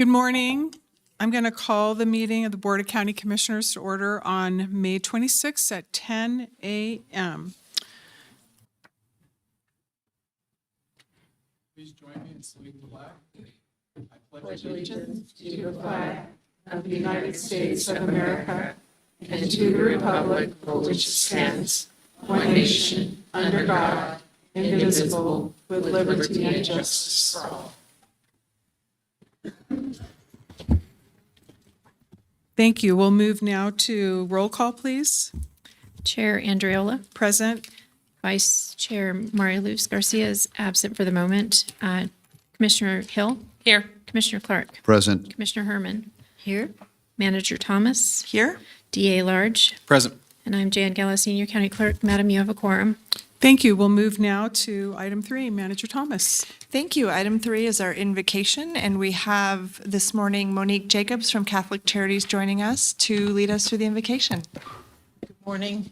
Good morning. I'm going to call the meeting of the Board of County Commissioners to order on May 26th at 10 a.m. Please join me in saluting the flag. I pledge allegiance to the flag of the United States of America and to the republic for which it stands, one nation, under God, indivisible, with liberty and justice for all. Thank you. We'll move now to roll call, please. Chair Andreola. Present. Vice Chair Maria Luz Garcia is absent for the moment. Commissioner Hill. Here. Commissioner Clark. Present. Commissioner Herman. Here. Manager Thomas. Here. DA Large. Present. And I'm Jan Gala, Senior County Clerk. Madam, you have a quorum. Thank you. We'll move now to item 3, Manager Thomas. Thank you. Item 3 is our invocation, and we have this morning Monique Jacobs from Catholic Charities joining us to lead us through the invocation. Good morning.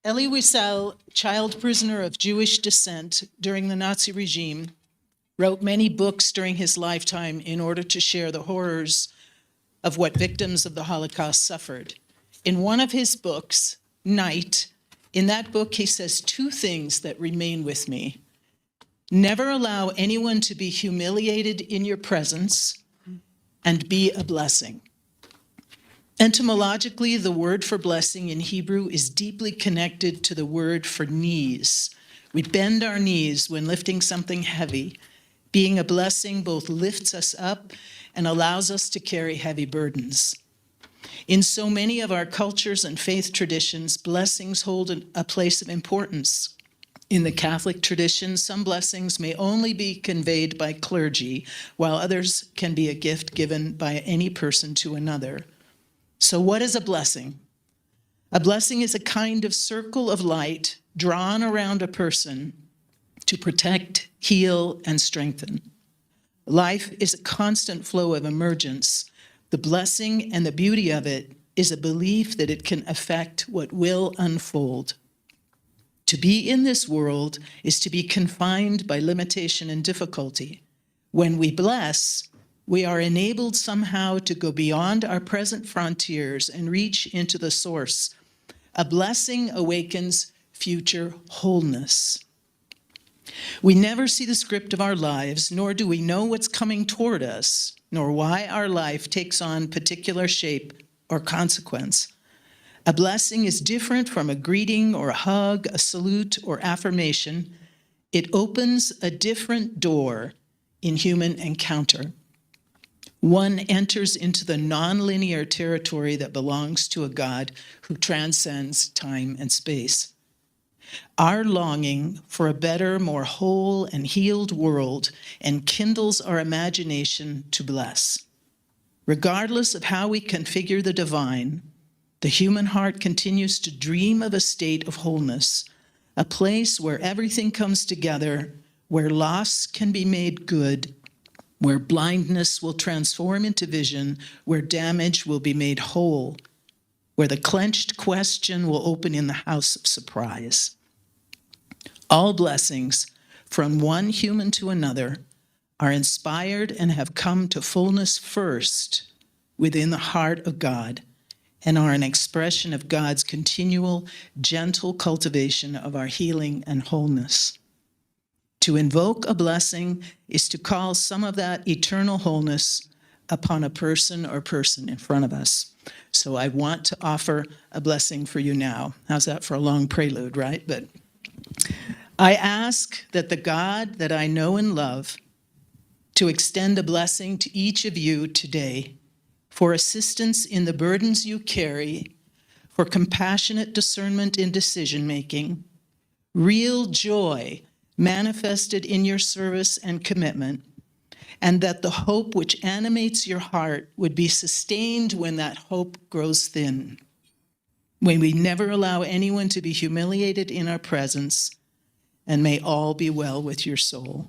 Elie Wiesel, child prisoner of Jewish descent during the Nazi regime, wrote many books during his lifetime in order to share the horrors of what victims of the Holocaust suffered. In one of his books, Night, in that book, he says 2 things that remain with me. Never allow anyone to be humiliated in your presence, and be a blessing. Etymologically, the word for blessing in Hebrew is deeply connected to the word for knees. We bend our knees when lifting something heavy. Being a blessing both lifts us up and allows us to carry heavy burdens. In so many of our cultures and faith traditions, blessings hold a place of importance. In the Catholic tradition, some blessings may only be conveyed by clergy, while others can be a gift given by any person to another. So what is a blessing? A blessing is a kind of circle of light drawn around a person to protect, heal, and strengthen. Life is a constant flow of emergence. The blessing and the beauty of it is a belief that it can affect what will unfold. To be in this world is to be confined by limitation and difficulty. When we bless, we are enabled somehow to go beyond our present frontiers and reach into the source. A blessing awakens future wholeness. We never see the script of our lives, nor do we know what's coming toward us, nor why our life takes on particular shape or consequence. A blessing is different from a greeting or a hug, a salute or affirmation. It opens a different door in human encounter. One enters into the nonlinear territory that belongs to a God who transcends time and space. Our longing for a better, more whole and healed world enkindles our imagination to bless. Regardless of how we configure the divine, the human heart continues to dream of a state of wholeness, a place where everything comes together, where loss can be made good, where blindness will transform into vision, where damage will be made whole, where the clenched question will open in the house of surprise. All blessings, from one human to another, are inspired and have come to fullness first within the heart of God and are an expression of God's continual, gentle cultivation of our healing and wholeness. To invoke a blessing is to call some of that eternal wholeness upon a person or person in front of us. So I want to offer a blessing for you now. How's that for a long prelude, right? But I ask that the God that I know and love to extend a blessing to each of you today for assistance in the burdens you carry, for compassionate discernment in decision-making, real joy manifested in your service and commitment, and that the hope which animates your heart would be sustained when that hope grows thin, when we never allow anyone to be humiliated in our presence, and may all be well with your soul.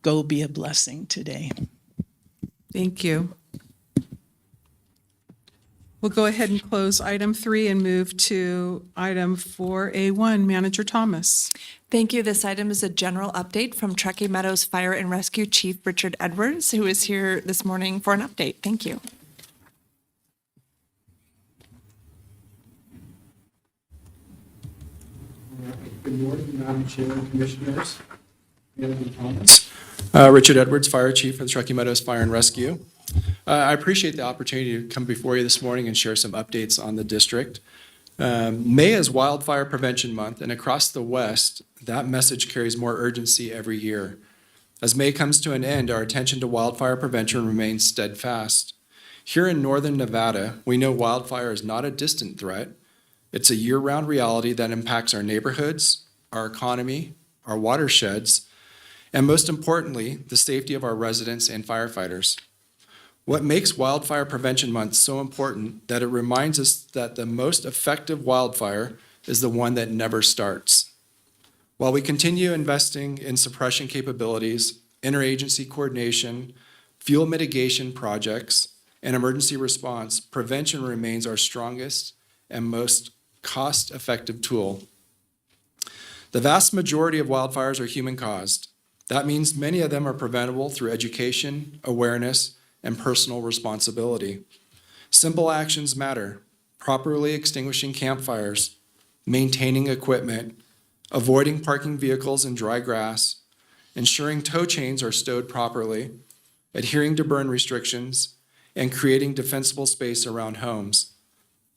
Go be a blessing today. Thank you. We'll go ahead and close item 3 and move to item 4A1. Manager Thomas. Thank you. This item is a general update from Truckee Meadows Fire and Rescue Chief Richard Edwards, who is here this morning for an update. Thank you. Good morning, Madam Chair and Commissioners. Manager Thomas. Richard Edwards, Fire Chief for the Truckee Meadows Fire and Rescue. I appreciate the opportunity to come before you this morning and share some updates on the district. May is Wildfire Prevention Month, and across the West, that message carries more urgency every year. As May comes to an end, our attention to wildfire prevention remains steadfast. Here in northern Nevada, we know wildfire is not a distant threat. It's a year-round reality that impacts our neighborhoods, our economy, our watersheds, and most importantly, the safety of our residents and firefighters. What makes Wildfire Prevention Month so important that it reminds us that the most effective wildfire is the one that never starts. While we continue investing in suppression capabilities, interagency coordination, fuel mitigation projects, and emergency response, prevention remains our strongest and most cost-effective tool. The vast majority of wildfires are human-caused. That means many of them are preventable through education, awareness, and personal responsibility. Simple actions matter: properly extinguishing campfires, maintaining equipment, avoiding parking vehicles in dry grass, ensuring tow chains are stowed properly, adhering to burn restrictions, and creating defensible space around homes.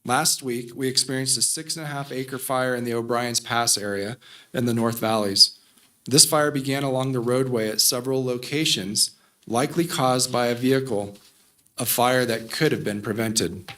Last week, we experienced a 6.5-acre fire in the O'Brien's Pass area in the North Valleys. This fire began along the roadway at several locations, likely caused by a vehicle, a fire that could have been prevented.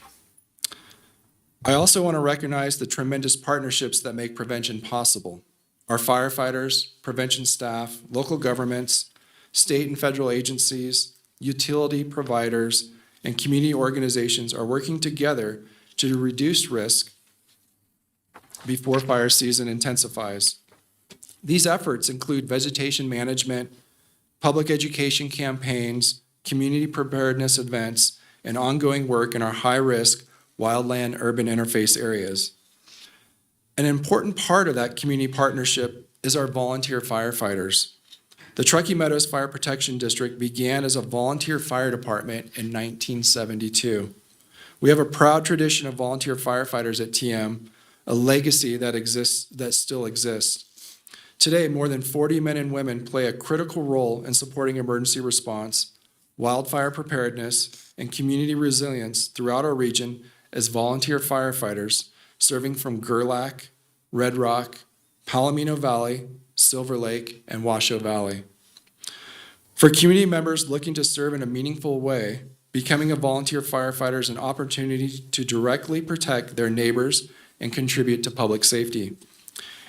I also want to recognize the tremendous partnerships that make prevention possible. Our firefighters, prevention staff, local governments, state and federal agencies, utility providers, and community organizations are working together to reduce risk before fire season intensifies. These efforts include vegetation management, public education campaigns, community preparedness events, and ongoing work in our high-risk wildland-urban interface areas. An important part of that community partnership is our volunteer firefighters. The Truckee Meadows Fire Protection District began as a volunteer fire department in 1972. We have a proud tradition of volunteer firefighters at TM, a legacy that still exists. Today, more than 40 men and women play a critical role in supporting emergency response, wildfire preparedness, and community resilience throughout our region as volunteer firefighters, serving from Gerlach, Red Rock, Palomino Valley, Silver Lake, and Washoe Valley. For community members looking to serve in a meaningful way, becoming a volunteer firefighter is an opportunity to directly protect their neighbors and contribute to public safety.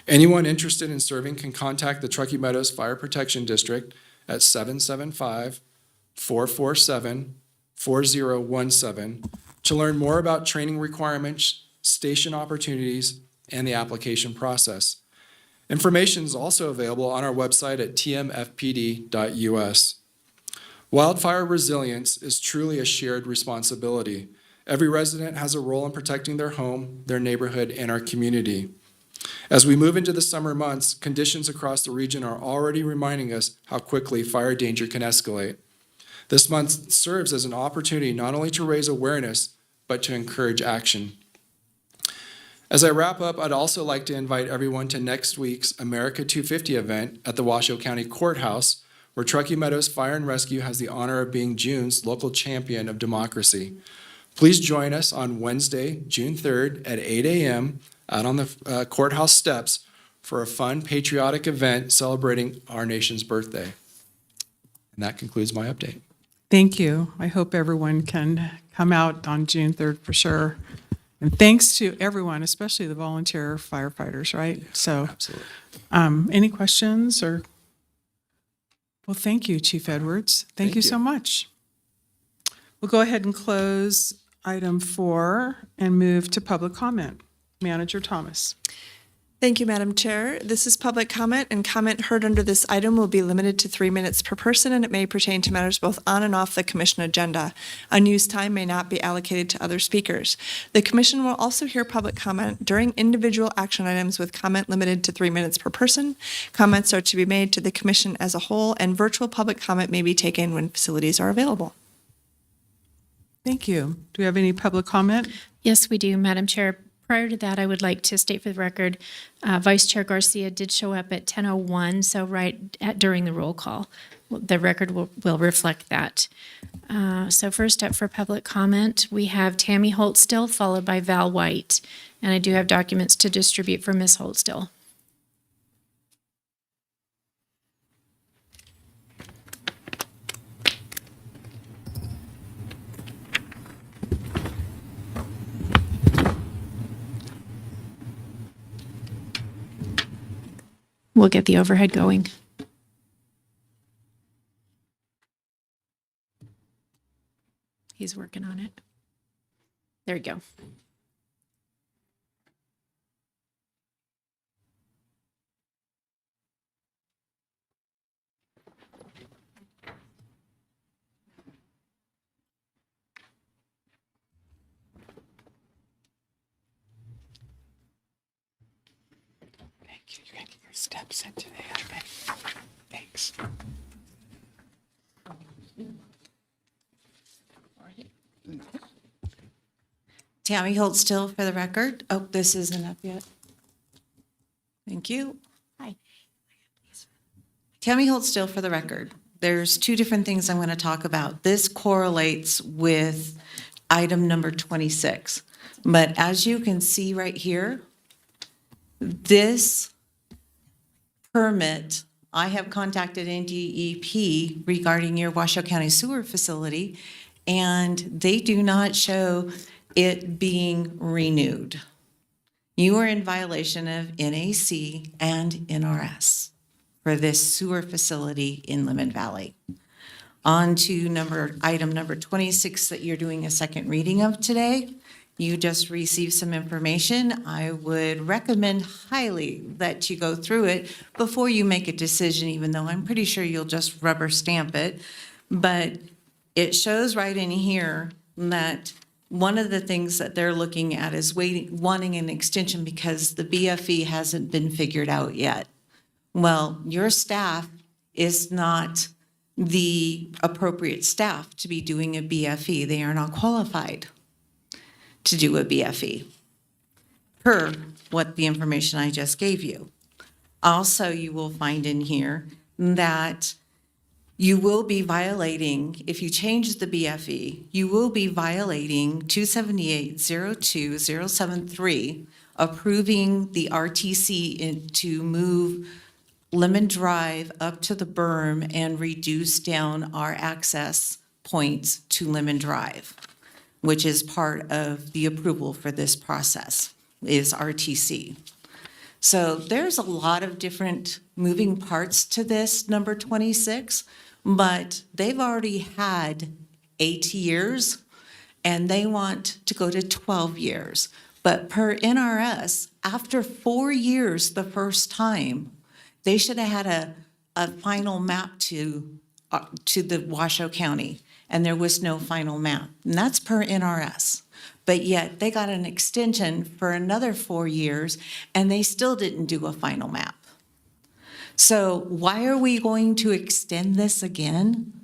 Anyone interested in serving can contact the Truckee Meadows Fire Protection District at 775-447-4017 to learn more about training requirements, station opportunities, and the application process. Information is also available on our website at tmfpd.us. Wildfire resilience is truly a shared responsibility. Every resident has a role in protecting their home, their neighborhood, and our community. As we move into the summer months, conditions across the region are already reminding us how quickly fire danger can escalate. This month serves as an opportunity not only to raise awareness, but to encourage action. As I wrap up, I'd also like to invite everyone to next week's America 250 event at the Washoe County Courthouse, where Truckee Meadows Fire and Rescue has the honor of being June's local champion of democracy. Please join us on Wednesday, June 3rd at 8 a.m. out on the courthouse steps for a fun, patriotic event celebrating our nation's birthday. And that concludes my update. Thank you. I hope everyone can come out on June 3rd for sure. And thanks to everyone, especially the volunteer firefighters, right? So, Absolutely. Any questions or? Well, thank you, Chief Edwards. Thank you so much. We'll go ahead and close item 4 and move to public comment. Manager Thomas. Thank you, Madam Chair. This is public comment, and comment heard under this item will be limited to 3 minutes per person, and it may pertain to matters both on and off the commission agenda. Unused time may not be allocated to other speakers. The commission will also hear public comment during individual action items with comment limited to 3 minutes per person. Comments are to be made to the commission as a whole, and virtual public comment may be taken when facilities are available. Thank you. Do we have any public comment? Yes, we do, Madam Chair. Prior to that, I would like to state for the record, Vice Chair Garcia did show up at 10:01, so during the roll call. The record will reflect that. So first up for public comment, we have Tammy Holtstill, followed by Val White. And I do have documents to distribute for Ms. Holtstill. We'll get the overhead going. He's working on it. There you go. Thank you. You're going to get your steps in today. Okay. Thanks. Tammy Holtstill for the record. Oh, this isn't up yet. Thank you. Hi. Tammy Holtstill for the record. There's two different things I'm going to talk about. This correlates with item number 26. But as you can see right here, this permit, I have contacted NDEP regarding your Washoe County sewer facility, and they do not show it being renewed. You are in violation of NAC and NRS for this sewer facility in Lemon Valley. On to item number 26 that you're doing a second reading of today. You just received some information. I would recommend highly that you go through it before you make a decision, even though I'm pretty sure you'll just rubber stamp it. But it shows right in here that one of the things that they're looking at is wanting an extension because the BFE hasn't been figured out yet. Well, your staff is not the appropriate staff to be doing a BFE. They are not qualified to do a BFE, per what the information I just gave you. Also, you will find in here that you will be violating, if you change the BFE, you will be violating 278-02-073, approving the RTC to move Lemon Drive up to the berm and reduce down our access points to Lemon Drive, which is part of the approval for this process, is RTC. So there's a lot of different moving parts to this number 26, but they've already had 8 years and they want to go to 12 years. But per NRS, after 4 years the first time, they should have had a final map to the Washoe County, and there was no final map. And that's per NRS. But yet they got an extension for another 4 years and they still didn't do a final map. So why are we going to extend this again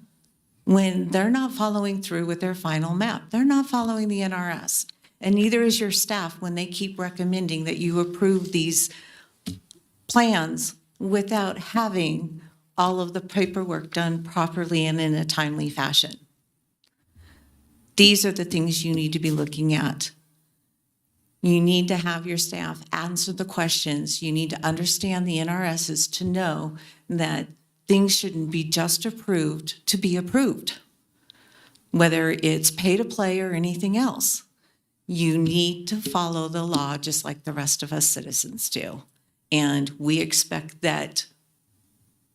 when they're not following through with their final map? They're not following the NRS, and neither is your staff when they keep recommending that you approve these plans without having all of the paperwork done properly and in a timely fashion. These are the things you need to be looking at. You need to have your staff answer the questions. You need to understand the NRSs to know that things shouldn't be just approved to be approved, whether it's pay to play or anything else. You need to follow the law just like the rest of us citizens do. And we expect that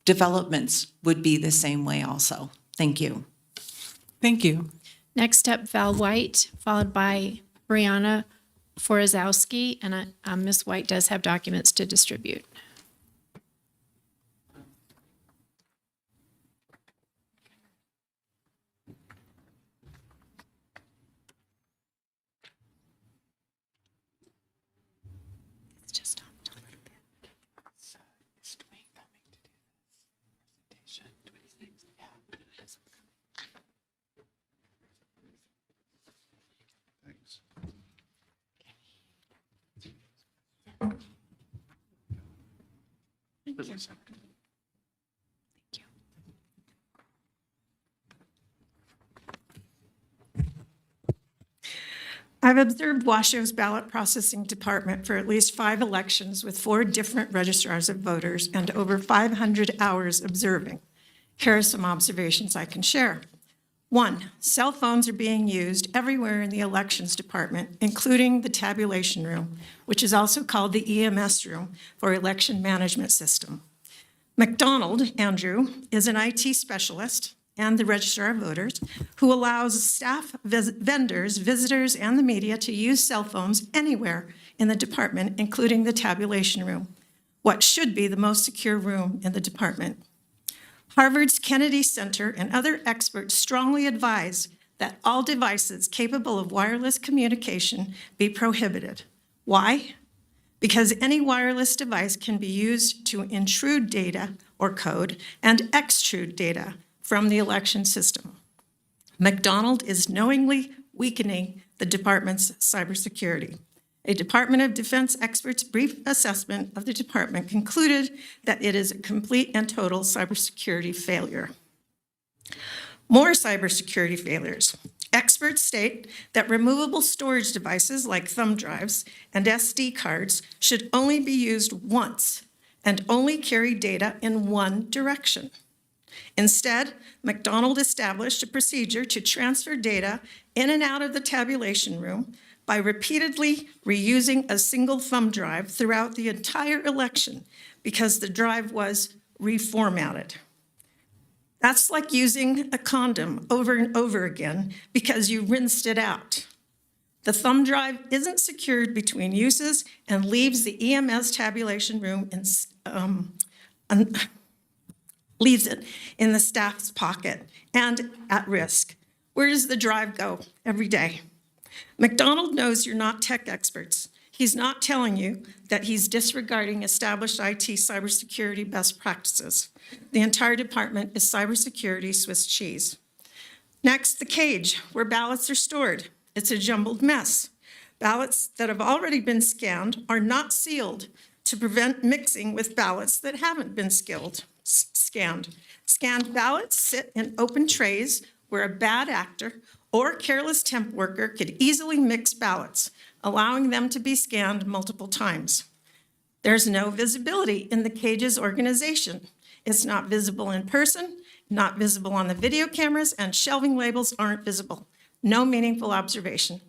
developments would be the same way also. Thank you. Thank you. Next up, Val White, followed by Brianna Forozowski, and Ms. White does have documents to distribute. I've observed Washoe's ballot processing department for at least 5 elections with 4 different registrars of voters and over 500 hours observing. Here are some observations I can share. 1, cell phones are being used everywhere in the elections department, including the tabulation room, which is also called the EMS room for election management system. McDonald, Andrew, is an IT specialist and the registrar of voters who allows staff, vendors, visitors, and the media to use cell phones anywhere in the department, including the tabulation room, what should be the most secure room in the department. Harvard's Kennedy Center and other experts strongly advise that all devices capable of wireless communication be prohibited. Why? Because any wireless device can be used to intrude data or code and extrude data from the election system. McDonald is knowingly weakening the department's cybersecurity. A Department of Defense expert's brief assessment of the department concluded that it is a complete and total cybersecurity failure. More cybersecurity failures. Experts state that removable storage devices like thumb drives and SD cards should only be used once and only carry data in one direction. Instead, McDonald established a procedure to transfer data in and out of the tabulation room by repeatedly reusing a single thumb drive throughout the entire election because the drive was reformatted. That's like using a condom over and over again because you rinsed it out. The thumb drive isn't secured between uses and leaves the EMS tabulation room leaves it in the staff's pocket and at risk. Where does the drive go every day? McDonald knows you're not tech experts. He's not telling you that he's disregarding established IT cybersecurity best practices. The entire department is cybersecurity Swiss cheese. Next, the cage, where ballots are stored. It's a jumbled mess. Ballots that have already been scanned are not sealed to prevent mixing with ballots that haven't been scanned. Scanned ballots sit in open trays where a bad actor or careless temp worker could easily mix ballots, allowing them to be scanned multiple times. There's no visibility in the cage's organization. It's not visible in person, not visible on the video cameras, and shelving labels aren't visible. No meaningful observation.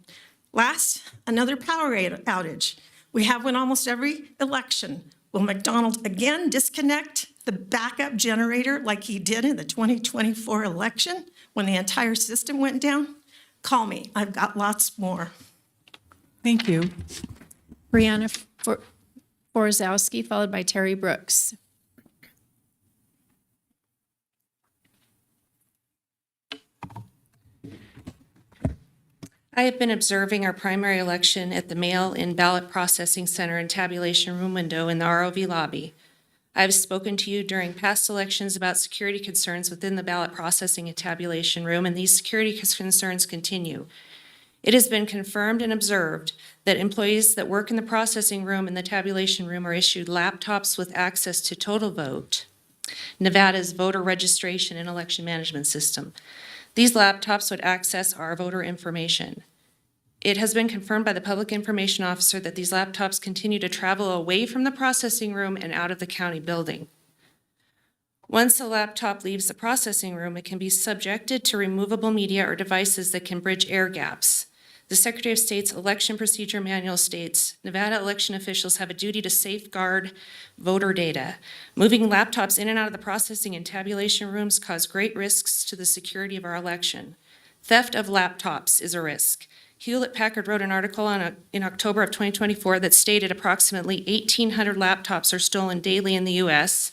Last, another power outage. We have one almost every election. Will McDonald again disconnect the backup generator like he did in the 2024 election when the entire system went down? Call me. I've got lots more. Thank you. Brianna Forozowski, followed by Terry Brooks. I have been observing our primary election at the mail-in ballot processing center and tabulation room window in the ROV lobby. I have spoken to you during past elections about security concerns within the ballot processing and tabulation room, and these security concerns continue. It has been confirmed and observed that employees that work in the processing room and the tabulation room are issued laptops with access to Total Vote, Nevada's voter registration and election management system. These laptops would access our voter information. It has been confirmed by the public information officer that these laptops continue to travel away from the processing room and out of the county building. Once a laptop leaves the processing room, it can be subjected to removable media or devices that can bridge air gaps. The Secretary of State's election procedure manual states, Nevada election officials have a duty to safeguard voter data. Moving laptops in and out of the processing and tabulation rooms cause great risks to the security of our election. Theft of laptops is a risk. Hewlett-Packard wrote an article in October of 2024 that stated approximately 1,800 laptops are stolen daily in the U.S.,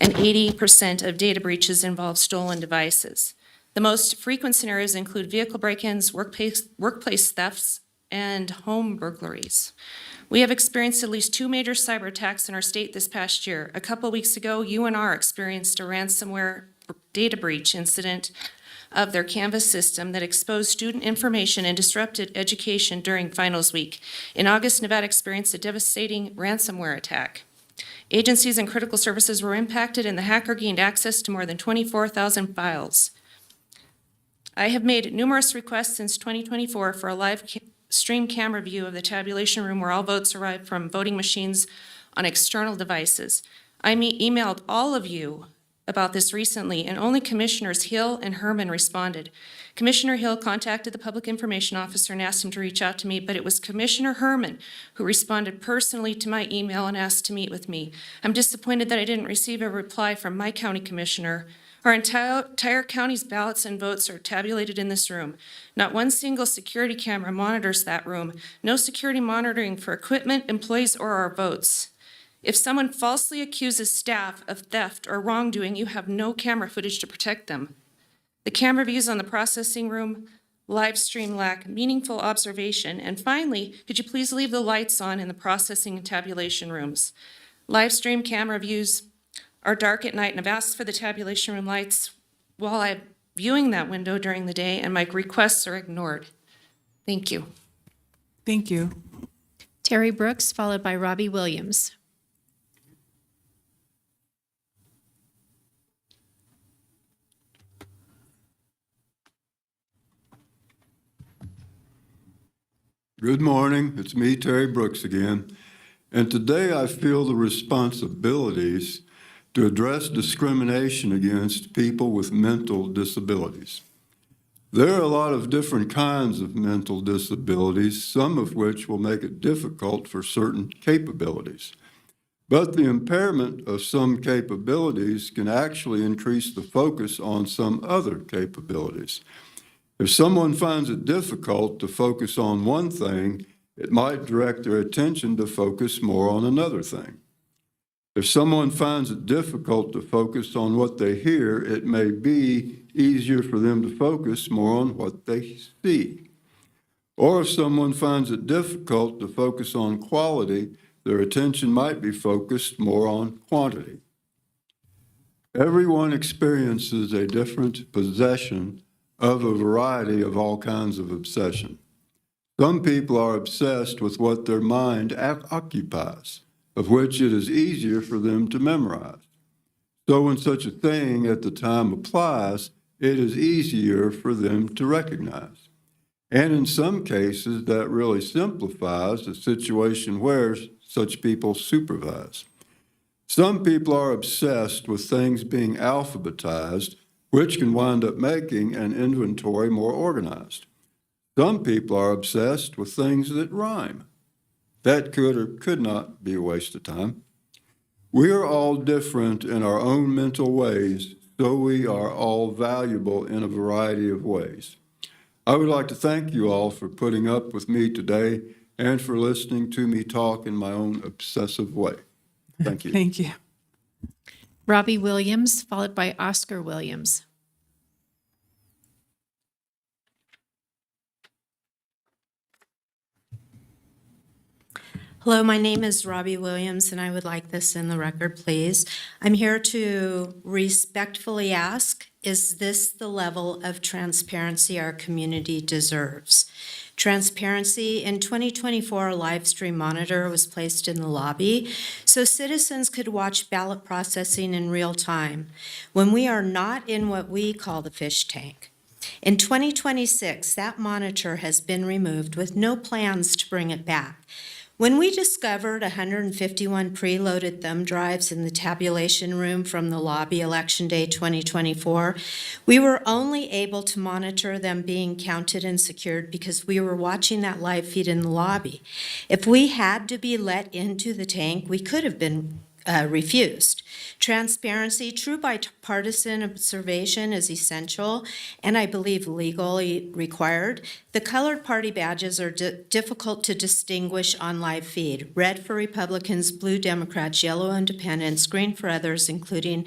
and 80% of data breaches involve stolen devices. The most frequent scenarios include vehicle break-ins, workplace thefts, and home burglaries. We have experienced at least 2 major cyber attacks in our state this past year. A couple weeks ago, UNR experienced a ransomware data breach incident of their Canvas system that exposed student information and disrupted education during finals week. In August, Nevada experienced a devastating ransomware attack. Agencies and critical services were impacted, and the hacker gained access to more than 24,000 files. I have made numerous requests since 2024 for a live stream camera view of the tabulation room where all votes arrive from voting machines on external devices. I emailed all of you about this recently, and only Commissioners Hill and Herman responded. Commissioner Hill contacted the public information officer and asked him to reach out to me, but it was Commissioner Herman who responded personally to my email and asked to meet with me. I'm disappointed that I didn't receive a reply from my county commissioner. Our entire county's ballots and votes are tabulated in this room. Not one single security camera monitors that room. No security monitoring for equipment, employees, or our votes. If someone falsely accuses staff of theft or wrongdoing, you have no camera footage to protect them. The camera views on the processing room live stream lack meaningful observation. And finally, could you please leave the lights on in the processing and tabulation rooms? Live stream camera views are dark at night, and I've asked for the tabulation room lights while I'm viewing that window during the day, and my requests are ignored. Thank you. Thank you. Terry Brooks, followed by Robbie Williams. Good morning. It's me, Terry Brooks again. And today I feel the responsibilities to address discrimination against people with mental disabilities. There are a lot of different kinds of mental disabilities, some of which will make it difficult for certain capabilities. But the impairment of some capabilities can actually increase the focus on some other capabilities. If someone finds it difficult to focus on one thing, it might direct their attention to focus more on another thing. If someone finds it difficult to focus on what they hear, it may be easier for them to focus more on what they see. Or if someone finds it difficult to focus on quality, their attention might be focused more on quantity. Everyone experiences a different possession of a variety of all kinds of obsession. Some people are obsessed with what their mind occupies, of which it is easier for them to memorize. So when such a thing at the time applies, it is easier for them to recognize. And in some cases, that really simplifies the situation where such people supervise. Some people are obsessed with things being alphabetized, which can wind up making an inventory more organized. Some people are obsessed with things that rhyme. That could or could not be a waste of time. We are all different in our own mental ways, so we are all valuable in a variety of ways. I would like to thank you all for putting up with me today and for listening to me talk in my own obsessive way. Thank you. Thank you. Robbie Williams, followed by Oscar Williams. Hello, my name is Robbie Williams, and I would like this in the record, please. I'm here to respectfully ask, is this the level of transparency our community deserves? Transparency. In 2024, a live stream monitor was placed in the lobby so citizens could watch ballot processing in real time when we are not in what we call the fish tank. In 2026, that monitor has been removed with no plans to bring it back. When we discovered 151 preloaded thumb drives in the tabulation room from the lobby Election Day 2024, we were only able to monitor them being counted and secured because we were watching that live feed in the lobby. If we had to be let into the tank, we could have been refused. Transparency, true bipartisan observation is essential and I believe legally required. The colored party badges are difficult to distinguish on live feed. Red for Republicans, blue Democrats, yellow independents, green for others, including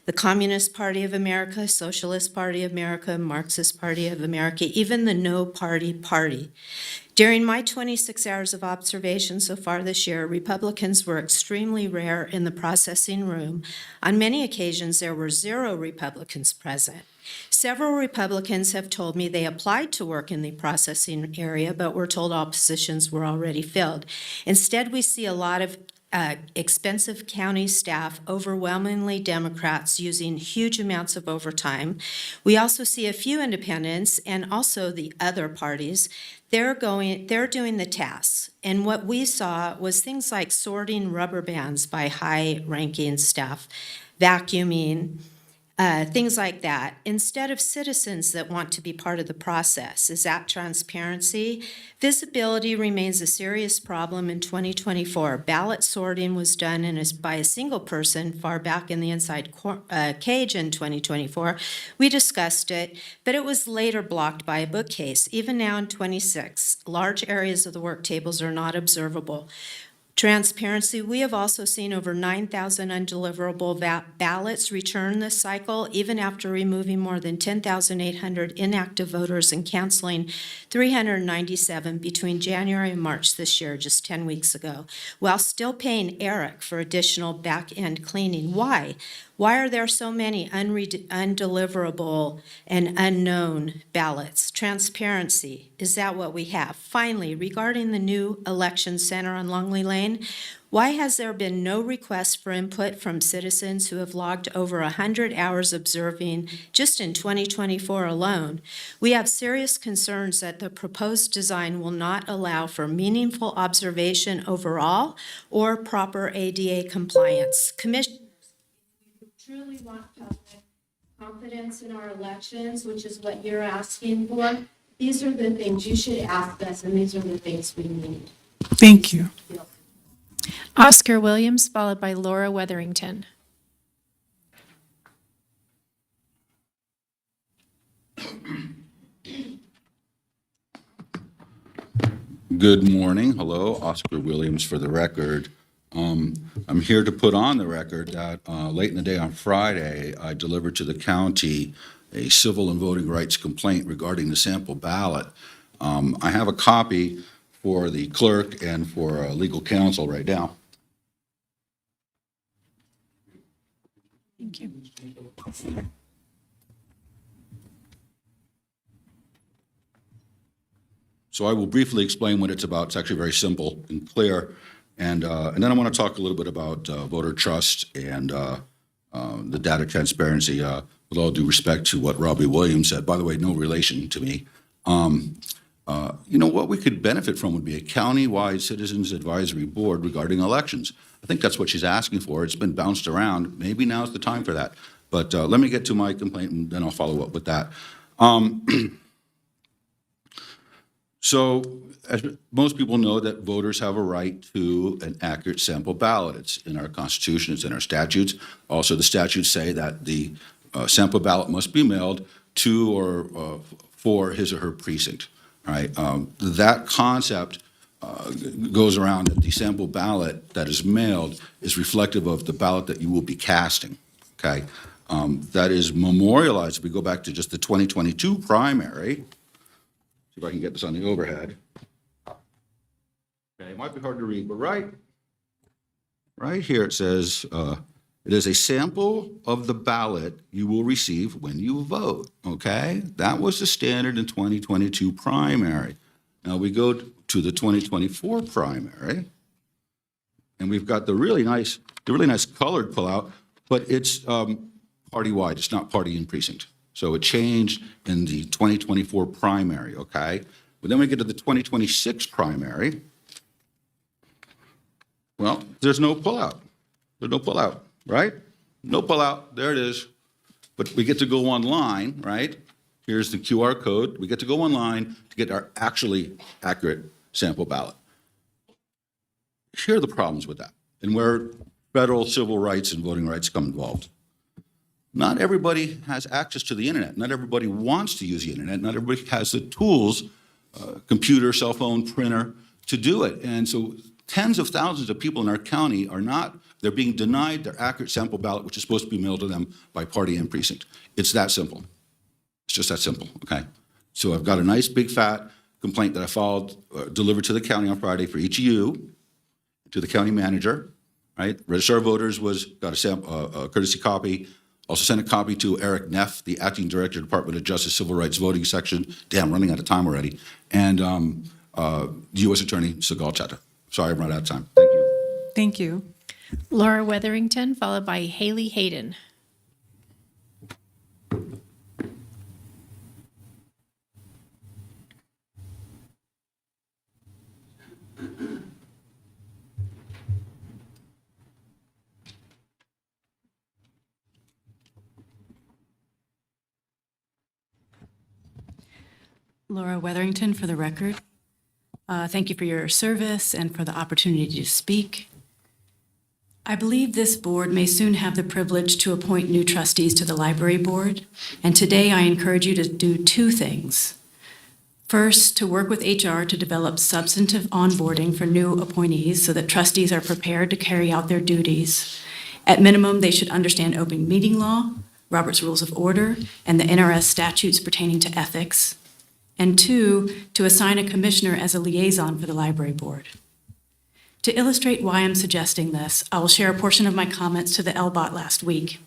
the Communist Party of America, Socialist Party of America, Marxist Party of America, even the No Party. During my 26 hours of observation so far this year, Republicans were extremely rare in the processing room. On many occasions, there were 0 Republicans present. Several Republicans have told me they applied to work in the processing area, but were told all positions were already filled. Instead, we see a lot of expensive county staff, overwhelmingly Democrats, using huge amounts of overtime. We also see a few independents and also the other parties. They're doing the tasks. And what we saw was things like sorting rubber bands by high-ranking staff, vacuuming, things like that, instead of citizens that want to be part of the process. Is that transparency? Visibility remains a serious problem in 2024. Ballot sorting was done by a single person far back in the inside cage in 2024. We discussed it, but it was later blocked by a bookcase. Even now in 26, large areas of the work tables are not observable. Transparency, we have also seen over 9,000 undeliverable ballots return this cycle, even after removing more than 10,800 inactive voters and canceling 397 between January and March this year, just 10 weeks ago, while still paying Eric for additional back-end cleaning. Why? Why are there so many undeliverable and unknown ballots? Transparency, is that what we have? Finally, regarding the new election center on Longley Lane, why has there been no request for input from citizens who have logged over 100 hours observing just in 2024 alone? We have serious concerns that the proposed design will not allow for meaningful observation overall or proper ADA compliance. Truly want public confidence in our elections, which is what you're asking for, these are the things you should ask us, and these are the things we need. Thank you. Oscar Williams, followed by Laura Weatherington. Good morning. Hello, Oscar Williams for the record. I'm here to put on the record that late in the day on Friday, I delivered to the county a civil and voting rights complaint regarding the sample ballot. I have a copy for the clerk and for legal counsel right now. Thank you. So I will briefly explain what it's about. It's actually very simple and clear. And then I want to talk a little bit about voter trust and the data transparency, with all due respect to what Robbie Williams said. By the way, no relation to me. What we could benefit from would be a county-wide citizens advisory board regarding elections. I think that's what she's asking for. It's been bounced around. Maybe now's the time for that. But let me get to my complaint, and then I'll follow up with that. So, as most people know, that voters have a right to an accurate sample ballot. It's in our Constitution, it's in our statutes. Also, the statutes say that the sample ballot must be mailed to or for his or her precinct. All right, that concept goes around that the sample ballot that is mailed is reflective of the ballot that you will be casting. Okay, that is memorialized. If we go back to just the 2022 primary. See if I can get this on the overhead. Okay, it might be hard to read, but right here it says, it is a sample of the ballot you will receive when you vote, okay? That was the standard in 2022 primary. Now we go to the 2024 primary, and we've got the really nice colored pullout, but it's party-wide, it's not party in precinct. So it changed in the 2024 primary, okay? But then we get to the 2026 primary. Well, there's no pullout. There's no pullout, right? No pullout, there it is. But we get to go online, right? Here's the QR code. We get to go online to get our actually accurate sample ballot. Here are the problems with that, and where federal civil rights and voting rights come involved. Not everybody has access to the internet. Not everybody wants to use the internet. Not everybody has the tools, computer, cell phone, printer, to do it. And so tens of thousands of people in our county they're being denied their accurate sample ballot, which is supposed to be mailed to them by party and precinct. It's that simple. It's just that simple, okay? So I've got a nice big fat complaint that I filed, delivered to the county on Friday for each of you, to the county manager, right? Registrar of Voters got a courtesy copy. Also sent a copy to Eric Neff, the Acting Director, Department of Justice, Civil Rights Voting Section. Damn, running out of time already. And U.S. Attorney Segal Chata. Sorry, I'm running out of time. Thank you. Thank you. Laura Weatherington, followed by Haley Hayden. Laura Weatherington, for the record. Thank you for your service and for the opportunity to speak. I believe this board may soon have the privilege to appoint new trustees to the library board, and today I encourage you to do two things. First, to work with HR to develop substantive onboarding for new appointees so that trustees are prepared to carry out their duties. At minimum, they should understand open meeting law, Robert's Rules of Order, and the NRS statutes pertaining to ethics. And two, to assign a commissioner as a liaison for the library board. To illustrate why I'm suggesting this, I will share a portion of my comments to the LBOT last week.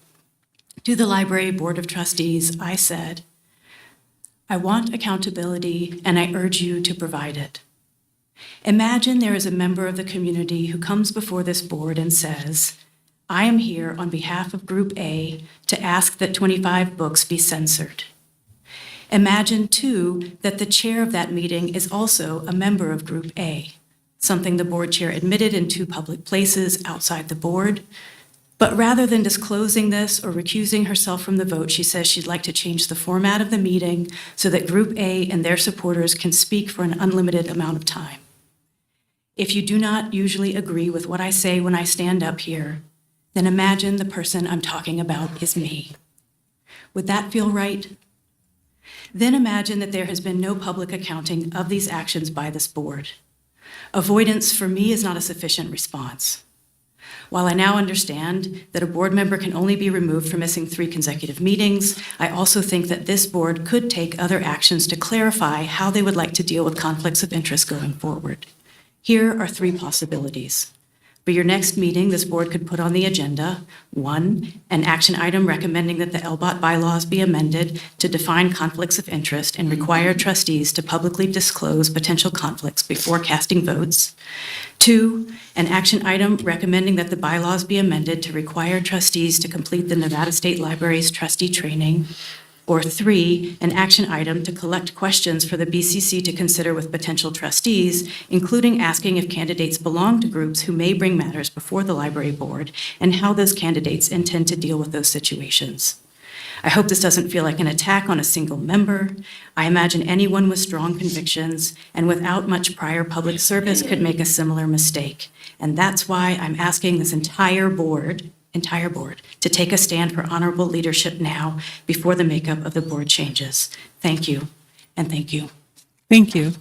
To the library board of trustees, I said, I want accountability and I urge you to provide it. Imagine there is a member of the community who comes before this board and says, I am here on behalf of Group A to ask that 25 books be censored. Imagine, too, that the chair of that meeting is also a member of Group A, something the board chair admitted in two public places outside the board. But rather than disclosing this or recusing herself from the vote, she says she'd like to change the format of the meeting so that Group A and their supporters can speak for an unlimited amount of time. If you do not usually agree with what I say when I stand up here, then imagine the person I'm talking about is me. Would that feel right? Then imagine that there has been no public accounting of these actions by this board. Avoidance for me is not a sufficient response. While I now understand that a board member can only be removed for missing 3 consecutive meetings, I also think that this board could take other actions to clarify how they would like to deal with conflicts of interest going forward. Here are 3 possibilities. For your next meeting, this board could put on the agenda, 1, an action item recommending that the LBOT bylaws be amended to define conflicts of interest and require trustees to publicly disclose potential conflicts before casting votes. 2, an action item recommending that the bylaws be amended to require trustees to complete the Nevada State Library's trustee training. Or 3, an action item to collect questions for the BCC to consider with potential trustees, including asking if candidates belong to groups who may bring matters before the library board and how those candidates intend to deal with those situations. I hope this doesn't feel like an attack on a single member. I imagine anyone with strong convictions and without much prior public service could make a similar mistake. And that's why I'm asking this entire board to take a stand for honorable leadership now before the makeup of the board changes. Thank you, and thank you. Thank you.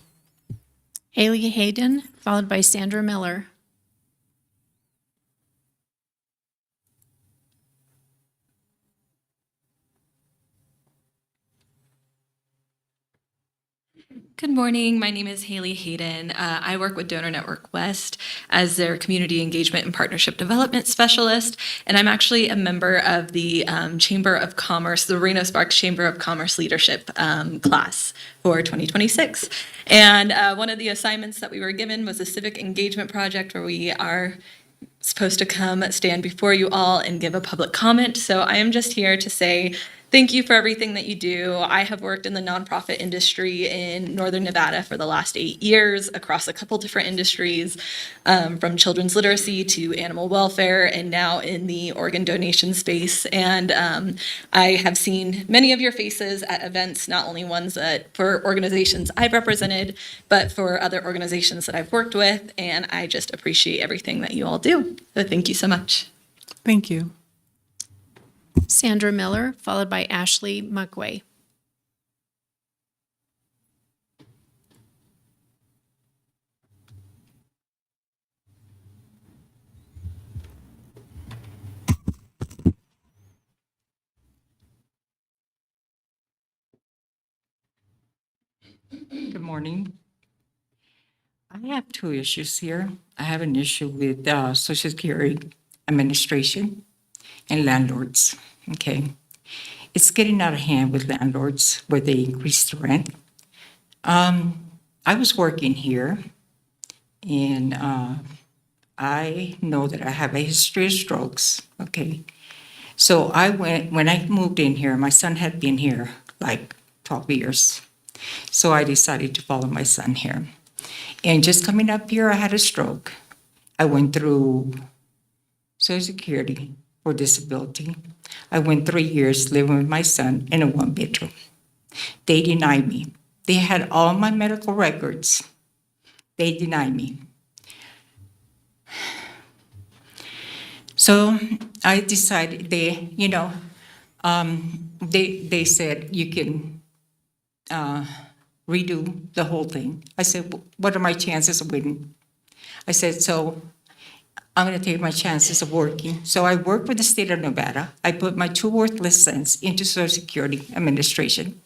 Haley Hayden, followed by Sandra Miller. Good morning. My name is Haley Hayden. I work with Donor Network West as their Community Engagement and Partnership Development Specialist, and I'm actually a member of the Chamber of Commerce, the Reno Sparks Chamber of Commerce Leadership class for 2026. And one of the assignments that we were given was a civic engagement project where we are supposed to come stand before you all and give a public comment. So I am just here to say thank you for everything that you do. I have worked in the nonprofit industry in Northern Nevada for the last 8 years across a couple different industries, from children's literacy to animal welfare, and now in the organ donation space. And I have seen many of your faces at events, not only ones that for organizations I've represented, but for other organizations that I've worked with. And I just appreciate everything that you all do. So thank you so much. Thank you. Sandra Miller, followed by Ashley Muckway. Good morning. I have two issues here. I have an issue with Social Security Administration and landlords. Okay. It's getting out of hand with landlords where they increase the rent. I was working here and I know that I have a history of strokes. Okay. So when I moved in here, my son had been here like 12 years. So I decided to follow my son here. And just coming up here, I had a stroke. I went through Social Security for disability. I went 3 years living with my son in a one-bedroom. They denied me. They had all my medical records. They denied me. So I decided they said you can redo the whole thing. I said, what are my chances of winning? I said, so I'm going to take my chances of working. So I worked with the state of Nevada. I put my 2 worthless cents into Social Security Administration,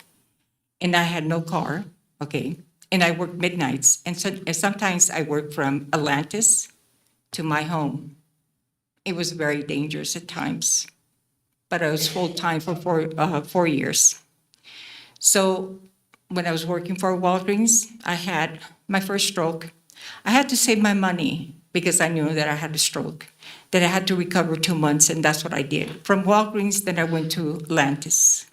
and I had no car, okay? And I worked midnights, and sometimes I worked from Atlantis to my home. It was very dangerous at times, but I was full-time for 4 years. So when I was working for Walgreens, I had my first stroke. I had to save my money because I knew that I had a stroke, that I had to recover 2 months, and that's what I did. From Walgreens, then I went to Atlantis,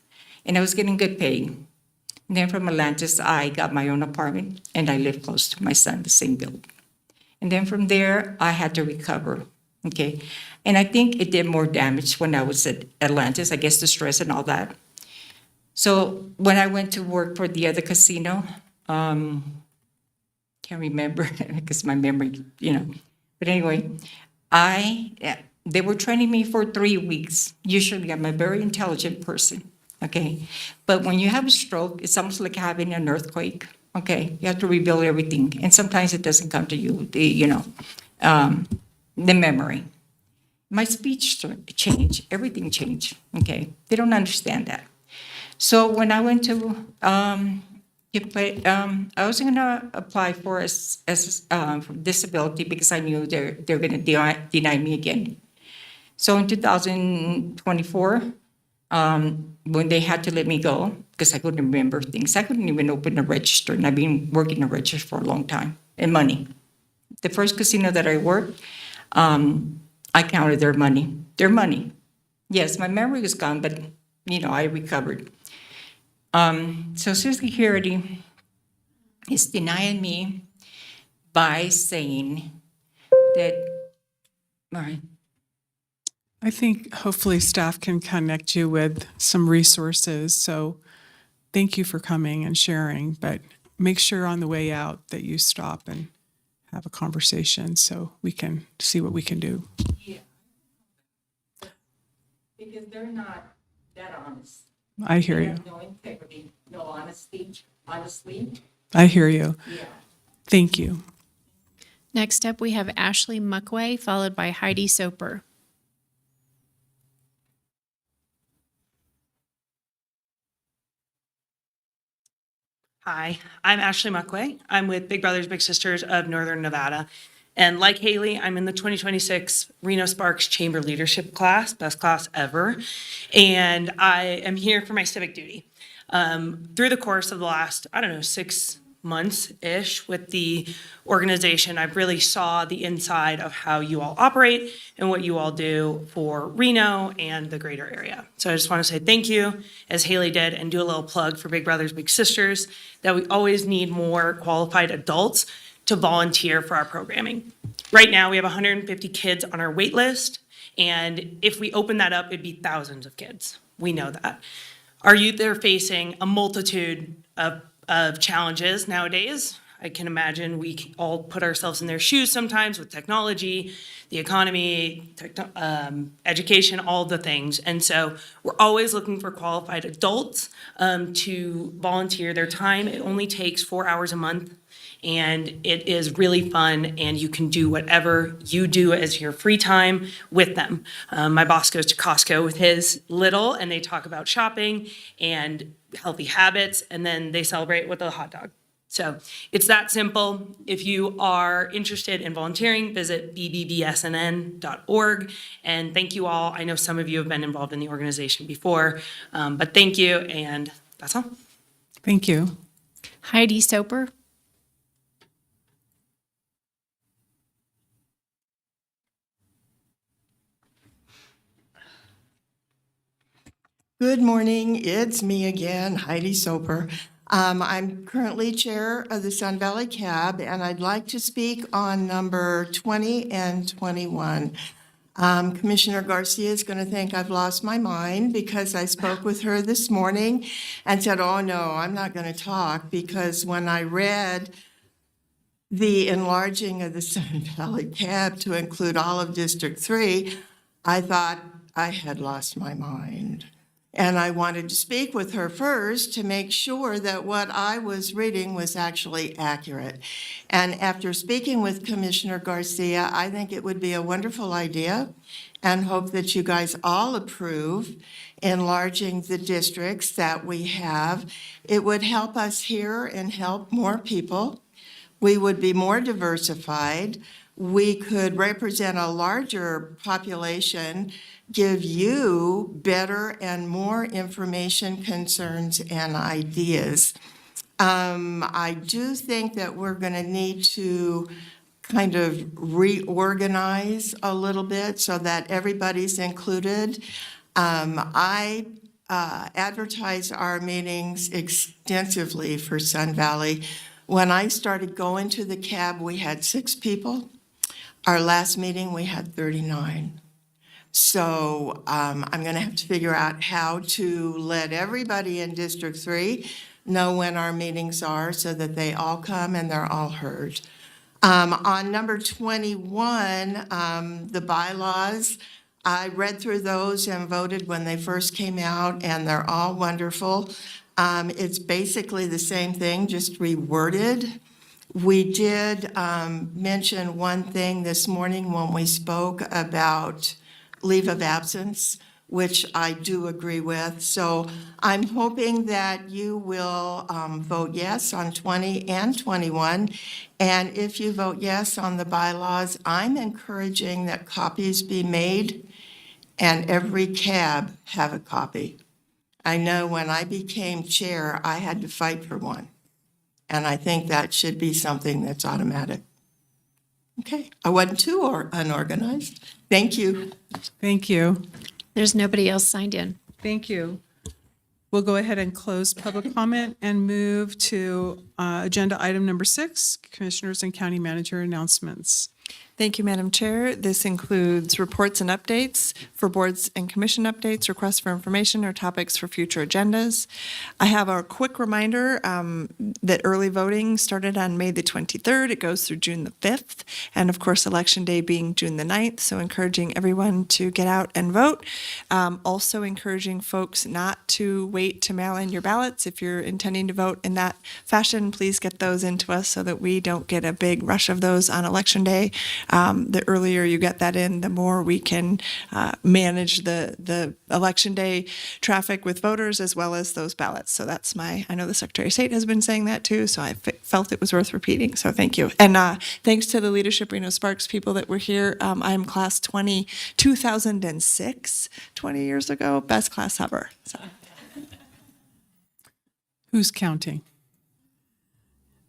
and I was getting good pay. And then from Atlantis, I got my own apartment, and I lived close to my son, the same building. And then from there, I had to recover, okay? And I think it did more damage when I was at Atlantis, I guess the stress and all that. So when I went to work for the other casino, can't remember because my memory, But anyway, they were training me for 3 weeks. Usually I'm a very intelligent person, okay? But when you have a stroke, it's almost like having an earthquake, okay? You have to rebuild everything. And sometimes it doesn't come to you, the memory. My speech changed, everything changed, okay? They don't understand that. So when I went to, I was going to apply for disability because I knew they're going to deny me again. So in 2024, when they had to let me go, because I couldn't remember things, I couldn't even open a register, and I've been working a register for a long time, and money. The first casino that I worked, I counted their money. Their money. Yes, my memory was gone, but, I recovered. So Social Security is denying me by saying that, all right. I think hopefully staff can connect you with some resources. So thank you for coming and sharing, but make sure on the way out that you stop and have a conversation so we can see what we can do. Yeah. Because they're not that honest. I hear you. No integrity, no honesty, honestly. I hear you. Yeah. Thank you. Next up, we have Ashley Muckway, followed by Heidi Soper. Hi, I'm Ashley Muckway. I'm with Big Brothers Big Sisters of Northern Nevada. And like Haley, I'm in the 2026 Reno Sparks Chamber Leadership class, best class ever. And I am here for my civic duty. Through the course of the last, 6 months-ish with the organization, I've really saw the inside of how you all operate and what you all do for Reno and the greater area. So I just want to say thank you, as Haley did, and do a little plug for Big Brothers Big Sisters, that we always need more qualified adults to volunteer for our programming. Right now, we have 150 kids on our wait list, and if we open that up, it'd be thousands of kids. We know that. Our youth are facing a multitude of challenges nowadays. I can imagine we all put ourselves in their shoes sometimes with technology, the economy, education, all the things. And so we're always looking for qualified adults to volunteer their time. It only takes 4 hours a month. And it is really fun, and you can do whatever you do as your free time with them. My boss goes to Costco with his little, and they talk about shopping and healthy habits, and then they celebrate with a hot dog. So it's that simple. If you are interested in volunteering, visit bbbsnn.org. And thank you all. I know some of you have been involved in the organization before, but thank you, and that's all. Thank you. Heidi Soper. Good morning, it's me again, Heidi Soper. I'm currently chair of the Sun Valley CAB, and I'd like to speak on number 20 and 21. Commissioner Garcia is going to think I've lost my mind because I spoke with her this morning and said, oh no, I'm not going to talk, because when I read the enlarging of the Sun Valley CAB to include all of District 3, I thought I had lost my mind. And I wanted to speak with her first to make sure that what I was reading was actually accurate. And after speaking with Commissioner Garcia, I think it would be a wonderful idea, and hope that you guys all approve enlarging the districts that we have. It would help us here and help more people. We would be more diversified. We could represent a larger population, give you better and more information, concerns, and ideas. I do think that we're going to need to kind of reorganize a little bit so that everybody's included. I advertise our meetings extensively for Sun Valley. When I started going to the CAB, we had 6 people. Our last meeting, we had 39. So I'm going to have to figure out how to let everybody in District 3 know when our meetings are so that they all come and they're all heard. On number 21, the bylaws, I read through those and voted when they first came out, and they're all wonderful. It's basically the same thing, just reworded. We did mention one thing this morning when we spoke about leave of absence, which I do agree with. So I'm hoping that you will vote yes on 20 and 21. And if you vote yes on the bylaws, I'm encouraging that copies be made and every CAB have a copy. I know when I became chair, I had to fight for one. And I think that should be something that's automatic. Okay, I wasn't too unorganized. Thank you. Thank you. There's nobody else signed in. Thank you. We'll go ahead and close public comment and move to agenda item number 6, Commissioners and County Manager announcements. Thank you, Madam Chair. This includes reports and updates for boards and commission updates, requests for information, or topics for future agendas. I have a quick reminder that early voting started on May the 23rd. It goes through June the 5th, and of course, Election Day being June the 9th, so encouraging everyone to get out and vote. Also encouraging folks not to wait to mail in your ballots. If you're intending to vote in that fashion, please get those into us so that we don't get a big rush of those on Election Day. The earlier you get that in, the more we can manage the Election Day traffic with voters as well as those ballots. So that's I know the Secretary of State has been saying that too, so I felt it was worth repeating. So thank you. And thanks to the Leadership Reno Sparks people that were here. I'm class 2006, 20 years ago, best class ever. So. Who's counting?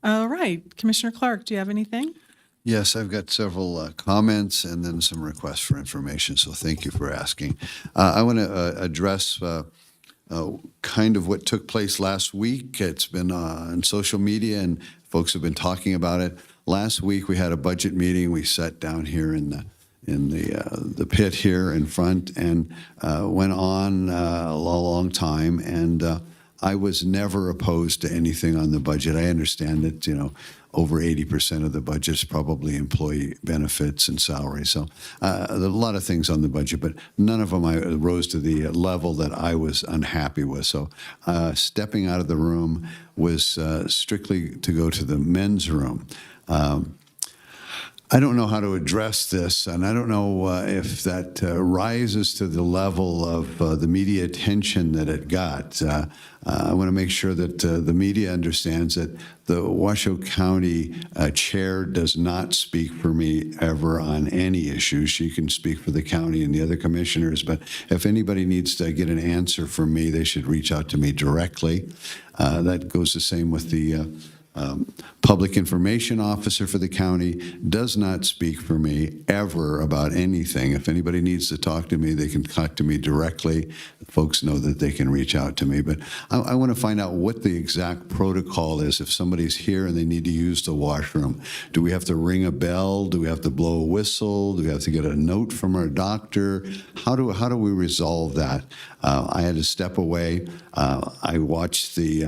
All right, Commissioner Clark, do you have anything? Yes, I've got several comments and then some requests for information, so thank you for asking. I want to address kind of what took place last week. It's been on social media and folks have been talking about it. Last week we had a budget meeting. We sat down here in the pit here in front and went on a long time. And I was never opposed to anything on the budget. I understand that, over 80% of the budget is probably employee benefits and salary. So there are a lot of things on the budget, but none of them rose to the level that I was unhappy with. So stepping out of the room was strictly to go to the men's room. I don't know how to address this, and I don't know if that rises to the level of the media attention that it got. I want to make sure that the media understands that the Washoe County chair does not speak for me ever on any issue. She can speak for the county and the other commissioners, but if anybody needs to get an answer from me, they should reach out to me directly. That goes the same with the public information officer for the county. Does not speak for me ever about anything. If anybody needs to talk to me, they can talk to me directly. Folks know that they can reach out to me. But I want to find out what the exact protocol is if somebody's here and they need to use the washroom. Do we have to ring a bell? Do we have to blow a whistle? Do we have to get a note from our doctor? How do we resolve that? I had to step away. I watched the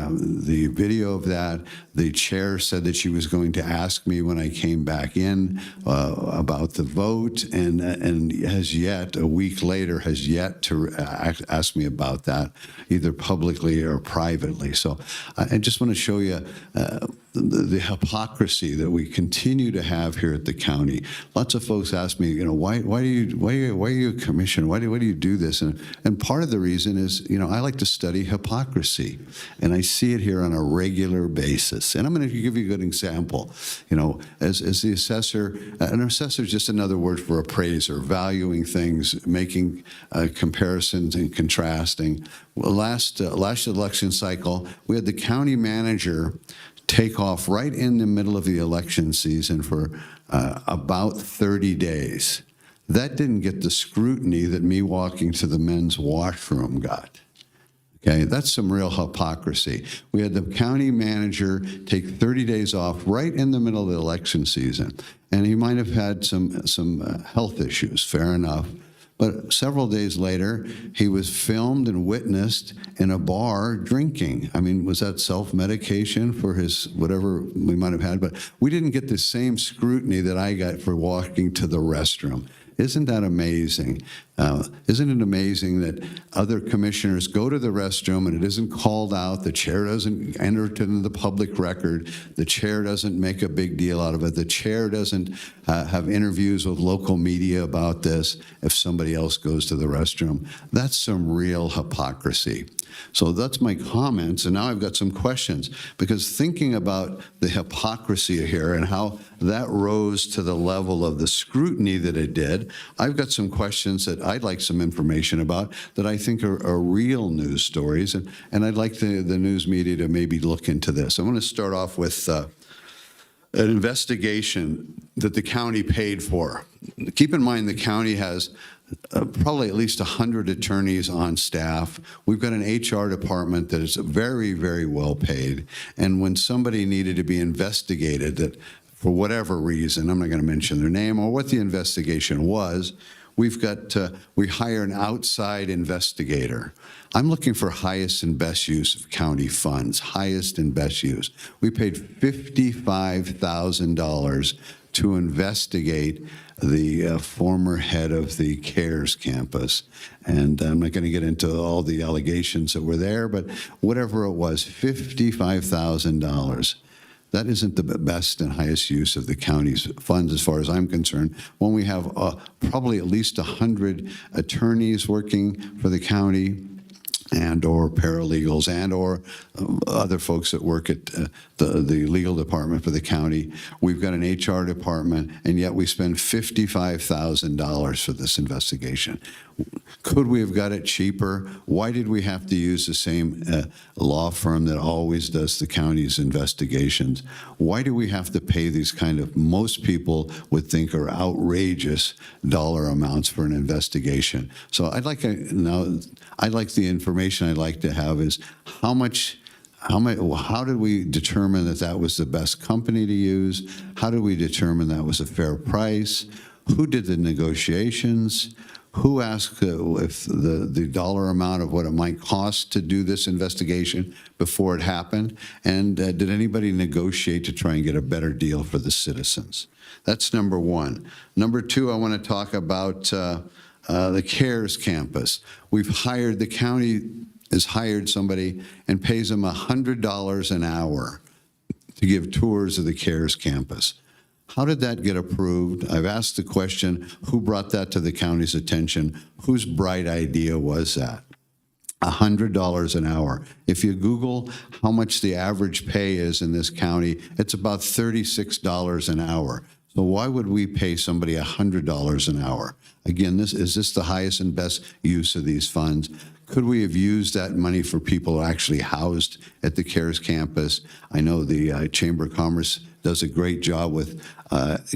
video of that. The chair said that she was going to ask me when I came back in about the vote, and has yet, a week later, has yet to ask me about that, either publicly or privately. So I just want to show you the hypocrisy that we continue to have here at the county. Lots of folks ask me, why are you a commissioner? Why do you do this? And part of the reason is, I like to study hypocrisy, and I see it here on a regular basis. And I'm going to give you a good example. As the assessor, an assessor is just another word for appraiser, valuing things, making comparisons and contrasting. Well, last election cycle, we had the county manager take off right in the middle of the election season for about 30 days. That didn't get the scrutiny that me walking to the men's washroom got. Okay, that's some real hypocrisy. We had the county manager take 30 days off right in the middle of the election season, and he might have had some health issues, fair enough. But several days later, he was filmed and witnessed in a bar drinking. I mean, was that self-medication for his whatever we might have had? But we didn't get the same scrutiny that I got for walking to the restroom. Isn't that amazing? Isn't it amazing that other commissioners go to the restroom and it isn't called out, the chair doesn't enter it into the public record, the chair doesn't make a big deal out of it, the chair doesn't have interviews with local media about this if somebody else goes to the restroom? That's some real hypocrisy. So that's my comments, and now I've got some questions, because thinking about the hypocrisy here and how that rose to the level of the scrutiny that it did, I've got some questions that I'd like some information about that I think are real news stories, and I'd like the news media to maybe look into this. I want to start off with an investigation that the county paid for. Keep in mind the county has probably at least 100 attorneys on staff. We've got an HR department that is very, very well paid. And when somebody needed to be investigated, that for whatever reason, I'm not going to mention their name or what the investigation was, we hire an outside investigator. I'm looking for highest and best use of county funds, highest and best use. We paid $55,000 to investigate the former head of the CARES campus. And I'm not going to get into all the allegations that were there, but whatever it was, $55,000. That isn't the best and highest use of the county's funds as far as I'm concerned, when we have probably at least 100 attorneys working for the county, and or paralegals and or other folks that work at the legal department for the county. We've got an HR department, and yet we spend $55,000 for this investigation. Could we have got it cheaper? Why did we have to use the same law firm that always does the county's investigations? Why do we have to pay these kind of, most people would think are outrageous dollar amounts for an investigation? So I'd like the information I'd like to have is how did we determine that was the best company to use? How did we determine that was a fair price? Who did the negotiations? Who asked if the dollar amount of what it might cost to do this investigation before it happened? And did anybody negotiate to try and get a better deal for the citizens? That's number one. Number two, I want to talk about the CARES campus. The county has hired somebody and pays them $100 an hour to give tours of the CARES campus. How did that get approved? I've asked the question, who brought that to the county's attention? Whose bright idea was that? $100 an hour. If you Google how much the average pay is in this county, it's about $36 an hour. So why would we pay somebody $100 an hour? Again, is this the highest and best use of these funds? Could we have used that money for people actually housed at the CARES campus? I know the Chamber of Commerce does a great job with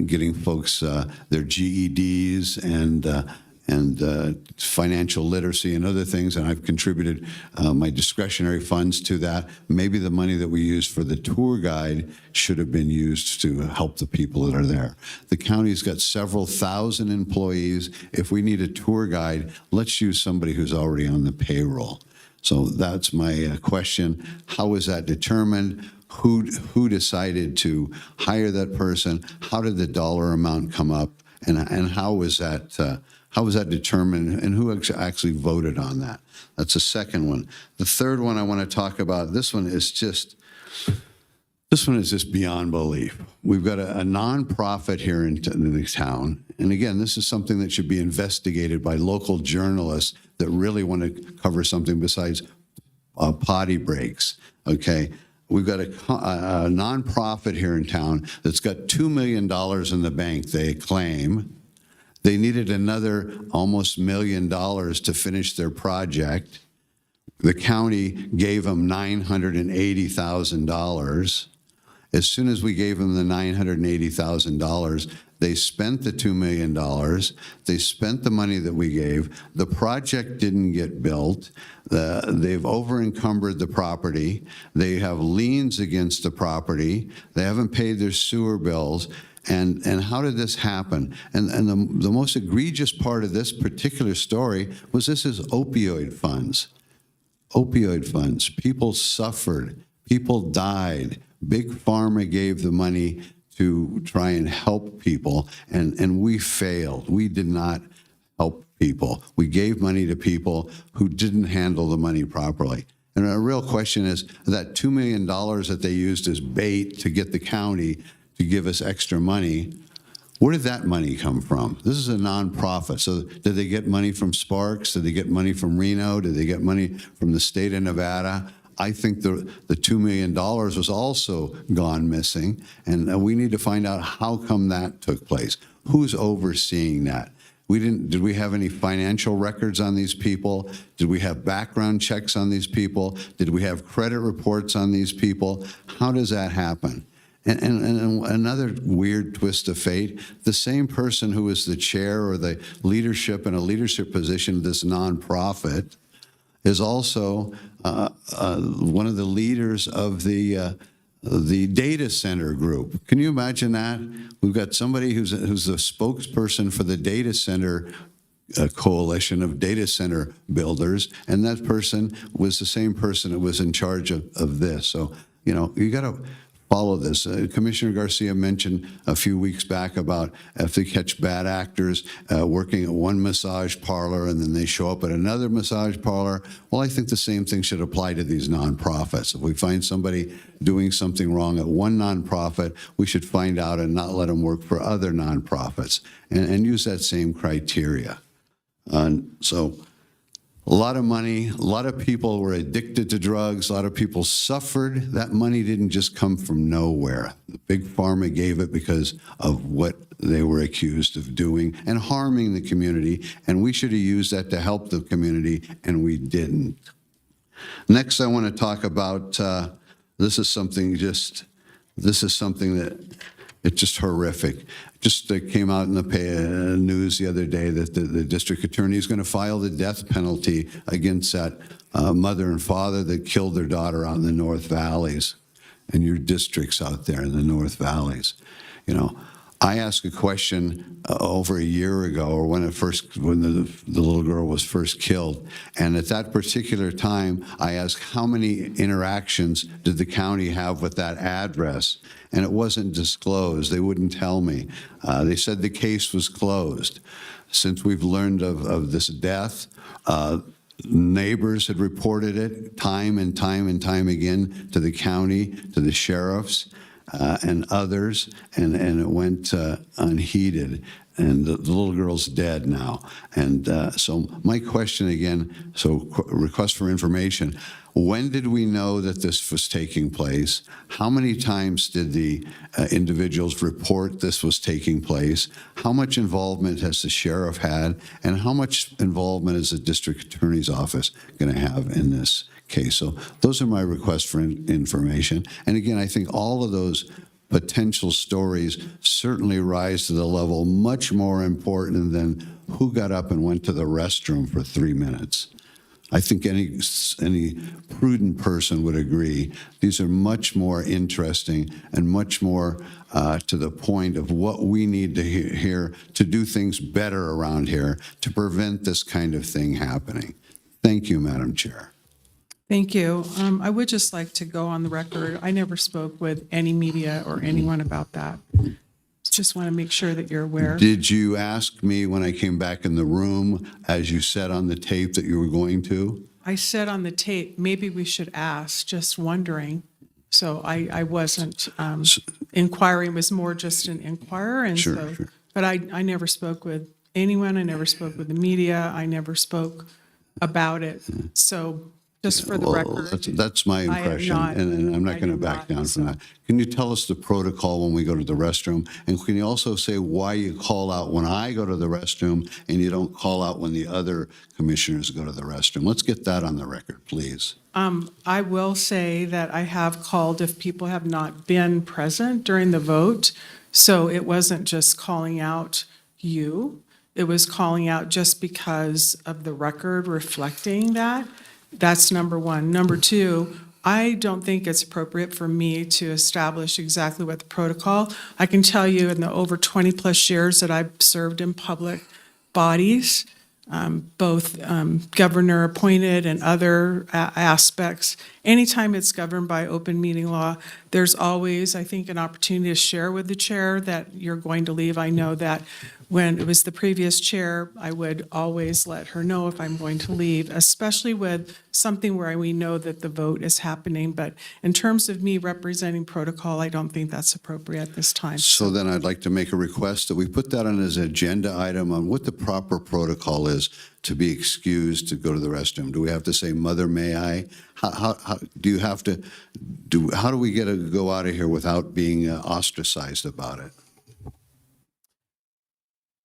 getting folks their GEDs and financial literacy and other things, and I've contributed my discretionary funds to that. Maybe the money that we use for the tour guide should have been used to help the people that are there. The county's got several thousand employees. If we need a tour guide, let's use somebody who's already on the payroll. So that's my question. How was that determined? Who decided to hire that person? How did the dollar amount come up? And how was that determined? And who actually voted on that? That's the second one. The third one I want to talk about. This one is just beyond belief. We've got a nonprofit here in the town, and again, this is something that should be investigated by local journalists that really want to cover something besides potty breaks. Okay. We've got a nonprofit here in town that's got $2 million in the bank, they claim. They needed another almost $1 million to finish their project. The county gave them $980,000. As soon as we gave them the $980,000, they spent the $2 million. They spent the money that we gave. The project didn't get built. They've over-encumbered the property. They have liens against the property. They haven't paid their sewer bills. And how did this happen? And the most egregious part of this particular story was this is opioid funds. Opioid funds. People suffered. People died. Big Pharma gave the money to try and help people, and we failed. We did not help people. We gave money to people who didn't handle the money properly. And a real question is that $2 million that they used as bait to get the county to give us extra money, where did that money come from? This is a nonprofit. So did they get money from Sparks? Did they get money from Reno? Did they get money from the state of Nevada? I think the $2 million was also gone missing, and we need to find out how come that took place. Who's overseeing that? Did we have any financial records on these people? Did we have background checks on these people? Did we have credit reports on these people? How does that happen? And another weird twist of fate, the same person who is the chair or the leadership in a leadership position of this nonprofit is also one of the leaders of the data center group. Can you imagine that? We've got somebody who's the spokesperson for the data center coalition of data center builders, and that person was the same person that was in charge of this. So, you know, you got to follow this. Commissioner Garcia mentioned a few weeks back about if they catch bad actors working at one massage parlor and then they show up at another massage parlor. Well, I think the same thing should apply to these nonprofits. If we find somebody doing something wrong at one nonprofit, we should find out and not let them work for other nonprofits and use that same criteria. So a lot of money, a lot of people were addicted to drugs, a lot of people suffered. That money didn't just come from nowhere. The Big Pharma gave it because of what they were accused of doing and harming the community, and we should have used that to help the community, and we didn't. Next, I want to talk about, this is something that it's just horrific. Just came out in the news the other day that the district attorney is going to file the death penalty against that mother and father that killed their daughter out in the North Valleys, and your districts out there in the North Valleys. You know, I asked a question over a year ago, or when the little girl was first killed, and at that particular time, I asked how many interactions did the county have with that address, and it wasn't disclosed. They wouldn't tell me. They said the case was closed. Since we've learned of this death, neighbors had reported it time and time and time again to the county, to the sheriffs, and others, and it went unheeded. And the little girl's dead now. And so my question again, request for information. When did we know that this was taking place? How many times did the individuals report this was taking place? How much involvement has the sheriff had? And how much involvement is the district attorney's office going to have in this case? So those are my requests for information. And again, I think all of those potential stories certainly rise to the level much more important than who got up and went to the restroom for 3 minutes. I think any prudent person would agree. These are much more interesting and much more to the point of what we need to hear to do things better around here to prevent this kind of thing happening. Thank you, Madam Chair. Thank you. I would just like to go on the record. I never spoke with any media or anyone about that. Just want to make sure that you're aware. Did you ask me when I came back in the room, as you said on the tape, that you were going to? I said on the tape, maybe we should ask, just wondering. So I wasn't inquiring, it was more just an inquirer. And Sure. But I never spoke with anyone. I never spoke with the media. I never spoke about it. So just for the record. That's my impression, and I'm not going to back down from that. Can you tell us the protocol when we go to the restroom? And can you also say why you call out when I go to the restroom and you don't call out when the other commissioners go to the restroom? Let's get that on the record, please. I will say that I have called if people have not been present during the vote. So it wasn't just calling out you. It was calling out just because of the record reflecting that. That's number one. Number two, I don't think it's appropriate for me to establish exactly what the protocol. I can tell you in the over 20 plus years that I've served in public bodies, both governor appointed and other aspects. Anytime it's governed by open meeting law, there's always, I think, an opportunity to share with the chair that you're going to leave. I know that when it was the previous chair, I would always let her know if I'm going to leave, especially with something where we know that the vote is happening. But in terms of me representing protocol, I don't think that's appropriate at this time. So then I'd like to make a request that we put that on as an agenda item on what the proper protocol is to be excused to go to the restroom. Do we have to say, Mother, may I? How do you have to how do we get to go out of here without being ostracized about it?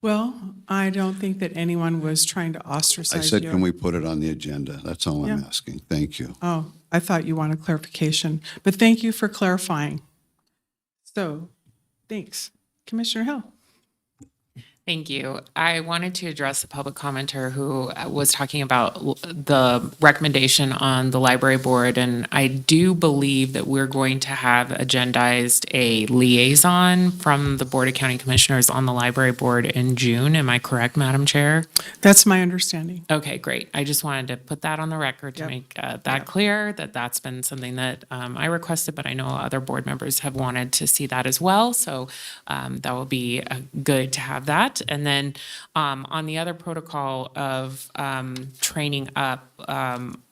Well, I don't think that anyone was trying to ostracize I said, you. can we put it on the agenda? That's all I'm asking. Thank you. Oh, I thought you wanted clarification, but thank you for clarifying. So, thanks. Commissioner Hill. Thank you. I wanted to address the public commenter who was talking about the recommendation on the library board, and I do believe that we're going to have agendized a liaison from the Board of County Commissioners on the library board in June. Am I correct, Madam Chair? That's my understanding. Okay, great. I just wanted to put that on the record to make that clear, that that's been something that I requested, but I know other board members have wanted to see that as well. So that will be good to have that. And then on the other protocol of training up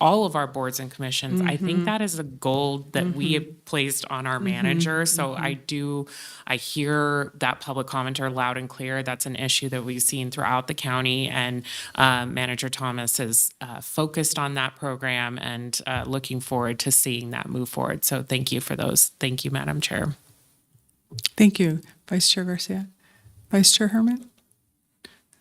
all of our boards and commissions, I think that is a goal that we have placed on our manager. So I hear that public commenter loud and clear. That's an issue that we've seen throughout the county, and Manager Thomas is focused on that program and looking forward to seeing that move forward. So thank you for those. Thank you, Madam Chair. Thank you, Vice Chair Garcia. Vice Chair Herman?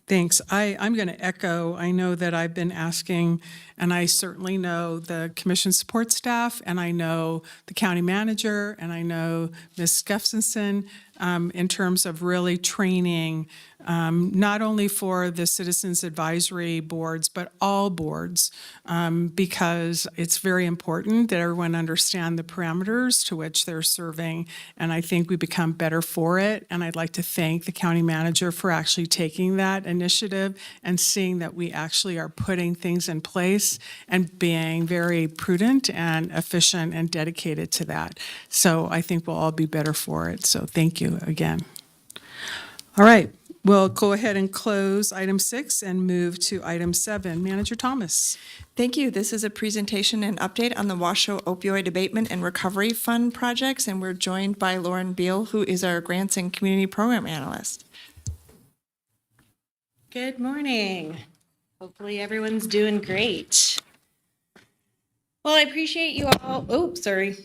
Thanks. I'm going to echo, I know that I've been asking, and I certainly know the commission support staff, and I know the county manager, and I know Ms. Gustafson. in terms of really training, not only for the citizens advisory boards, but all boards, because it's very important that everyone understand the parameters to which they're serving, and I think we become better for it. And I'd like to thank the county manager for actually taking that initiative and seeing that we actually are putting things in place and being very prudent and efficient and dedicated to that. So I think we'll all be better for it. So thank you again. All right. We'll go ahead and close item 6 and move to item 7. Manager Thomas. Thank you. This is a presentation and update on the Washoe Opioid Abatement and Recovery Fund projects, and we're joined by Lauren Beal, who is our Grants and Community Program Analyst. Good morning. Hopefully everyone's doing great. Well, I appreciate you all. Oh, sorry.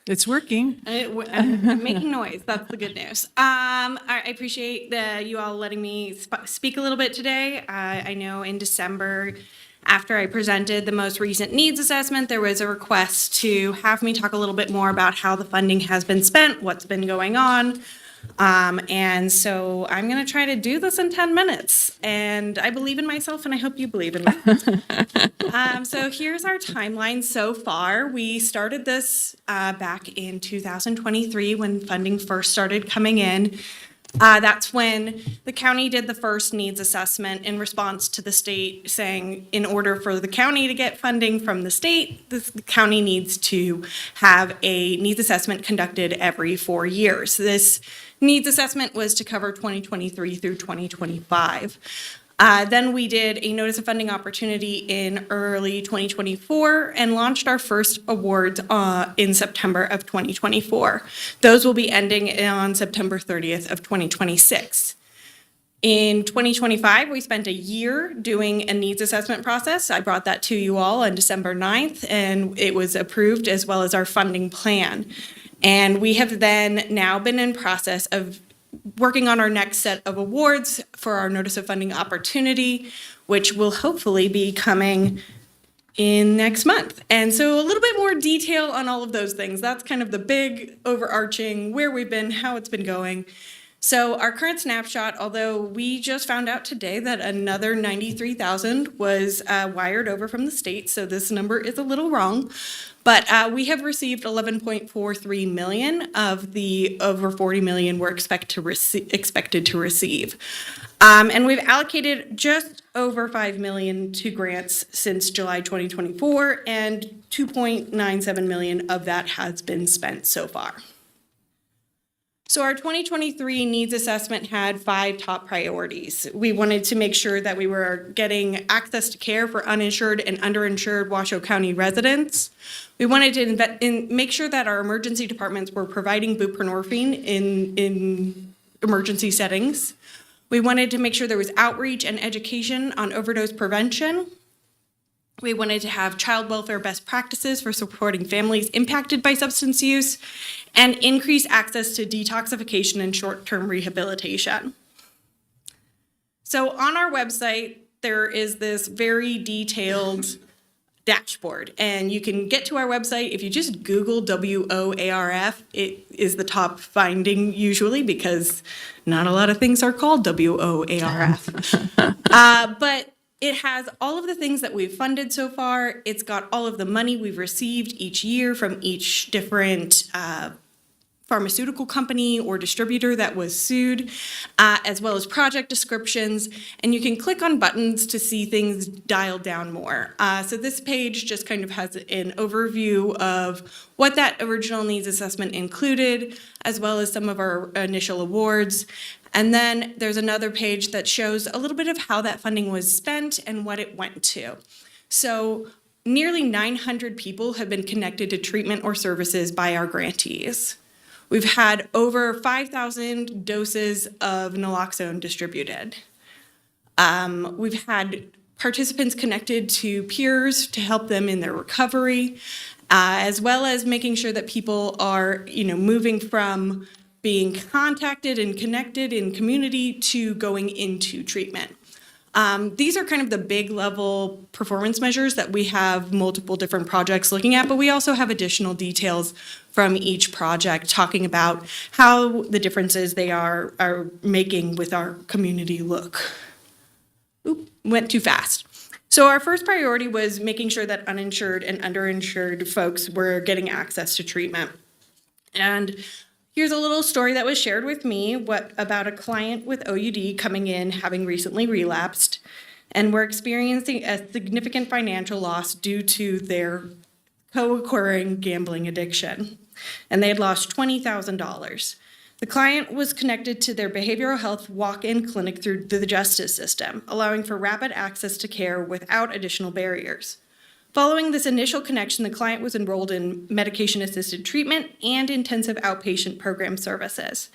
It's working. I'm making noise. That's the good news. I appreciate you all letting me speak a little bit today. I know in December, after I presented the most recent needs assessment, there was a request to have me talk a little bit more about how the funding has been spent, what's been going on. And so I'm going to try to do this in 10 minutes. And I believe in myself, and I hope you believe in me. So here's our timeline so far. We started this back in 2023 when funding first started coming in. That's when the county did the first needs assessment in response to the state saying, in order for the county to get funding from the state, the county needs to have a needs assessment conducted every 4 years. This needs assessment was to cover 2023 through 2025. Then we did a notice of funding opportunity in early 2024 and launched our first awards in September of 2024. Those will be ending on September 30th of 2026. In 2025, we spent a year doing a needs assessment process. I brought that to you all on December 9th, and it was approved as well as our funding plan. And we have then now been in process of working on our next set of awards for our notice of funding opportunity, which will hopefully be coming in next month. And so a little bit more detail on all of those things. That's kind of the big overarching where we've been, how it's been going. So our current snapshot, although we just found out today that another 93,000 was wired over from the state, so this number is a little wrong, but we have received 11.43 million of the over 40 million we're expected to receive. And we've allocated just over 5 million to grants since July 2024, and 2.97 million of that has been spent so far. So our 2023 needs assessment had 5 top priorities. We wanted to make sure that we were getting access to care for uninsured and underinsured Washoe County residents. We wanted to make sure that our emergency departments were providing buprenorphine in emergency settings. We wanted to make sure there was outreach and education on overdose prevention. We wanted to have child welfare best practices for supporting families impacted by substance use, and increase access to detoxification and short-term rehabilitation. So on our website, there is this very detailed dashboard, and you can get to our website if you just Google WOARF. It is the top finding usually because not a lot of things are called WOARF. But it has all of the things that we've funded so far. It's got all of the money we've received each year from each different pharmaceutical company or distributor that was sued, as well as project descriptions. And you can click on buttons to see things dialed down more. So this page just kind of has an overview of what that original needs assessment included, as well as some of our initial awards. And then there's another page that shows a little bit of how that funding was spent and what it went to. So nearly 900 people have been connected to treatment or services by our grantees. We've had over 5,000 doses of naloxone distributed. We've had participants connected to peers to help them in their recovery, as well as making sure that people are, moving from being contacted and connected in community to going into treatment. These are kind of the big level performance measures that we have multiple different projects looking at, but we also have additional details from each project talking about how the differences they are making with our community look. Oop, went too fast. So our first priority was making sure that uninsured and underinsured folks were getting access to treatment. And here's a little story that was shared with me about a client with OUD coming in, having recently relapsed, and were experiencing a significant financial loss due to their co-occurring gambling addiction. And they had lost $20,000. The client was connected to their behavioral health walk-in clinic through the justice system, allowing for rapid access to care without additional barriers. Following this initial connection, the client was enrolled in medication-assisted treatment and intensive outpatient program services.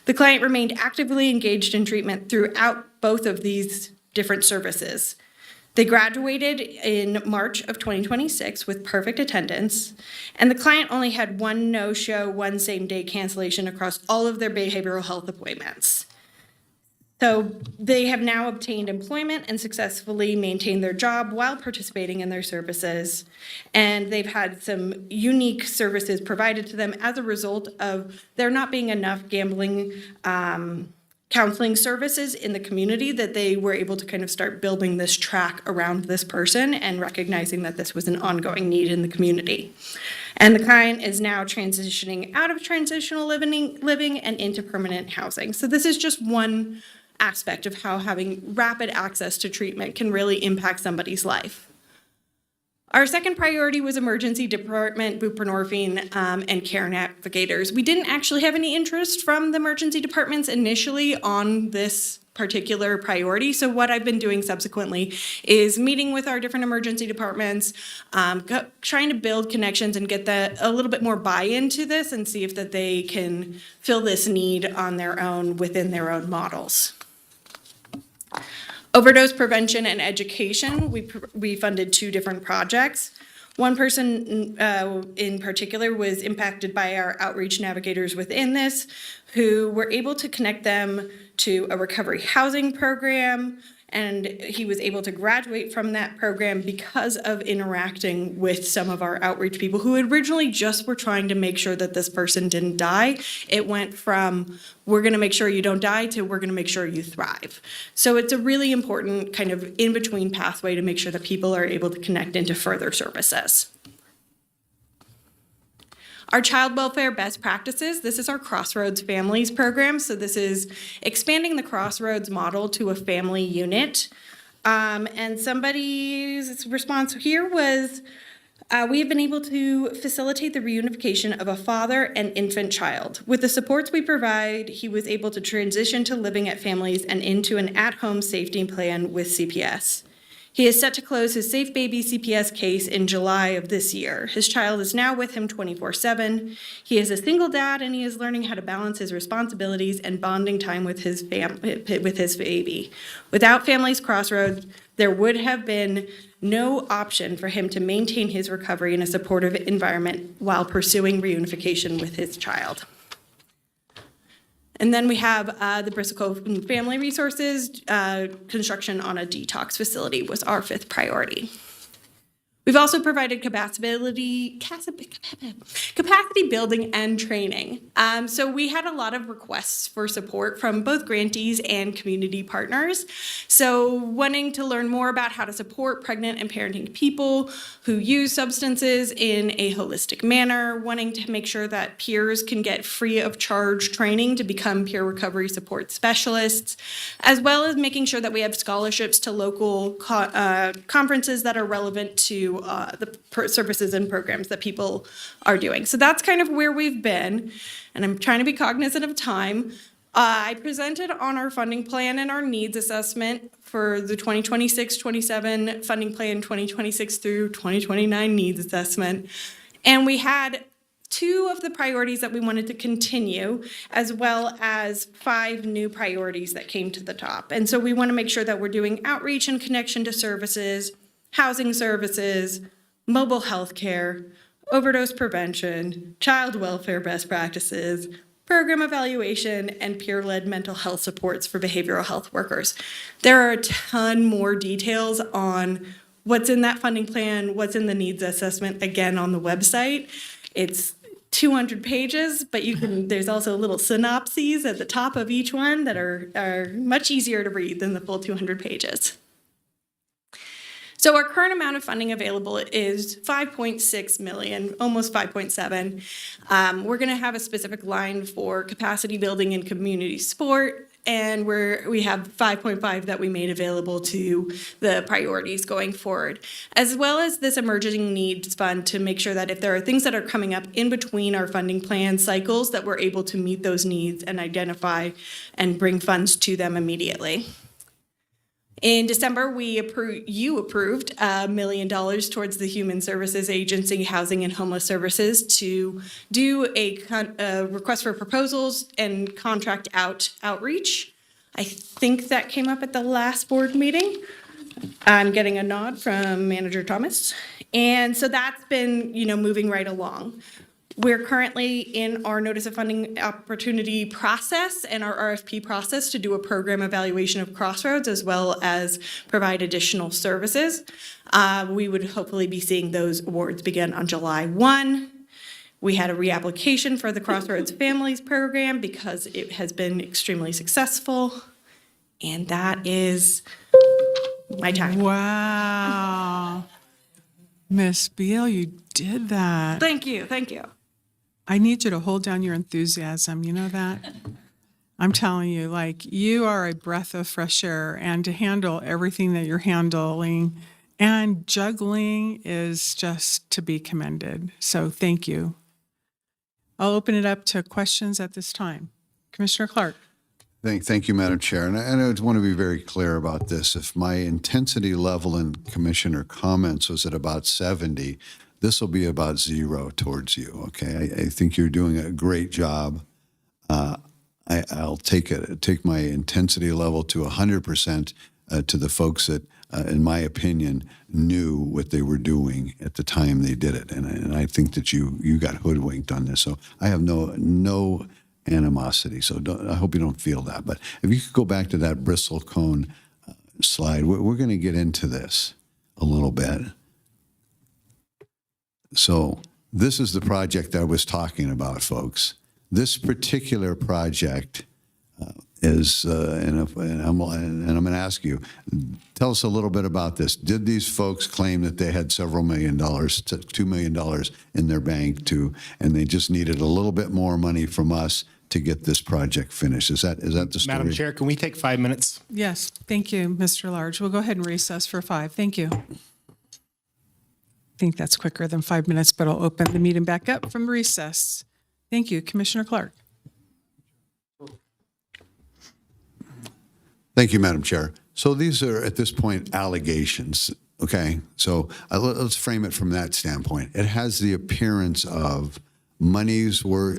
The client remained actively engaged in treatment throughout both of these different services. They graduated in March of 2026 with perfect attendance, and the client only had one no-show, one same-day cancellation across all of their behavioral health appointments. So they have now obtained employment and successfully maintained their job while participating in their services. And they've had some unique services provided to them as a result of there not being enough gambling counseling services in the community, that they were able to kind of start building this track around this person and recognizing that this was an ongoing need in the community. And the client is now transitioning out of transitional living and into permanent housing. So this is just one aspect of how having rapid access to treatment can really impact somebody's life. Our second priority was emergency department, buprenorphine, and care navigators. We didn't actually have any interest from the emergency departments initially on this particular priority. So what I've been doing subsequently is meeting with our different emergency departments, trying to build connections and get a little bit more buy-in to this and see if that they can fill this need on their own within their own models. Overdose prevention and education, we funded 2 different projects. One person in particular was impacted by our outreach navigators within this, who were able to connect them to a recovery housing program, and he was able to graduate from that program because of interacting with some of our outreach people who originally just were trying to make sure that this person didn't die. It went from, we're gonna make sure you don't die, to we're gonna make sure you thrive. So it's a really important kind of in-between pathway to make sure that people are able to connect into further services. Our child welfare best practices, this is our Crossroads Families program. So this is expanding the Crossroads model to a family unit. And somebody's response here was, we have been able to facilitate the reunification of a father and infant child. With the supports we provide, he was able to transition to living at families and into an at-home safety plan with CPS. He is set to close his Safe Baby CPS case in July of this year. His child is now with him 24/7. He is a single dad, and he is learning how to balance his responsibilities and bonding time with his baby. Without Families Crossroads, there would have been no option for him to maintain his recovery in a supportive environment while pursuing reunification with his child. And then we have the Bristol Family Resources. Construction on a detox facility was our 5th priority. We've also provided capacity building and training. So we had a lot of requests for support from both grantees and community partners. So wanting to learn more about how to support pregnant and parenting people who use substances in a holistic manner, wanting to make sure that peers can get free of charge training to become peer recovery support specialists, as well as making sure that we have scholarships to local conferences that are relevant to the services and programs that people are doing. So that's kind of where we've been, and I'm trying to be cognizant of time. I presented on our funding plan and our needs assessment for the 2026-27 funding plan, 2026 through 2029 needs assessment, and we had 2 of the priorities that we wanted to continue, as well as 5 new priorities that came to the top. And so we want to make sure that we're doing outreach and connection to services, housing services, mobile health care, overdose prevention, child welfare best practices, program evaluation, and peer-led mental health supports for behavioral health workers. There are a ton more details on what's in that funding plan, what's in the needs assessment, again, on the website. It's 200 pages, but there's also little synopses at the top of each one that are much easier to read than the full 200 pages. So our current amount of funding available is $5.6 million, almost 5.7. We're going to have a specific line for capacity building and community support, and we have 5.5 that we made available to the priorities going forward, as well as this emerging needs fund to make sure that if there are things that are coming up in between our funding plan cycles, that we're able to meet those needs and identify and bring funds to them immediately. In December, you approved $1 million towards the Human Services Agency Housing and Homeless Services to do a request for proposals and contract outreach. I think that came up at the last board meeting. I'm getting a nod from Manager Thomas. And so that's been, moving right along. We're currently in our notice of funding opportunity process and our RFP process to do a program evaluation of Crossroads, as well as provide additional services. We would hopefully be seeing those awards begin on July 1. We had a reapplication for the Crossroads Families Program because it has been extremely successful. And that is my time. Wow. Miss Beal, you did that. Thank you. I need you to hold down your enthusiasm. You know that? I'm telling you, you are a breath of fresh air, and to handle everything that you're handling and juggling is just to be commended. So thank you. I'll open it up to questions at this time. Commissioner Clark. Thank you, Madam Chair. And I just want to be very clear about this. If my intensity level in commissioner comments was at about 70, this will be about 0 towards you, okay? I think you're doing a great job. I'll take my intensity level to 100% to the folks that, in my opinion, knew what they were doing at the time they did it. And I think that you got hoodwinked on this. So I have no animosity. So I hope you don't feel that. But if you could go back to that bristle cone slide, we're going to get into this a little bit. So this is the project I was talking about, folks. This particular project is, and I'm going to ask you, tell us a little bit about this. Did these folks claim that they had several $1 million, $2 million in their bank and they just needed a little bit more money from us to get this project finished? Is that the story? Madam Chair, can we take 5 minutes? Yes, thank you, Mr. Large. We'll go ahead and recess for 5. Thank you. I think that's quicker than 5 minutes, but I'll open the meeting back up from recess. Thank you, Commissioner Clark. Thank you, Madam Chair. So these are, at this point, allegations, okay? So let's frame it from that standpoint. It has the appearance of monies were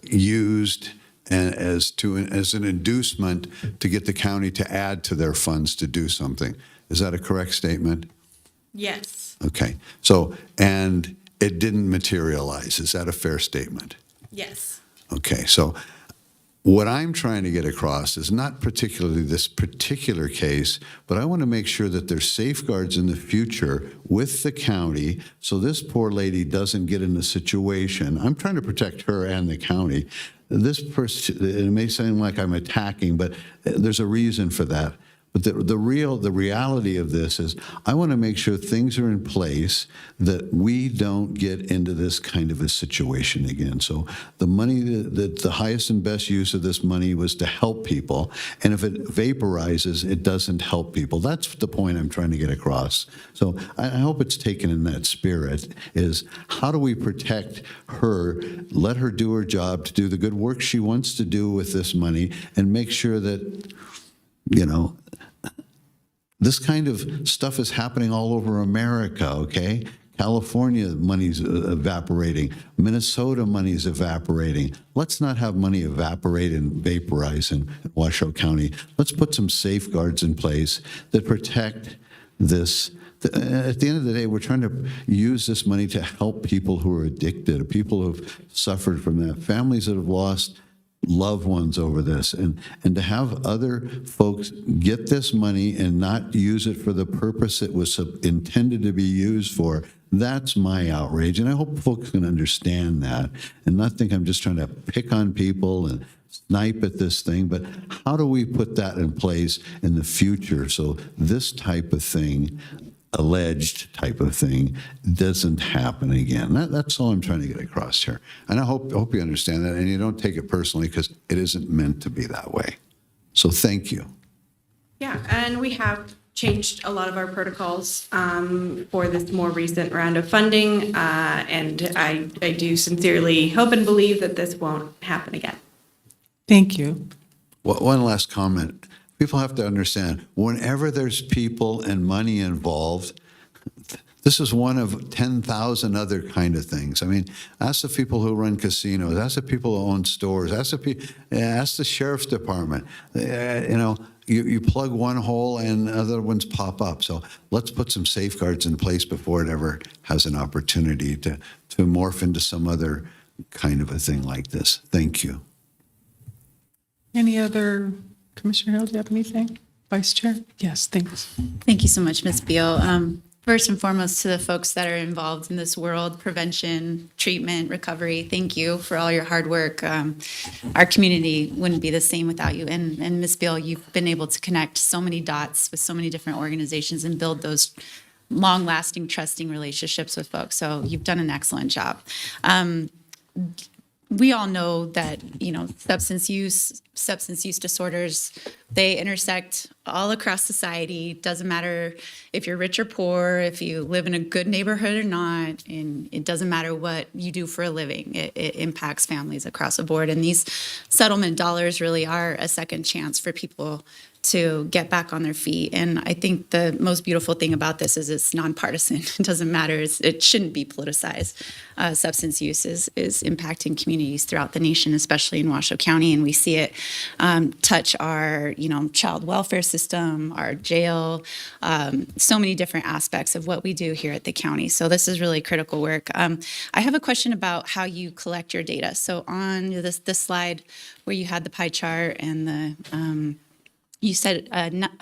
used as an inducement to get the county to add to their funds to do something. Is that a correct statement? Yes. Okay. So, and it didn't materialize. Is that a fair statement? Yes. Okay. So what I'm trying to get across is not particularly this particular case, but I want to make sure that there's safeguards in the future with the county so this poor lady doesn't get in a situation. I'm trying to protect her and the county. This person, it may sound like I'm attacking, but there's a reason for that. But the reality of this is I want to make sure things are in place that we don't get into this kind of a situation again. So the money, the highest and best use of this money was to help people. And if it vaporizes, it doesn't help people. That's the point I'm trying to get across. So I hope it's taken in that spirit, is how do we protect her, let her do her job to do the good work she wants to do with this money, and make sure that, this kind of stuff is happening all over America, okay? California money's evaporating. Minnesota money's evaporating. Let's not have money evaporate and vaporize in Washoe County. Let's put some safeguards in place that protect this At the end of the day, we're trying to use this money to help people who are addicted, people who have suffered from that, families that have lost loved ones over this, and to have other folks get this money and not use it for the purpose it was intended to be used for, that's my outrage. And I hope folks can understand that and not think I'm just trying to pick on people and snipe at this thing, but how do we put that in place in the future so this type of thing, alleged type of thing, doesn't happen again? That's all I'm trying to get across here. And I hope you understand that and you don't take it personally, because it isn't meant to be that way. So thank you. Yeah, and we have changed a lot of our protocols for this more recent round of funding, and I do sincerely hope and believe that this won't happen again. Thank you. One last comment. People have to understand, whenever there's people and money involved, this is one of 10,000 other kind of things. I mean, ask the people who run casinos, ask the people who own stores, ask the sheriff's department. You plug one hole and other ones pop up. So let's put some safeguards in place before it ever has an opportunity to morph into some other kind of a thing like this. Thank you. Any other, Commissioner Hill, do you have anything? Vice Chair? Yes, thanks. Thank you so much, Ms. Beal. First and foremost, to the folks that are involved in this world, prevention, treatment, recovery, thank you for all your hard work. Our community wouldn't be the same without you. And Ms. Beal, you've been able to connect so many dots with so many different organizations and build those long-lasting, trusting relationships with folks. So you've done an excellent job. We all know that, substance use disorders, they intersect all across society. Doesn't matter if you're rich or poor, if you live in a good neighborhood or not, and it doesn't matter what you do for a living. It impacts families across the board. And these settlement dollars really are a second chance for people to get back on their feet. And I think the most beautiful thing about this is it's nonpartisan. It doesn't matter. It shouldn't be politicized. Substance use is impacting communities throughout the nation, especially in Washoe County. And we see it touch our, child welfare system, our jail, so many different aspects of what we do here at the county. So this is really critical work. I have a question about how you collect your data. So on this slide where you had the pie chart and the you said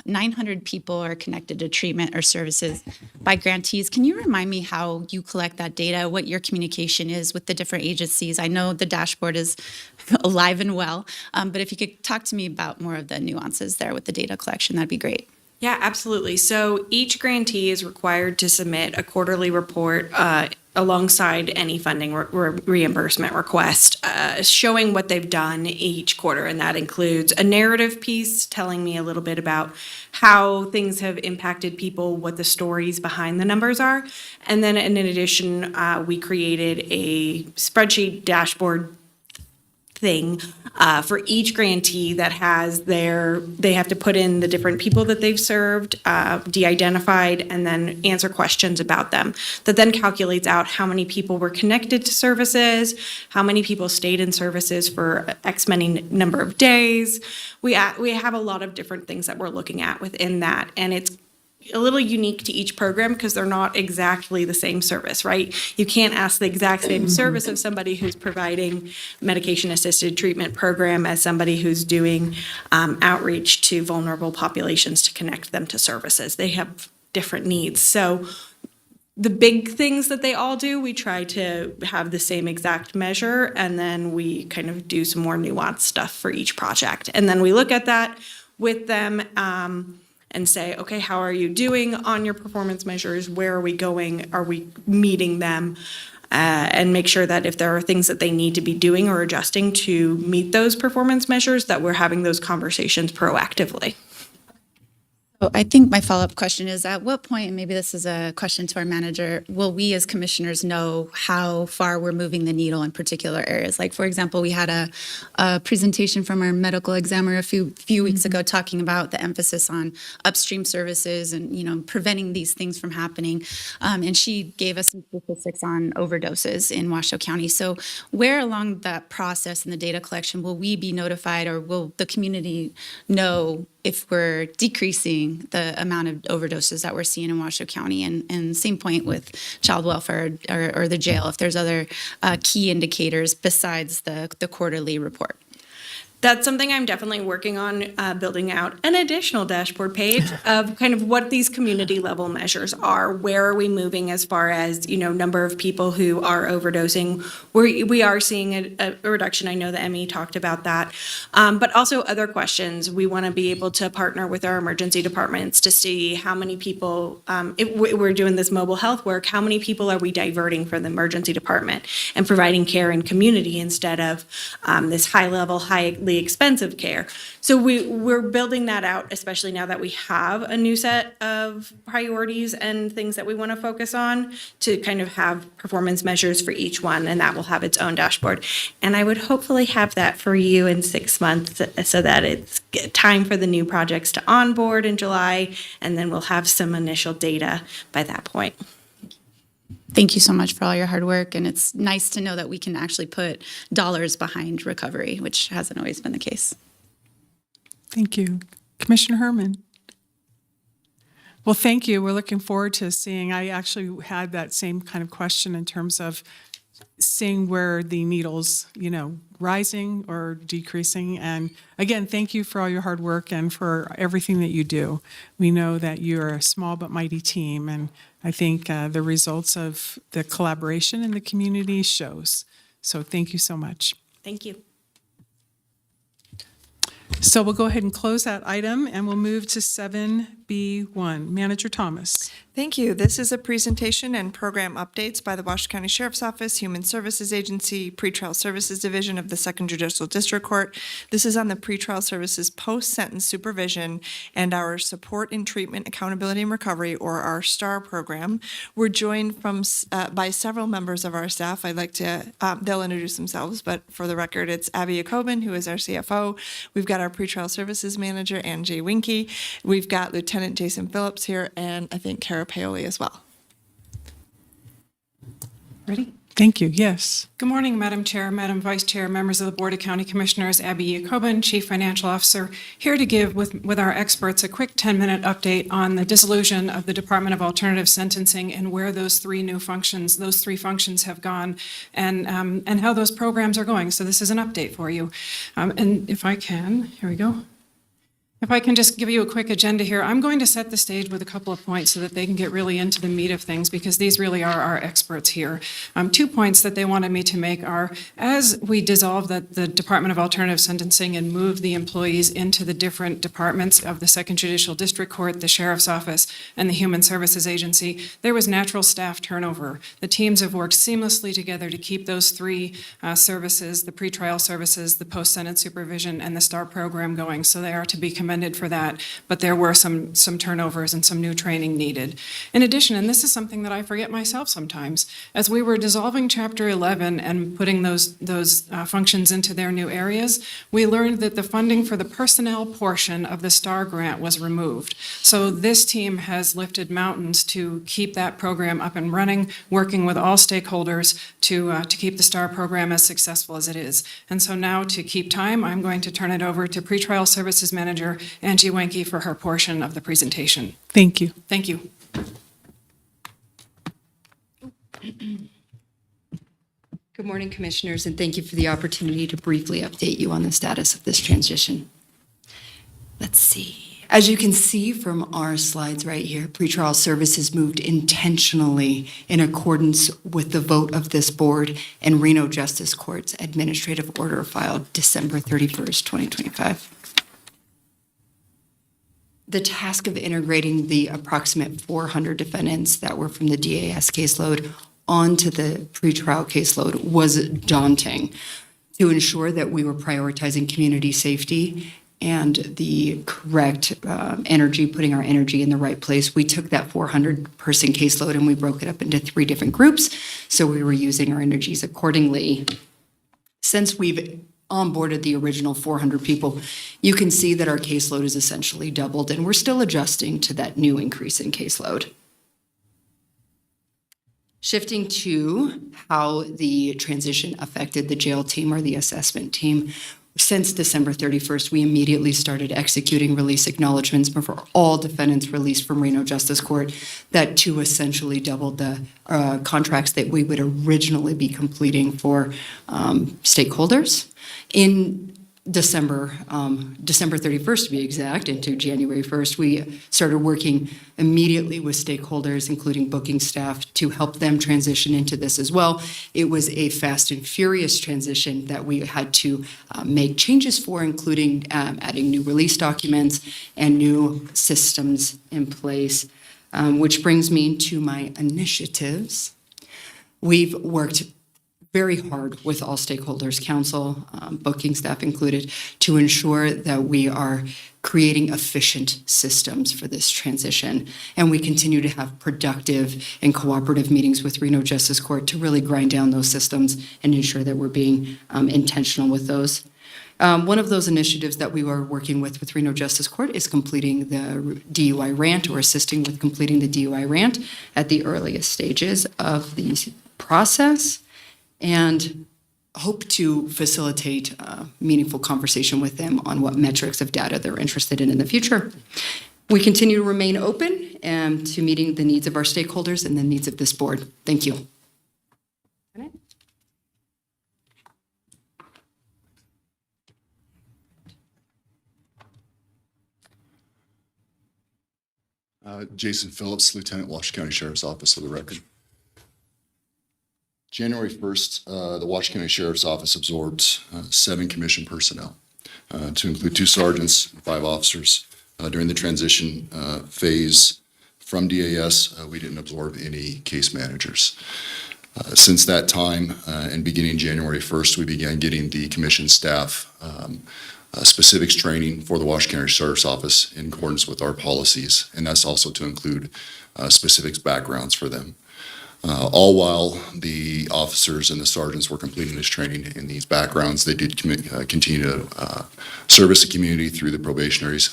900 people are connected to treatment or services by grantees. Can you remind me how you collect that data, what your communication is with the different agencies? I know the dashboard is alive and well, but if you could talk to me about more of the nuances there with the data collection, that'd be great. Yeah, absolutely. So each grantee is required to submit a quarterly report alongside any funding reimbursement request, showing what they've done each quarter. And that includes a narrative piece telling me a little bit about how things have impacted people, what the stories behind the numbers are. And then in addition, we created a spreadsheet dashboard thing for each grantee that has they have to put in the different people that they've served, de-identified, and then answer questions about them. That then calculates out how many people were connected to services, how many people stayed in services for X many number of days. We have a lot of different things that we're looking at within that, and it's a little unique to each program because they're not exactly the same service, right? You can't ask the exact same service of somebody who's providing medication-assisted treatment program as somebody who's doing outreach to vulnerable populations to connect them to services. They have different needs. So the big things that they all do, we try to have the same exact measure, and then we kind of do some more nuanced stuff for each project. And then we look at that with them and say, okay, how are you doing on your performance measures? Where are we going? Are we meeting them? And make sure that if there are things that they need to be doing or adjusting to meet those performance measures, that we're having those conversations proactively. So I think my follow-up question is, at what point, and maybe this is a question to our manager, will we as commissioners know how far we're moving the needle in particular areas? Like, for example, we had a presentation from our medical examiner a few weeks ago talking about the emphasis on upstream services and, preventing these things from happening. And she gave us some statistics on overdoses in Washoe County. So where along that process and the data collection will we be notified, or will the community know if we're decreasing the amount of overdoses that we're seeing in Washoe County, and same point with child welfare or the jail, if there's other key indicators besides the quarterly report. That's something I'm definitely working on, building out an additional dashboard page of kind of what these community level measures are. Where are we moving as far as, number of people who are overdosing? We are seeing a reduction. I know that Emmy talked about that. But also other questions. We want to be able to partner with our emergency departments to see how many people, if we're doing this mobile health work, how many people are we diverting from the emergency department and providing care in community instead of this high level, highly expensive care. So we're building that out, especially now that we have a new set of priorities and things that we want to focus on, to kind of have performance measures for each one, and that will have its own dashboard. And I would hopefully have that for you in 6 months so that it's time for the new projects to onboard in July, and then we'll have some initial data by that point. Thank you so much for all your hard work, and it's nice to know that we can actually put dollars behind recovery, which hasn't always been the case. Thank you. Commissioner Herman. Well, thank you. We're looking forward to seeing. I actually had that same kind of question in terms of seeing where the needle's, rising or decreasing. And again, thank you for all your hard work and for everything that you do. We know that you're a small but mighty team, and I think the results of the collaboration in the community shows. So thank you so much. Thank you. So we'll go ahead and close that item, and we'll move to 7B1. Manager Thomas. Thank you. This is a presentation and program updates by the Washoe County Sheriff's Office, Human Services Agency, Pretrial Services Division of the 2nd Judicial District Court. This is on the pretrial services post-sentence supervision and our Support in Treatment, Accountability, and Recovery, or our STAR program. We're joined by several members of our staff. I'd like to, they'll introduce themselves, but for the record, it's Abby Jacobin, who is our CFO. We've got our pretrial services manager, Angie Winke. We've got Lieutenant Jason Phillips here, and I think Kara Paoli as well. Ready? Thank you. Yes. Good morning, Madam Chair, Madam Vice Chair, members of the Board of County Commissioners. Abby Jacobin, Chief Financial Officer, here to give with our experts a quick 10-minute update on the dissolution of the Department of Alternative Sentencing and where those three functions have gone, and how those programs are going. So this is an update for you. And if I can, here we go. If I can just give you a quick agenda here, I'm going to set the stage with a couple of points so that they can get really into the meat of things, because these really are our experts here. 2 points that they wanted me to make are, as we dissolve the Department of Alternative Sentencing and move the employees into the different departments of the 2nd Judicial District Court, the Sheriff's Office, and the Human Services Agency, there was natural staff turnover. The teams have worked seamlessly together to keep those three services, the pretrial services, the post-sentence supervision, and the STAR program going. So they are to be commended for that, but there were some turnovers and some new training needed. In addition, and this is something that I forget myself sometimes, as we were dissolving Chapter 11 and putting those functions into their new areas, we learned that the funding for the personnel portion of the STAR grant was removed. So this team has lifted mountains to keep that program up and running, working with all stakeholders to keep the STAR program as successful as it is. And so now, to keep time, I'm going to turn it over to Pretrial Services Manager Angie Winke for her portion of the presentation. Thank you. Thank you. Good morning, Commissioners, and thank you for the opportunity to briefly update you on the status of this transition. Let's see. As you can see from our slides right here, pretrial services moved intentionally in accordance with the vote of this board and Reno Justice Court's administrative order filed December 31st, 2025. The task of integrating the approximate 400 defendants that were from the DAS caseload onto the pretrial caseload was daunting. To ensure that we were prioritizing community safety and the correct energy, putting our energy in the right place, we took that 400-person caseload and we broke it up into 3 different groups. So we were using our energies accordingly. Since we've onboarded the original 400 people, you can see that our caseload is essentially doubled, and we're still adjusting to that new increase in caseload. Shifting to how the transition affected the jail team or the assessment team, Since December 31st, we immediately started executing release acknowledgments for all defendants released from Reno Justice Court. That too essentially doubled the contracts that we would originally be completing for stakeholders. In December 31st to be exact, into January 1st, we started working immediately with stakeholders, including booking staff, to help them transition into this as well. It was a fast and furious transition that we had to make changes for, including adding new release documents and new systems in place, which brings me to my initiatives. We've worked very hard with all stakeholders, council, booking staff included, to ensure that we are creating efficient systems for this transition. And we continue to have productive and cooperative meetings with Reno Justice Court to really grind down those systems and ensure that we're being intentional with those. One of those initiatives that we are working with Reno Justice Court is completing the DUI rant, or assisting with completing the DUI rant at the earliest stages of the process, and hope to facilitate meaningful conversation with them on what metrics of data they're interested in the future. We continue to remain open to meeting the needs of our stakeholders and the needs of this board. Thank you. Jason Phillips, Lieutenant, Washoe County Sheriff's Office, for the record. January 1st, the Washoe County Sheriff's Office absorbed 7 commission personnel, to include 2 sergeants and 5 officers. During the transition phase from DAS, we didn't absorb any case managers. Since that time, and beginning January 1st, we began getting the commission staff specifics training for the Washoe County Sheriff's Office in accordance with our policies, and that's also to include specifics backgrounds for them. All while the officers and the sergeants were completing this training in these backgrounds, they did continue to service the community through the probationaries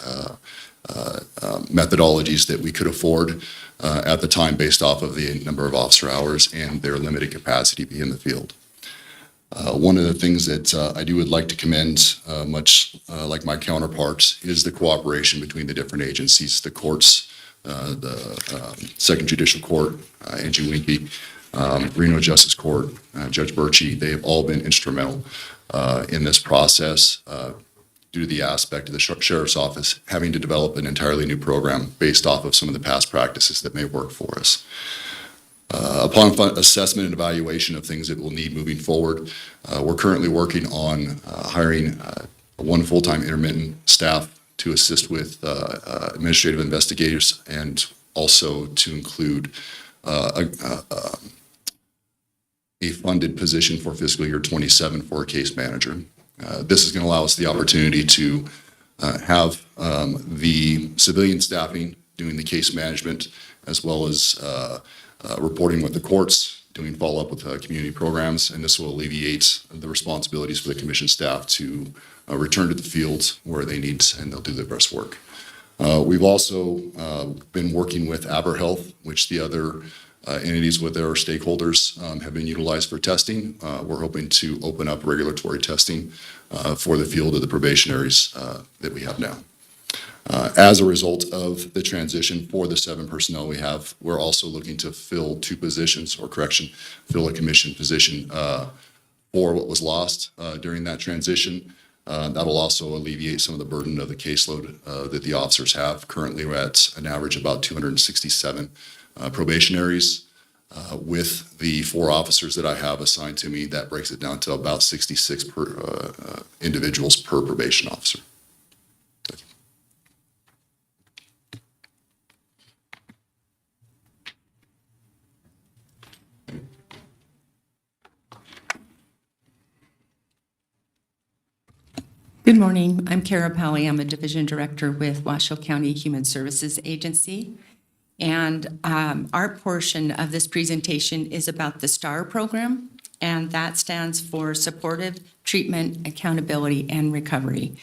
methodologies that we could afford at the time based off of the number of officer hours and their limited capacity to be in the field. One of the things that I would like to commend, much like my counterparts, is the cooperation between the different agencies, the courts, the Second Judicial Court, Angie Winke, Reno Justice Court, Judge Birchie. They have all been instrumental in this process due to the aspect of the Sheriff's Office having to develop an entirely new program based off of some of the past practices that may work for us. Upon assessment and evaluation of things that we'll need moving forward, we're currently working on hiring 1 full-time intermittent staff to assist with administrative investigators, and also to include a funded position for fiscal year 27 for a case manager. This is going to allow us the opportunity to have the civilian staffing doing the case management, as well as reporting with the courts, doing follow-up with community programs, and this will alleviate the responsibilities for the commission staff to return to the field where they need, and they'll do their best work. We've also been working with AberHealth, which the other entities with their stakeholders have been utilized for testing. We're hoping to open up regulatory testing for the field of the probationaries that we have now. As a result of the transition for the 7 personnel we have, we're also looking to fill 2 positions, or correction, fill a commission position for what was lost during that transition. That'll also alleviate some of the burden of the caseload that the officers have. Currently, we're at an average of about 267 probationaries. With the 4 officers that I have assigned to me, that breaks it down to about 66 individuals per probation officer. Good morning. I'm Kara Pally. I'm a division director with Washoe County Human Services Agency. And our portion of this presentation is about the STAR program, and that stands for Supportive Treatment, Accountability, and Recovery.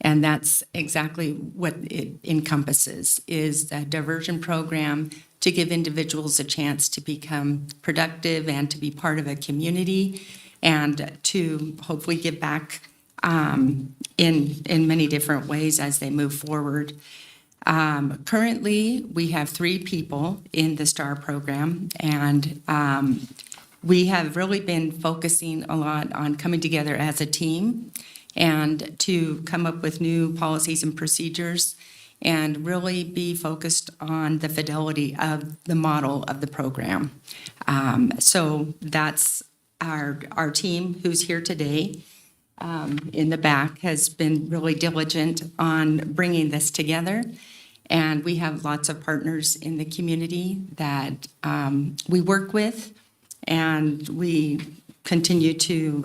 And that's exactly what it encompasses, is a diversion program to give individuals a chance to become productive and to be part of a community, and to hopefully give back in many different ways as they move forward. Currently, we have 3 people in the STAR program, and we have really been focusing a lot on coming together as a team and to come up with new policies and procedures and really be focused on the fidelity of the model of the program. So that's our team who's here today. In the back has been really diligent on bringing this together. And we have lots of partners in the community that we work with, and we continue to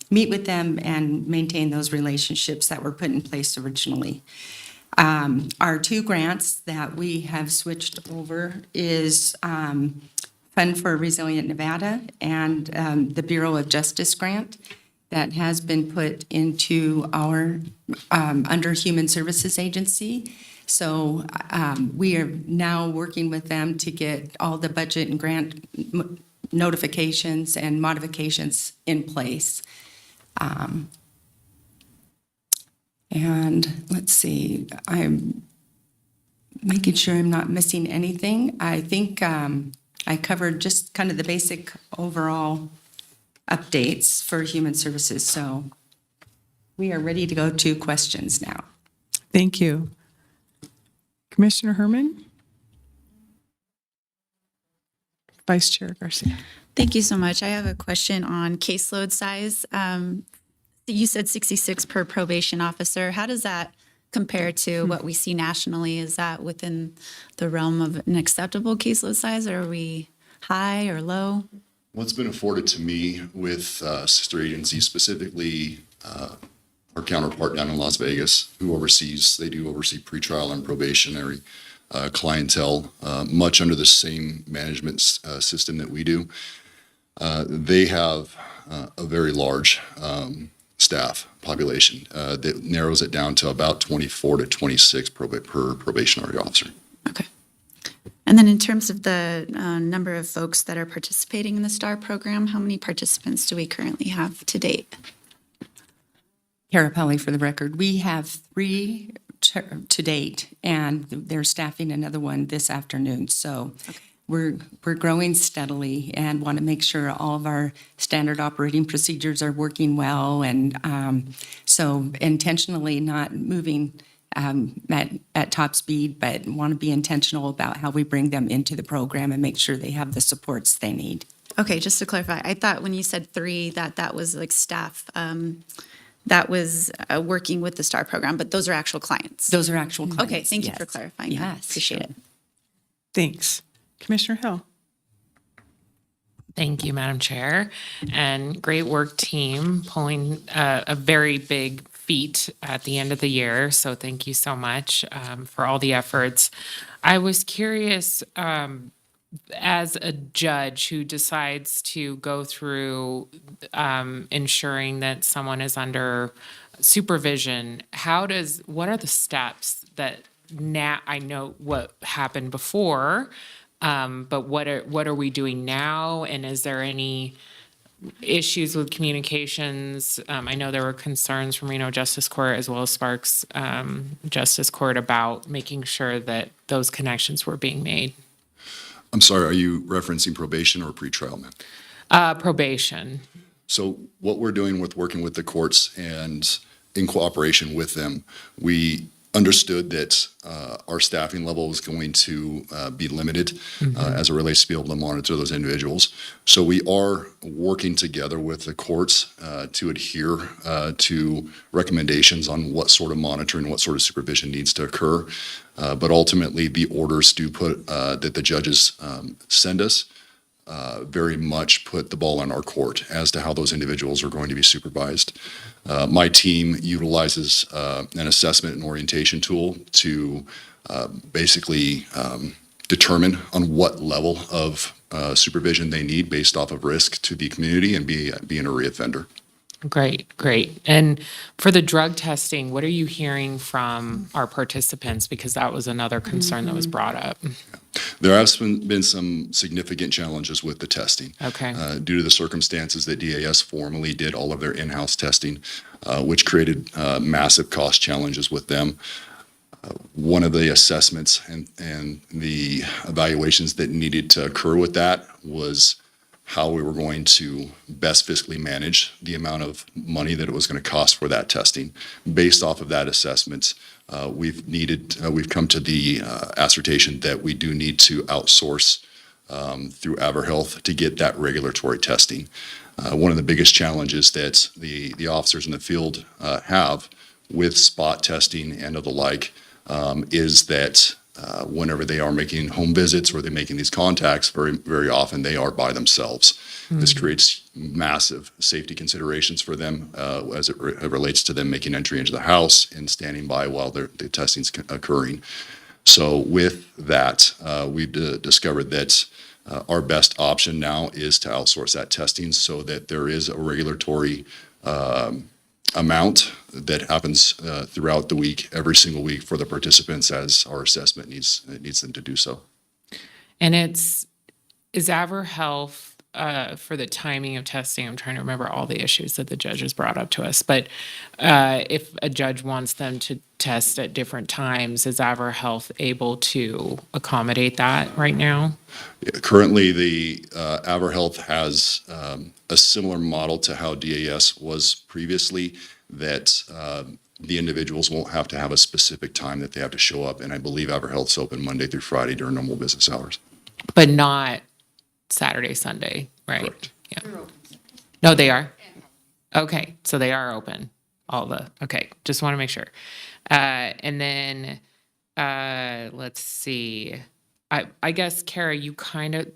meet with them and maintain those relationships that were put in place originally. Our 2 grants that we have switched over is Fund for Resilient Nevada and the Bureau of Justice grant that has been put into our under Human Services Agency. So we are now working with them to get all the budget and grant notifications and modifications in place. And let's see, I'm making sure I'm not missing anything. I think I covered just kind of the basic overall updates for Human Services. So we are ready to go to questions now. Thank you. Commissioner Herman? Vice Chair Garcia. Thank you so much. I have a question on caseload size. You said 66 per probation officer. How does that compare to what we see nationally? Is that within the realm of an acceptable caseload size, or are we high or low? What's been afforded to me with sister agencies, specifically our counterpart down in Las Vegas, who they do oversee pretrial and probationary clientele, much under the same management system that we do. They have a very large staff population that narrows it down to about 24 to 26 per probationary officer. Okay. And then in terms of the number of folks that are participating in the STAR program, how many participants do we currently have to date? Kara Pelly for the record. We have 3 to date, and they're staffing another one this afternoon. So we're growing steadily and want to make sure all of our standard operating procedures are working well. And so intentionally not moving at top speed, but want to be intentional about how we bring them into the program and make sure they have the supports they need. Okay, just to clarify, I thought when you said 3 that was like staff that was working with the STAR program, but those are actual clients. Those are actual clients. Okay, thank you yes. for clarifying. Yes, Appreciate it. Thanks. Commissioner Hill. Thank you, Madam Chair, and great work, team, pulling a very big feat at the end of the year. So thank you so much for all the efforts. I was curious, as a judge who decides to go through ensuring that someone is under supervision, what are the steps that now I know what happened before, but what are we doing now? And is there any issues with communications? I know there were concerns from Reno Justice Court as well as Sparks Justice Court about making sure that those connections were being made. I'm sorry, are you referencing probation or pretrial, ma'am? Probation. So what we're doing with working with the courts and in cooperation with them, we understood that our staffing level was going to be limited as it relates to be able to monitor those individuals. So we are working together with the courts to adhere to recommendations on what sort of monitoring, what sort of supervision needs to occur. But ultimately, the orders do put that the judges send us very much put the ball in our court as to how those individuals are going to be supervised. My team utilizes an assessment and orientation tool to basically determine on what level of supervision they need based off of risk to the community and being a reoffender. Great, great. And for the drug testing, what are you hearing from our participants? Because that was another concern that was brought up. There have been some significant challenges with the testing. Okay. Due to the circumstances that DAS formally did all of their in-house testing, which created massive cost challenges with them. One of the assessments and the evaluations that needed to occur with that was how we were going to best fiscally manage the amount of money that it was going to cost for that testing. Based off of that assessment, we've come to the assertion that we do need to outsource through AverHealth to get that regulatory testing. One of the biggest challenges that the officers in the field have with spot testing and of the like is that whenever they are making home visits or they're making these contacts, very, very often they are by themselves. This creates massive safety considerations for them as it relates to them making entry into the house and standing by while the testing's occurring. So with that, we've discovered that our best option now is to outsource that testing so that there is a regulatory amount that happens throughout the week, every single week for the participants as our assessment needs them to do so. And is AverHealth for the timing of testing? I'm trying to remember all the issues that the judges brought up to us, but if a judge wants them to test at different times, is AverHealth able to accommodate that right now? Currently, the AverHealth has a similar model to how DAS was previously, that the individuals won't have to have a specific time that they have to show up. And I believe AverHealth's open Monday through Friday during normal business hours. But not Saturday, Sunday, right? Correct. Yeah. No, they are? Okay, so they are open. Okay, just want to make sure. And then, let's see. I guess, Kara, you kind of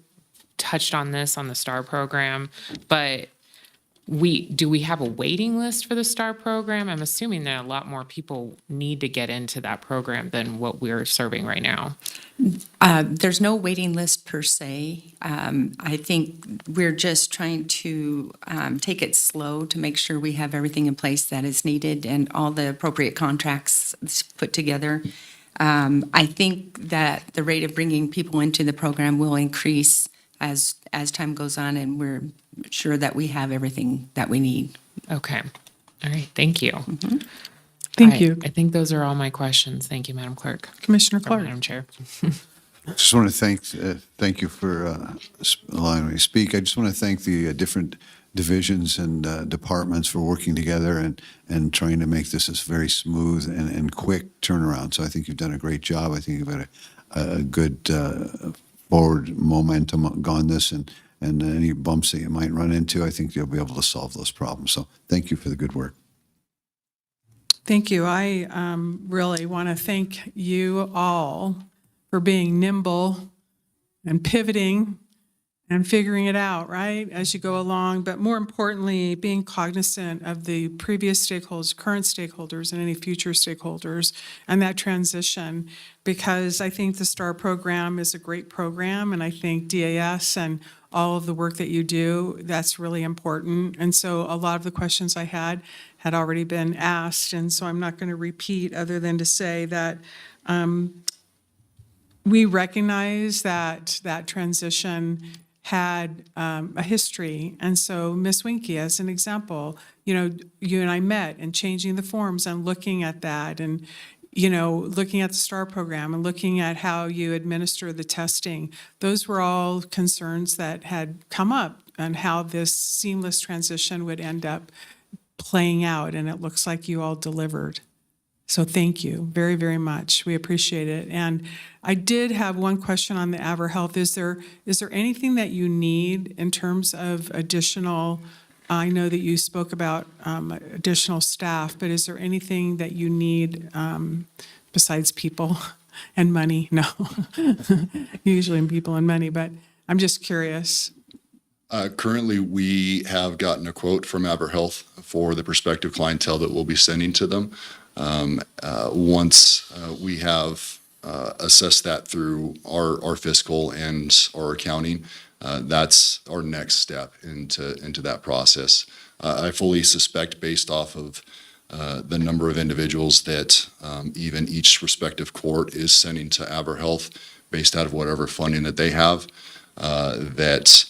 touched on this on the STAR program, but do we have a waiting list for the STAR program? I'm assuming that a lot more people need to get into that program than what we're serving right now. There's no waiting list per se. I think we're just trying to take it slow to make sure we have everything in place that is needed and all the appropriate contracts put together. I think that the rate of bringing people into the program will increase as time goes on, and we're sure that we have everything that we need. Okay. All right. Thank you. Thank you. I think those are all my questions. Thank you, Madam Clerk. Commissioner Or Clark. Madam Chair. I just want to thank you for allowing me to speak. I just want to thank the different divisions and departments for working together and trying to make this a very smooth and quick turnaround. So I think you've done a great job. I think you've got a good forward momentum on this, and any bumps that you might run into, I think you'll be able to solve those problems. So thank you for the good work. Thank you. I really want to thank you all for being nimble and pivoting and figuring it out, right, as you go along. But more importantly, being cognizant of the previous stakeholders, current stakeholders, and any future stakeholders, and that transition. Because I think the STAR program is a great program, and I think DAS and all of the work that you do, that's really important. And so a lot of the questions I had already been asked, and so I'm not going to repeat other than to say that we recognize that that transition had a history. And so Ms. Winkie, as an example, you and I met and changing the forms and looking at that and, looking at the STAR program and looking at how you administer the testing. Those were all concerns that had come up and how this seamless transition would end up playing out. And it looks like you all delivered. So thank you very, very much. We appreciate it. And I did have one question on the AverHealth. Is there anything that you need in terms of additional, I know that you spoke about additional staff, but is there anything that you need besides people and money? No, usually people and money, but I'm just curious. Currently, we have gotten a quote from AverHealth for the prospective clientele that we'll be sending to them. Once we have assessed that through our fiscal and our accounting, that's our next step into that process. I fully suspect, based off of the number of individuals that even each respective court is sending to AberHealth based out of whatever funding that they have, that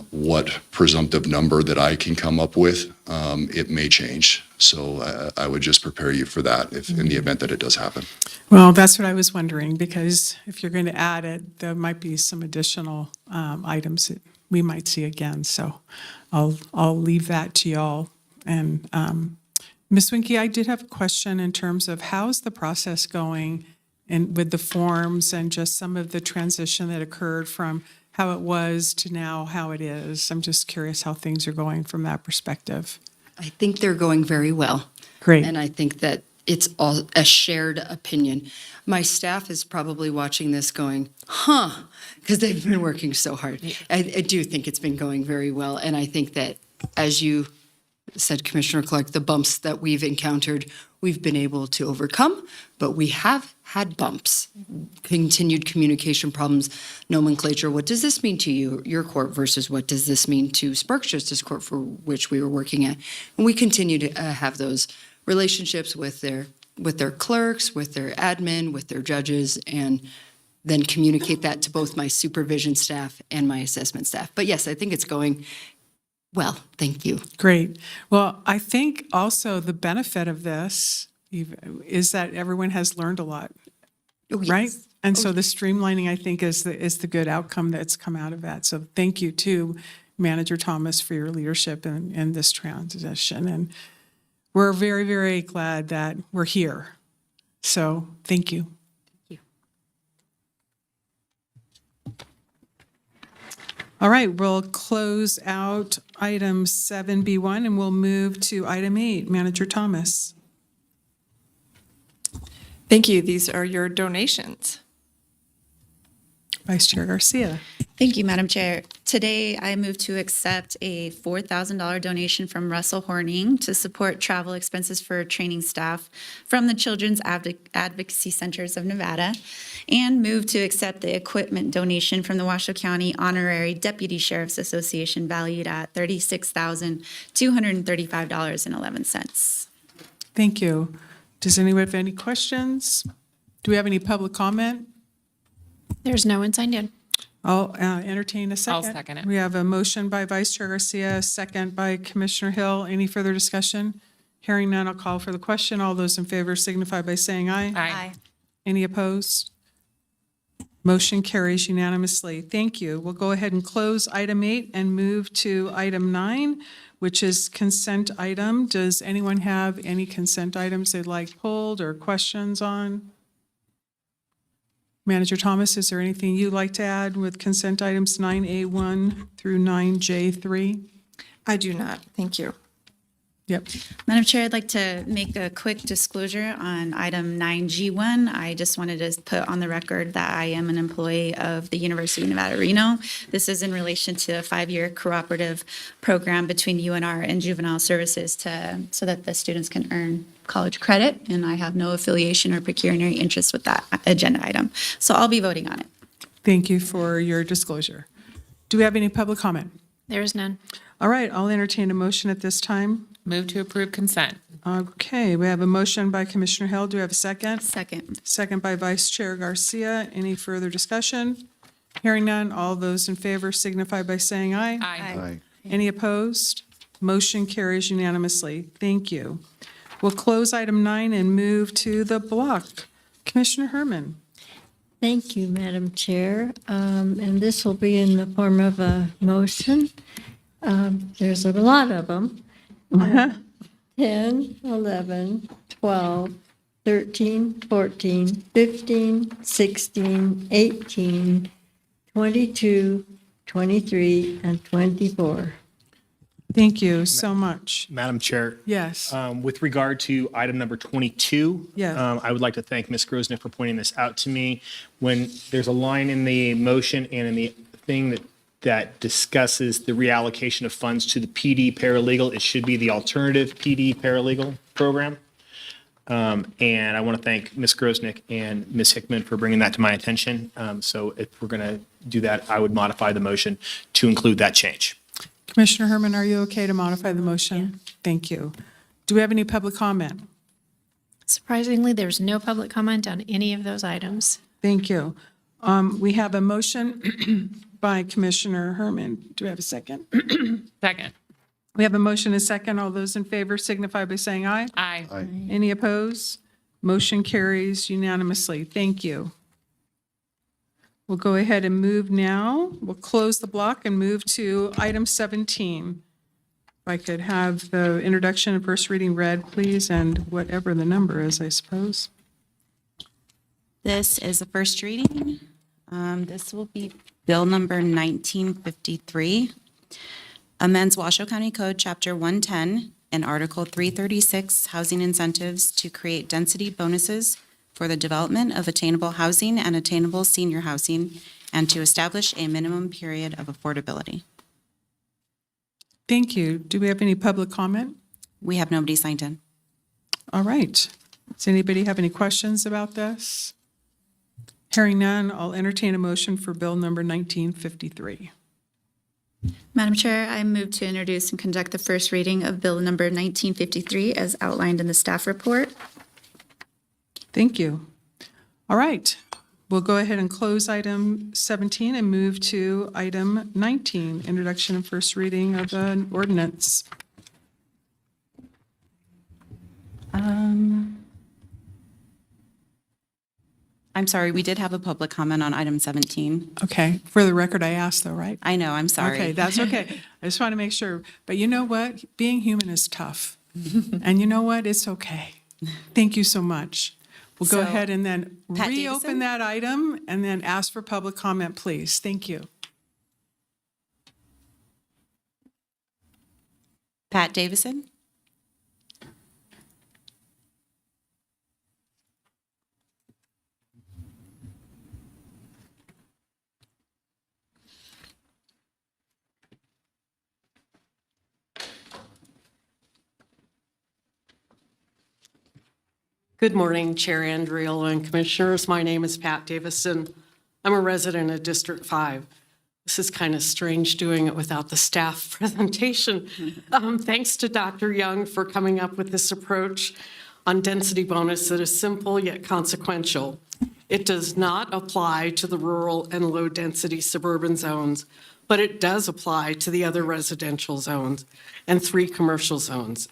what presumptive number that I can come up with, it may change. So I would just prepare you for that if in the event that it does happen. Well, that's what I was wondering, because if you're going to add it, there might be some additional items that we might see again. So I'll leave that to y'all. And Ms. Winke, I did have a question in terms of how's the process going and with the forms and just some of the transition that occurred from how it was to now how it is. I'm just curious how things are going from that perspective. I think they're going very well. Great. And I think that it's all a shared opinion. My staff is probably watching this going, because they've been working so hard. I do think it's been going very well. And I think that, as you said, Commissioner Clark, the bumps that we've encountered, we've been able to overcome, but we have had bumps, continued communication problems, nomenclature. What does this mean to you, your court, versus what does this mean to Sparks Justice Court, for which we were working at? And we continue to have those relationships with their clerks, with their admin, with their judges, and then communicate that to both my supervision staff and my assessment staff. But yes, I think it's going well. Thank you. Great. Well, I think also the benefit of this is that everyone has learned a lot, right? And so the streamlining, I think, is the good outcome that's come out of that. So thank you to Manager Thomas for your leadership in this transition. And we're very, very glad that we're here. So thank you. All right, we'll close out item 7B1 and we'll move to item 8. Manager Thomas. Thank you. These are your donations. Vice Chair Garcia. Thank you, Madam Chair. Today, I move to accept a $4,000 donation from Russell Horning to support travel expenses for training staff from the Children's Advocacy Centers of Nevada, and move to accept the equipment donation from the Washoe County Honorary Deputy Sheriff's Association valued at $36,235.11. Thank you. Does anyone have any questions? Do we have any public comment? There's no one signed in. I'll entertain a second. I'll second it. We have a motion by Vice Chair Garcia, a second by Commissioner Hill. Any further discussion? Hearing none, I'll call for the question. All those in favor signify by saying aye. Aye. Any opposed? Motion carries unanimously. Thank you. We'll go ahead and close item 8 and move to item 9, which is consent item. Does anyone have any consent items they'd like pulled or questions on? Manager Thomas, is there anything you'd like to add with consent items 9A1 through 9J3? I do not. Thank you. Yep. Madam Chair, I'd like to make a quick disclosure on item 9G1. I just wanted to put on the record that I am an employee of the University of Nevada, Reno. This is in relation to a 5-year cooperative program between UNR and Juvenile Services so that the students can earn college credit, and I have no affiliation or pecuniary interest with that agenda item. So I'll be voting on it. Thank you for your disclosure. Do we have any public comment? There is none. All right, I'll entertain a motion at this time. Move to approve consent. Okay, we have a motion by Commissioner Hill. Do we have a second? Second. Second by Vice Chair Garcia. Any further discussion? Hearing none, all those in favor signify by saying aye. Aye. Any opposed? Motion carries unanimously. Thank you. We'll close item 9 and move to the block. Commissioner Herman. Thank you, Madam Chair. And this will be in the form of a motion. There's a lot of them. 10, 11, 12, 13, 14, 15, 16, 18, 22, 23, and 24. Thank you so much. Madam Chair. Yes. With regard to item number 22, Yes. I would like to thank Ms. Grosnick for pointing this out to me. When there's a line in the motion and in the thing that discusses the reallocation of funds to the PD paralegal, it should be the alternative PD paralegal program. And I want to thank Ms. Grosnick and Ms. Hickman for bringing that to my attention. So if we're going to do that, I would modify the motion to include that change. Commissioner Herman, are you okay to modify the motion? Thank you. Do we have any public comment? Surprisingly, there's no public comment on any of those items. Thank you. We have a motion by Commissioner Herman. Do we have a second? Second. We have a motion and a second. All those in favor signify by saying aye. Aye. Any opposed? Motion carries unanimously. Thank you. We'll go ahead and move now. We'll close the block and move to item 17. If I could have the introduction and first reading read, please, and whatever the number is, I suppose. This is the first reading. This will be Bill number 1953. Amends Washoe County Code, Chapter 110 and Article 336, Housing Incentives to create density bonuses for the development of attainable housing and attainable senior housing, and to establish a minimum period of affordability. Thank you. Do we have any public comment? We have nobody signed in. All right. Does anybody have any questions about this? Hearing none, I'll entertain a motion for Bill number 1953. Madam Chair, I move to introduce and conduct the first reading of Bill number 1953 as outlined in the staff report. Thank you. All right. We'll go ahead and close item 17 and move to item 19, introduction and first reading of an ordinance. I'm sorry, we did have a public comment on item 17. Okay. For the record, I asked though, right? I know, I'm sorry. Okay, that's okay. I just want to make sure. But you know what? Being human is tough. And you know what? It's okay. Thank you so much. We'll go So, ahead and then Pat reopen Davison? that item and then ask for public comment, please. Thank you. Pat Davison? Good morning, Chair Andriolo and Commissioners. My name is Pat Davison. I'm a resident of District 5. This is kind of strange doing it without the staff presentation. Thanks to Dr. Young for coming up with this approach on density bonus that is simple yet consequential. It does not apply to the rural and low-density suburban zones, but it does apply to the other residential zones and 3 commercial zones.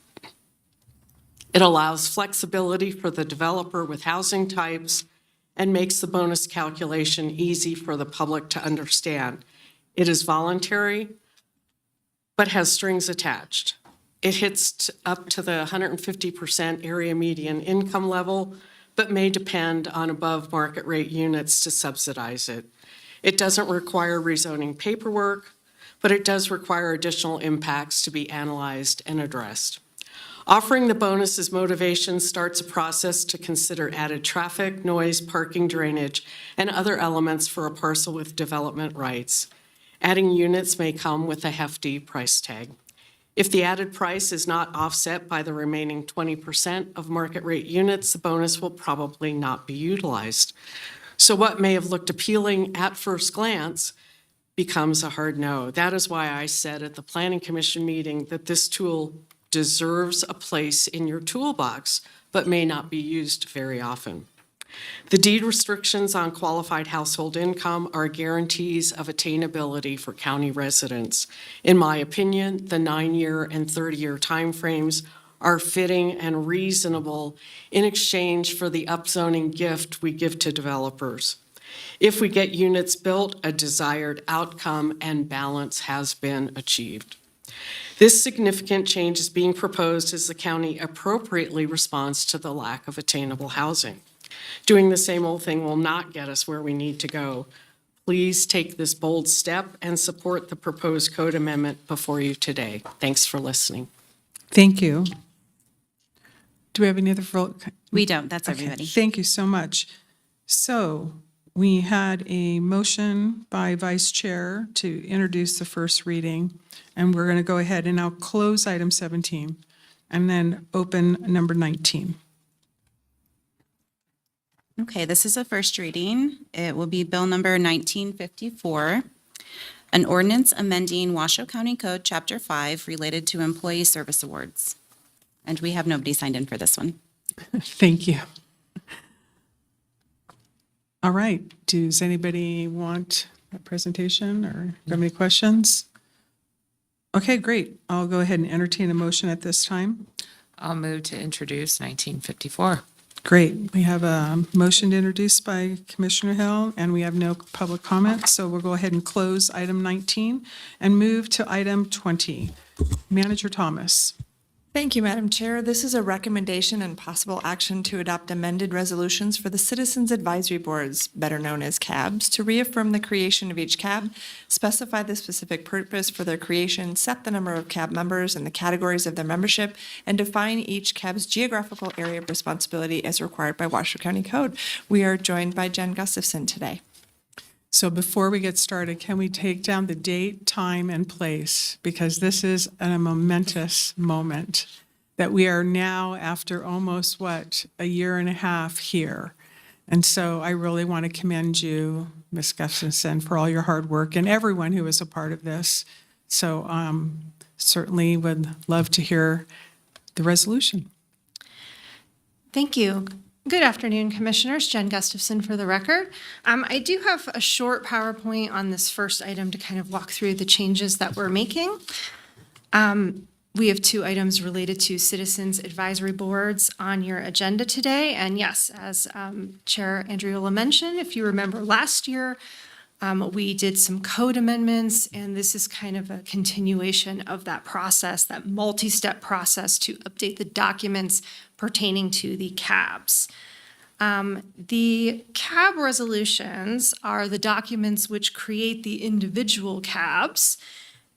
It allows flexibility for the developer with housing types and makes the bonus calculation easy for the public to understand. It is voluntary, but has strings attached. It hits up to the 150% area median income level, but may depend on above market rate units to subsidize it. It doesn't require rezoning paperwork, but it does require additional impacts to be analyzed and addressed. Offering the bonus as motivation starts a process to consider added traffic, noise, parking, drainage, and other elements for a parcel with development rights. Adding units may come with a hefty price tag. If the added price is not offset by the remaining 20% of market rate units, the bonus will probably not be utilized. So what may have looked appealing at first glance becomes a hard no. That is why I said at the Planning Commission meeting that this tool deserves a place in your toolbox, but may not be used very often. The deed restrictions on qualified household income are guarantees of attainability for county residents. In my opinion, the 9-year and 30-year timeframes are fitting and reasonable in exchange for the upzoning gift we give to developers. If we get units built, a desired outcome and balance has been achieved. This significant change is being proposed as the county appropriately responds to the lack of attainable housing. Doing the same old thing will not get us where we need to go. Please take this bold step and support the proposed code amendment before you today. Thanks for listening. Thank you. Do we have any other? We don't. That's Okay, everybody. thank you so much. So we had a motion by Vice Chair to introduce the first reading, and we're going to go ahead and now close item 17 and then open number 19. Okay, this is a first reading. It will be Bill number 1954. An ordinance amending Washoe County Code, Chapter 5, related to employee service awards. And we have nobody signed in for this one. Thank you. All right. Does anybody want a presentation or do you have any questions? Okay, great. I'll go ahead and entertain a motion at this time. I'll move to introduce 1954. Great. We have a motion to introduce by Commissioner Hill, and we have no public comment, so we'll go ahead and close item 19 and move to item 20. Manager Thomas. Thank you, Madam Chair. This is a recommendation and possible action to adopt amended resolutions for the Citizens Advisory Boards, better known as CABs, to reaffirm the creation of each CAB, specify the specific purpose for their creation, set the number of CAB members and the categories of their membership, and define each CAB's geographical area of responsibility as required by Washoe County Code. We are joined by Jen Gustafson today. So before we get started, can we take down the date, time, and place? Because this is a momentous moment that we are now, after almost, a year and a half here. And so I really want to commend you, Ms. Gustafson, for all your hard work and everyone who was a part of this. So certainly would love to hear the resolution. Thank you. Good afternoon, Commissioners. Jen Gustafson for the record. I do have a short PowerPoint on this first item to kind of walk through the changes that we're making. We have two items related to citizens advisory boards on your agenda today. And yes, as Chair Andriola mentioned, if you remember last year, we did some code amendments, and this is kind of a continuation of that process, that multi-step process to update the documents pertaining to the CABs. The CAB resolutions are the documents which create the individual CABs.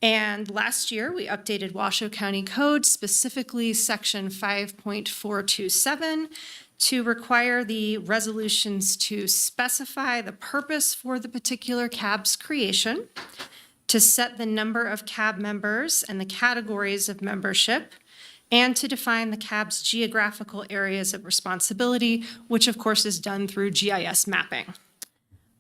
And last year, we updated Washoe County Code, specifically Section 5.427, to require the resolutions to specify the purpose for the particular CAB's creation, to set the number of CAB members and the categories of membership, and to define the CAB's geographical areas of responsibility, which of course is done through GIS mapping.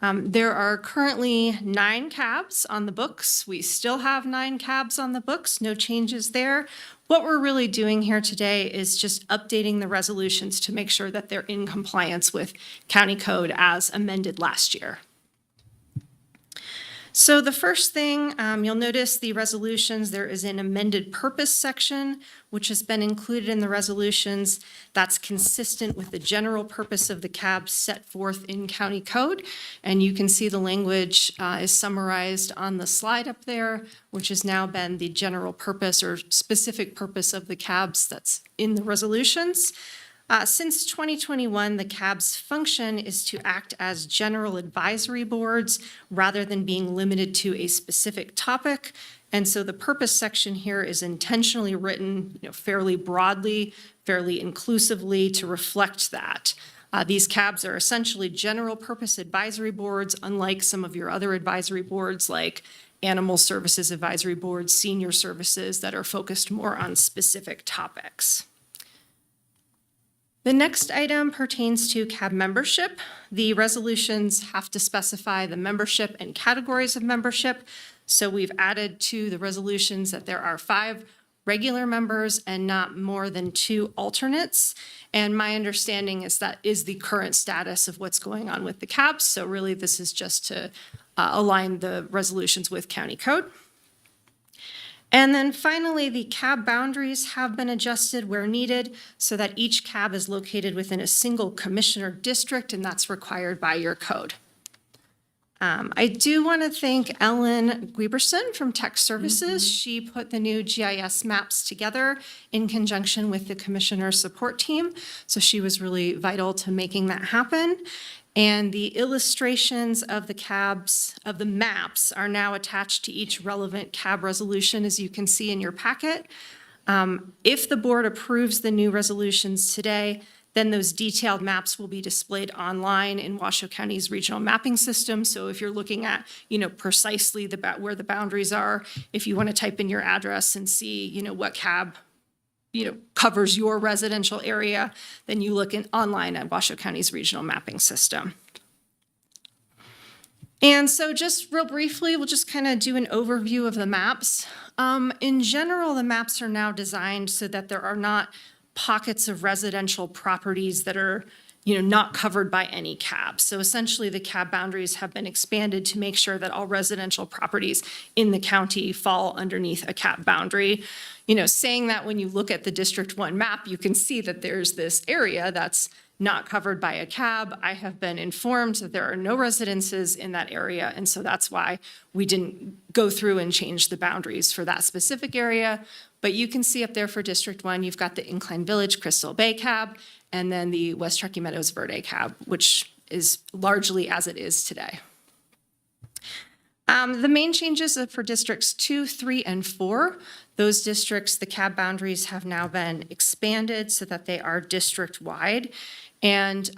There are currently 9 CABs on the books. We still have 9 CABs on the books, no changes there. What we're really doing here today is just updating the resolutions to make sure that they're in compliance with county code as amended last year. So the first thing, you'll notice the resolutions, there is an amended purpose section, which has been included in the resolutions. That's consistent with the general purpose of the CAB set forth in county code. And you can see the language is summarized on the slide up there, which has now been the general purpose or specific purpose of the CABs that's in the resolutions. Since 2021, the CAB's function is to act as general advisory boards rather than being limited to a specific topic. And so the purpose section here is intentionally written, fairly broadly, fairly inclusively to reflect that. These CABs are essentially general purpose advisory boards, unlike some of your other advisory boards like Animal Services Advisory Boards, Senior Services, that are focused more on specific topics. The next item pertains to CAB membership. The resolutions have to specify the membership and categories of membership. So we've added to the resolutions that there are 5 regular members and not more than 2 alternates. And my understanding is that is the current status of what's going on with the CABs. So really this is just to align the resolutions with county code. And then finally, the CAB boundaries have been adjusted where needed so that each CAB is located within a single commissioner district, and that's required by your code. I do want to thank Ellen Guiberson from Tech Services. She put the new GIS maps together in conjunction with the commissioner support team. So she was really vital to making that happen. And the illustrations of the CABs, of the maps, are now attached to each relevant CAB resolution, as you can see in your packet. If the board approves the new resolutions today, then those detailed maps will be displayed online in Washoe County's regional mapping system. So if you're looking at, precisely where the boundaries are, if you want to type in your address and see, what CAB covers your residential area, then you look online at Washoe County's regional mapping system. And so just real briefly, we'll just kind of do an overview of the maps. In general, the maps are now designed so that there are not pockets of residential properties that are not covered by any CAB. So essentially, the CAB boundaries have been expanded to make sure that all residential properties in the county fall underneath a CAB boundary. Saying that, when you look at the District 1 map, you can see that there's this area that's not covered by a CAB. I have been informed that there are no residences in that area, and so that's why we didn't go through and change the boundaries for that specific area. But you can see up there for District 1, you've got the Incline Village Crystal Bay CAB, and then the West Truckee Meadows Verde CAB, which is largely as it is today. The main changes are for Districts 2, 3, and 4. Those districts, the CAB boundaries have now been expanded so that they are district-wide. And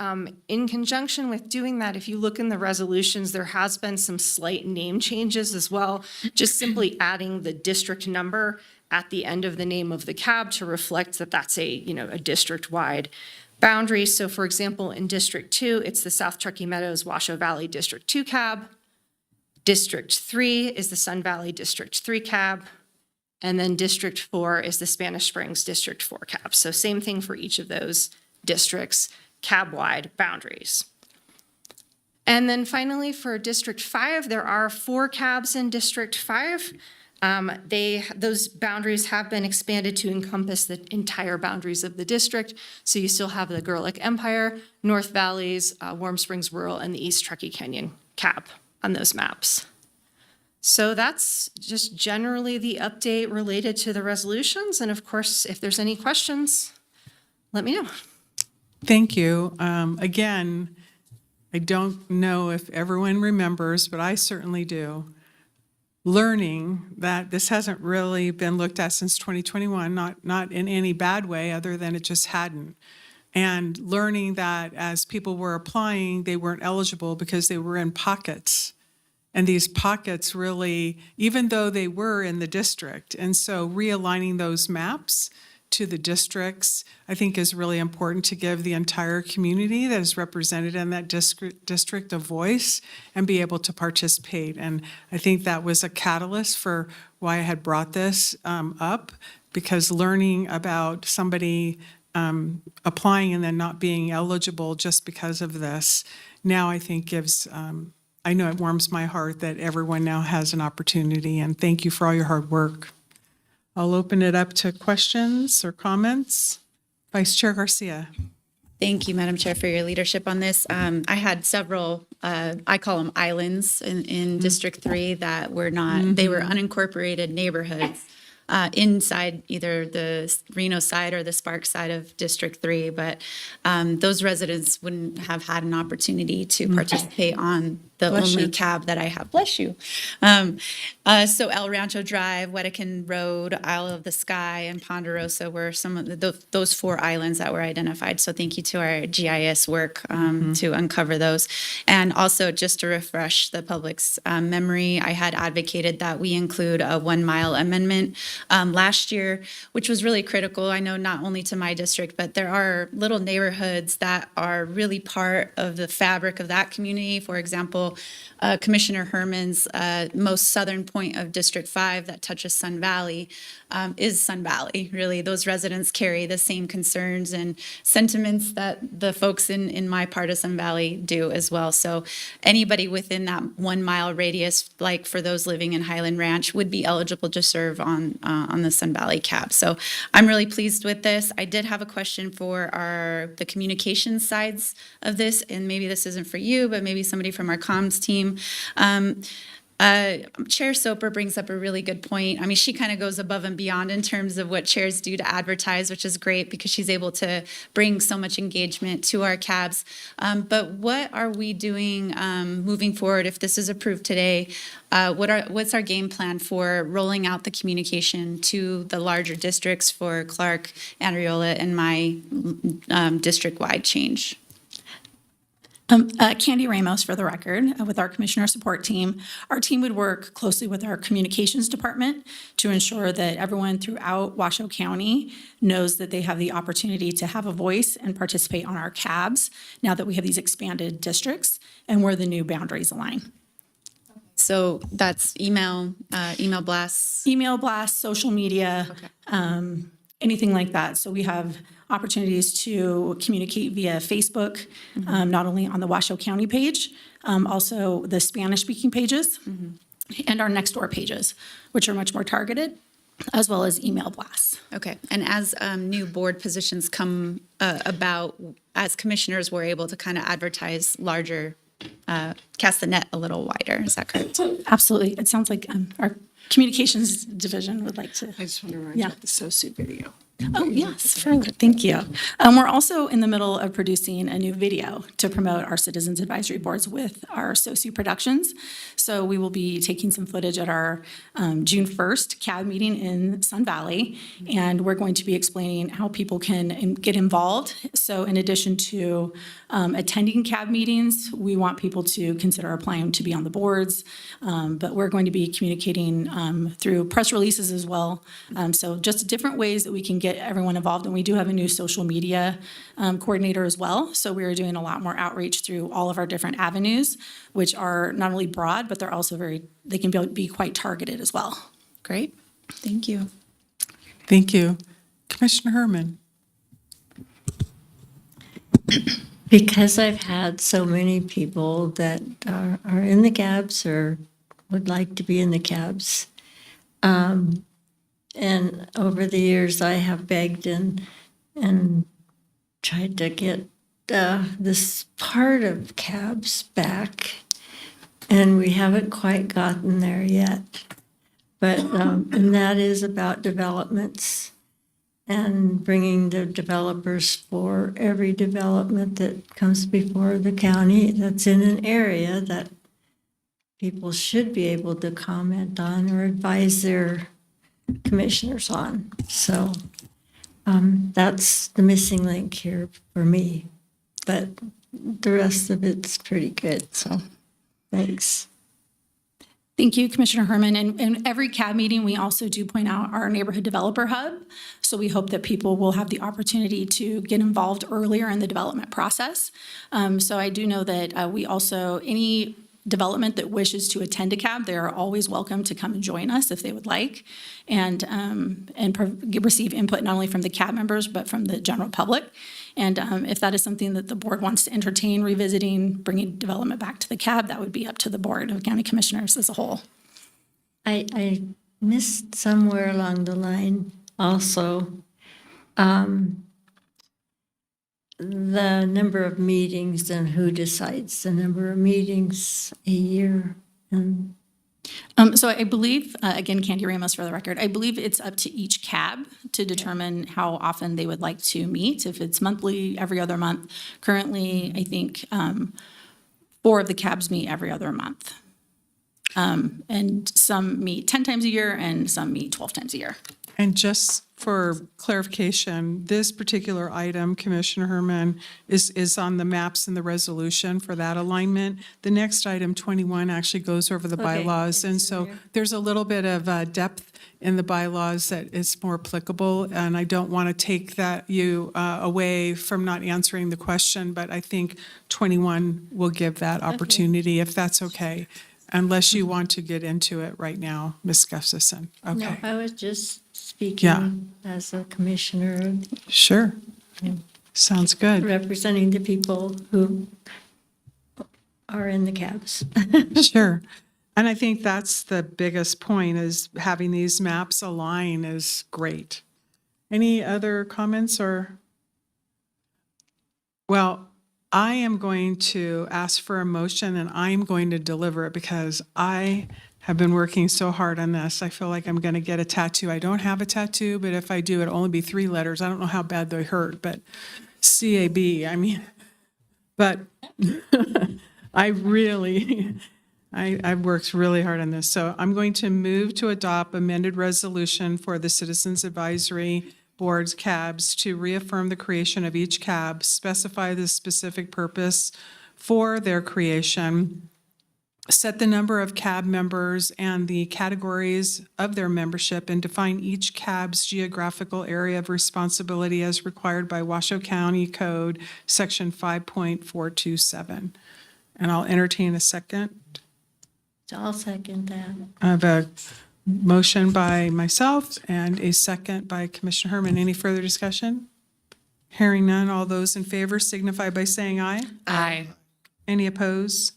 in conjunction with doing that, if you look in the resolutions, there has been some slight name changes as well, just simply adding the district number at the end of the name of the CAB to reflect that that's a district-wide boundary. So for example, in District 2, it's the South Truckee Meadows Washoe Valley District 2 CAB. District 3 is the Sun Valley District 3 CAB. And then District 4 is the Spanish Springs District 4 CAB. So same thing for each of those districts, CAB-wide boundaries. And then finally, for District 5, there are 4 CABs in District 5. Those boundaries have been expanded to encompass the entire boundaries of the district. So you still have the Gerlich Empire, North Valleys, Warm Springs Rural, and the East Truckee Canyon CAB on those maps. So that's just generally the update related to the resolutions. And of course, if there's any questions, let me know. Thank you. Again, I don't know if everyone remembers, but I certainly do. Learning that this hasn't really been looked at since 2021, not in any bad way, other than it just hadn't. And learning that as people were applying, they weren't eligible because they were in pockets. And these pockets really, even though they were in the district, and so realigning those maps to the districts, I think is really important to give the entire community that is represented in that district a voice and be able to participate. And I think that was a catalyst for why I had brought this up, because learning about somebody applying and then not being eligible just because of this, now I think gives, I know it warms my heart that everyone now has an opportunity, and thank you for all your hard work. I'll open it up to questions or comments. Vice Chair Garcia. Thank you, Madam Chair, for your leadership on this. I had several, I call them islands in District 3 that were not, they were unincorporated neighborhoods inside either the Reno side or the Sparks side of District 3, but those residents wouldn't have had an opportunity to participate on the only CAB that I have. Bless you. So El Rancho Drive, Wedekin Road, Isle of the Sky, and Ponderosa were some of those 4 islands that were identified. So thank you to our GIS work to uncover those. And also, just to refresh the public's memory, I had advocated that we include a 1 mile amendment last year, which was really critical. I know not only to my district, but there are little neighborhoods that are really part of the fabric of that community. For example, Commissioner Herman's most southern point of District 5 that touches Sun Valley is Sun Valley. Really, those residents carry the same concerns and sentiments that the folks in my part of Sun Valley do as well. So anybody within that 1 mile radius, like for those living in Highland Ranch, would be eligible to serve on the Sun Valley CAB. So I'm really pleased with this. I did have a question for the communications sides of this, and maybe this isn't for you, but maybe somebody from our comms team. Chair Soper brings up a really good point. I mean, she kind of goes above and beyond in terms of what chairs do to advertise, which is great because she's able to bring so much engagement to our CABs. But what are we doing moving forward if this is approved today? What's our game plan for rolling out the communication to the larger districts for Clark, Andreola, and my district-wide change? Candy Ramos, for the record, with our commissioner support team. Our team would work closely with our communications department to ensure that everyone throughout Washoe County knows that they have the opportunity to have a voice and participate on our CABs now that we have these expanded districts and where the new boundaries align. So that's email blasts. Email blasts, social media, anything like that. So we have opportunities to communicate via Facebook, not only on the Washoe County page, also the Spanish-speaking pages, and our next door pages, which are much more targeted, as well as email blasts. Okay. And as new board positions come about, as commissioners, we're able to kind of advertise larger, cast the net a little wider. Is that correct? Absolutely. It sounds like our communications division would like to. I just want to remind you about the SOSU video. Oh, yes, thank you. We're also in the middle of producing a new video to promote our Citizens Advisory Boards with our SOSU Productions. So we will be taking some footage at our June 1st CAB meeting in Sun Valley, and we're going to be explaining how people can get involved. So in addition to attending CAB meetings, we want people to consider applying to be on the boards, but we're going to be communicating through press releases as well. So just different ways that we can get everyone involved. And we do have a new social media coordinator as well. So we are doing a lot more outreach through all of our different avenues, which are not only broad, but they're also they can be quite targeted as well. Great. Thank you. Thank you. Commissioner Herman. Because I've had so many people that are in the cabs or would like to be in the cabs, and over the years, I have begged and tried to get this part of cabs back, and we haven't quite gotten there yet. But and that is about developments and bringing the developers for every development that comes before the county that's in an area that people should be able to comment on or advise their commissioners on. So that's the missing link here for me. But the rest of it's pretty good. So thanks. Thank you, Commissioner Herman. And in every CAB meeting, we also do point out our Neighborhood Developer Hub. So we hope that people will have the opportunity to get involved earlier in the development process. So I do know that we also, any development that wishes to attend a CAB, they are always welcome to come and join us if they would like, and receive input not only from the CAB members, but from the general public. And if that is something that the board wants to entertain, revisiting, bringing development back to the CAB, that would be up to the Board of County Commissioners as a whole. I missed somewhere along the line also the number of meetings and who decides the number of meetings a year. And So I believe, again, Candy Ramos for the record, I believe it's up to each CAB to determine how often they would like to meet, if it's monthly, every other month. Currently, I think 4 of the CABs meet every other month. And some meet 10 times a year and some meet 12 times a year. And just for clarification, this particular item, Commissioner Herman, is on the maps and the resolution for that alignment. The next item, 21, actually goes over the bylaws. And so there's a little bit of depth in the bylaws that is more applicable. And I don't want to take you away from not answering the question, but I think 21 will give that opportunity, if that's okay. Unless you want to get into it right now, Ms. Gustafson. Okay. no, I was just speaking as a commissioner. Sure. Sounds good. Representing the people who are in the cabs. Sure. And I think that's the biggest point, is having these maps align is great. Any other comments or? Well, I am going to ask for a motion and I'm going to deliver it because I have been working so hard on this. I feel like I'm going to get a tattoo. I don't have a tattoo, but if I do, it'll only be 3 letters. I don't know how bad they hurt, but CAB, I mean, but I've worked really hard on this. So I'm going to move to adopt amended resolution for the Citizens Advisory Board's CABs to reaffirm the creation of each CAB, specify the specific purpose for their creation, set the number of CAB members and the categories of their membership, and define each CAB's geographical area of responsibility as required by Washoe County Code, Section 5.427. And I'll entertain a second. I'll second that. I have a motion by myself and a second by Commissioner Herman. Any further discussion? Hearing none, all those in favor signify by saying aye. Aye. Any opposed?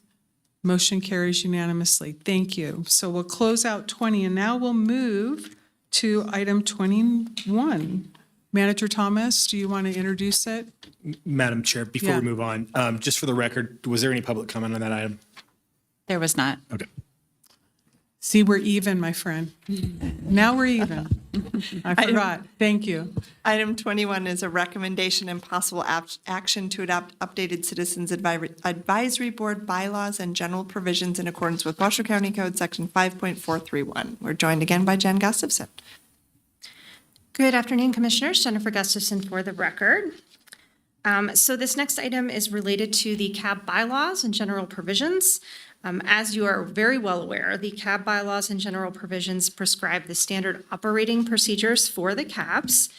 Motion carries unanimously. Thank you. So we'll close out 20, and now we'll move to item 21. Manager Thomas, do you want to introduce it? Madam Chair, before Yeah. we move on, just for the record, was there any public comment on that item? There was not. Okay. See, we're even, my friend. Now we're even. I forgot. Thank you. Item 21 is a recommendation and possible action to adopt updated Citizens Advisory Board bylaws and general provisions in accordance with Washoe County Code Section 5.431. We're joined again by Jen Gustafson. Good afternoon, Commissioners. Jennifer Gustafson for the record. So this next item is related to the CAB bylaws and general provisions. As you are very well aware, the CAB bylaws and general provisions prescribe the standard operating procedures for the CABs.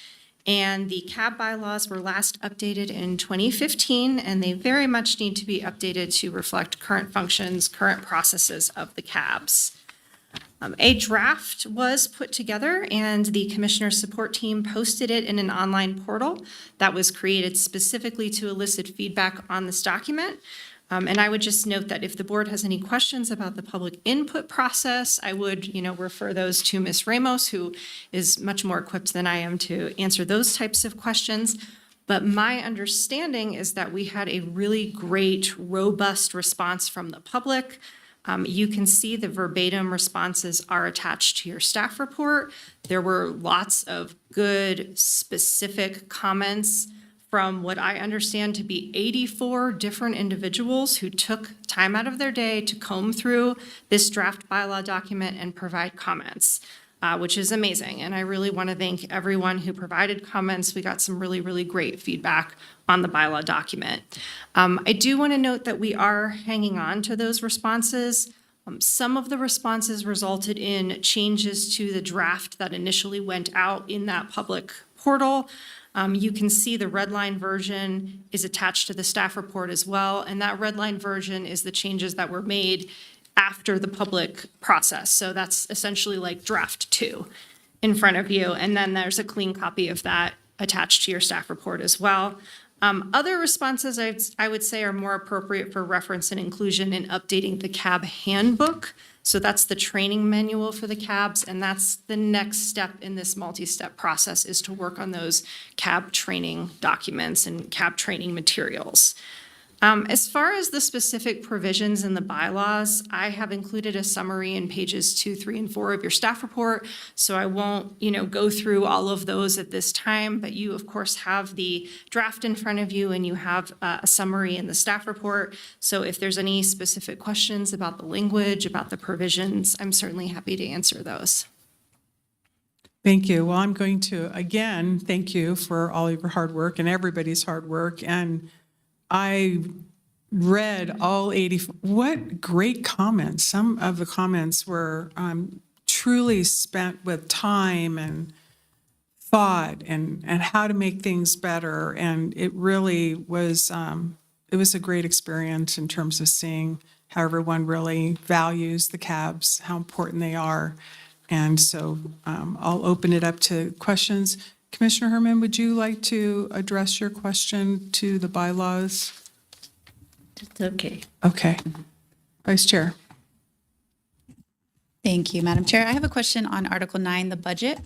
And the CAB bylaws were last updated in 2015, and they very much need to be updated to reflect current functions, current processes of the CABs. A draft was put together, and the Commissioner Support Team posted it in an online portal that was created specifically to elicit feedback on this document. And I would just note that if the board has any questions about the public input process, I would, refer those to Ms. Ramos, who is much more equipped than I am to answer those types of questions. But my understanding is that we had a really great, robust response from the public. You can see the verbatim responses are attached to your staff report. There were lots of good, specific comments from what I understand to be 84 different individuals who took time out of their day to comb through this draft bylaw document and provide comments, which is amazing. And I really want to thank everyone who provided comments. We got some really, really great feedback on the bylaw document. I do want to note that we are hanging on to those responses. Some of the responses resulted in changes to the draft that initially went out in that public portal. You can see the red line version is attached to the staff report as well, and that red line version is the changes that were made after the public process. So that's essentially like draft 2 in front of you, and then there's a clean copy of that attached to your staff report as well. Other responses I would say are more appropriate for reference and inclusion in updating the CAB handbook. So that's the training manual for the CABs, and that's the next step in this multi-step process, is to work on those CAB training documents and CAB training materials. As far as the specific provisions in the bylaws, I have included a summary in pages 2, 3, and 4 of your staff report, so I won't, go through all of those at this time, but you, of course, have the draft in front of you, and you have a summary in the staff report. So if there's any specific questions about the language, about the provisions, I'm certainly happy to answer those. Thank you. Well, I'm going to, again, thank you for all of your hard work and everybody's hard work. And I read all 80. What great comments. Some of the comments were truly spent with time and thought and how to make things better. And it really was, it was a great experience in terms of seeing how everyone really values the CABs, how important they are. And so I'll open it up to questions. Commissioner Herman, would you like to address your question to the bylaws? It's okay. Okay. Vice Chair. Thank you, Madam Chair. I have a question on Article 9, the budget.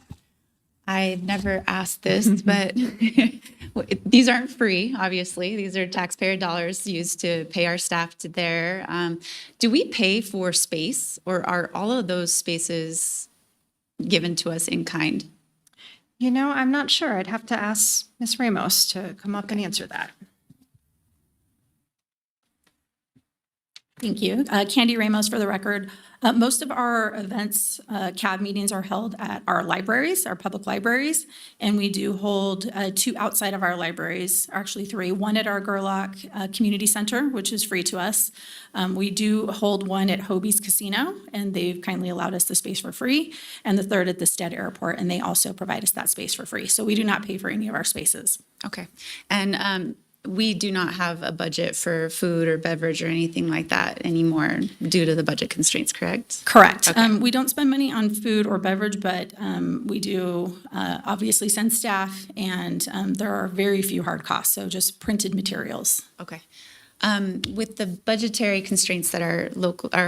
I've never asked this, but these aren't free, obviously. These are taxpayer dollars used to pay our staff to there. Do we pay for space, or are all of those spaces given to us in kind? I'm not sure. I'd have to ask Ms. Ramos to come up and answer that. Thank you. Candy Ramos for the record. Most of our events, CAB meetings are held at our libraries, our public libraries, and we do hold 2 outside of our libraries, actually 3. One at our Gerlach Community Center, which is free to us. We do hold one at Hobie's Casino, and they've kindly allowed us the space for free, and the third at the Stead Airport, and they also provide us that space for free. So we do not pay for any of our spaces. Okay. And we do not have a budget for food or beverage or anything like that anymore due to the budget constraints, correct? Correct. We don't spend money on food or beverage, but we do obviously send staff, and there are very few hard costs, so just printed materials. Okay. With the budgetary constraints that our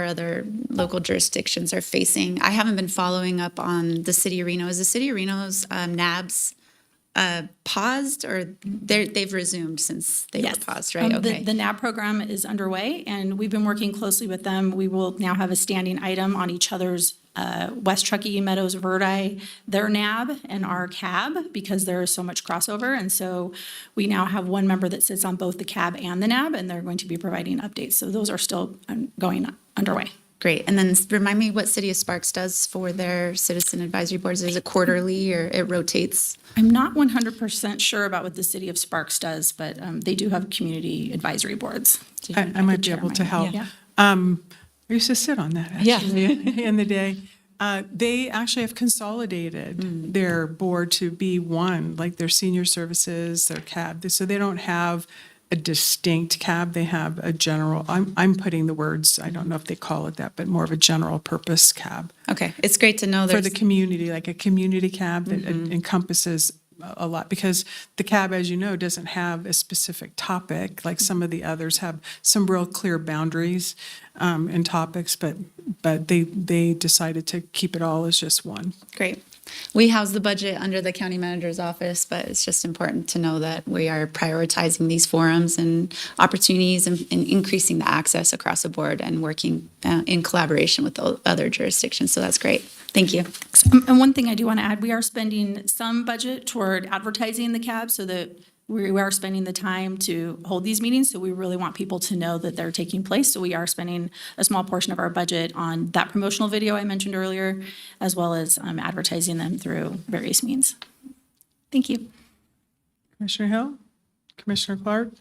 other local jurisdictions are facing, I haven't been following up on the city of Reno. Is the city of Reno's NABs paused, or they've resumed since they were paused, right? Okay. The NAB program is underway, and we've been working closely with them. We will now have a standing item on each other's West Truckee, Meadows, Verdi, their NAB and our CAB, because there is so much crossover. And so we now have one member that sits on both the CAB and the NAB, and they're going to be providing updates. So those are still going underway. Great. And then remind me what City of Sparks does for their citizen advisory boards. Is it quarterly or it rotates? I'm not 100% sure about what the city of Sparks does, but they do have community advisory boards. I might be able to help. Yeah. I used to sit on that actually in the day. They actually have consolidated their board to be one, like their senior services, their CAB. So they don't have a distinct CAB. They have a general, I'm putting the words, I don't know if they call it that, but more of a general purpose CAB. Okay. It's great to know For the community, like a community CAB that encompasses a lot, because the CAB, as you know, doesn't have a specific topic, like some of the others have some real clear boundaries and topics, but they decided to keep it all as just one. Great. We house the budget under the county manager's office, but it's just important to know that we are prioritizing these forums and opportunities and increasing the access across the board and working in collaboration with the other jurisdictions. So that's great. Thank you. And one thing I do want to add, we are spending some budget toward advertising the CAB so that we are spending the time to hold these meetings. So we really want people to know that they're taking place. So we are spending a small portion of our budget on that promotional video I mentioned earlier, as well as advertising them through various means. Thank you. Commissioner Hill? Commissioner Clark?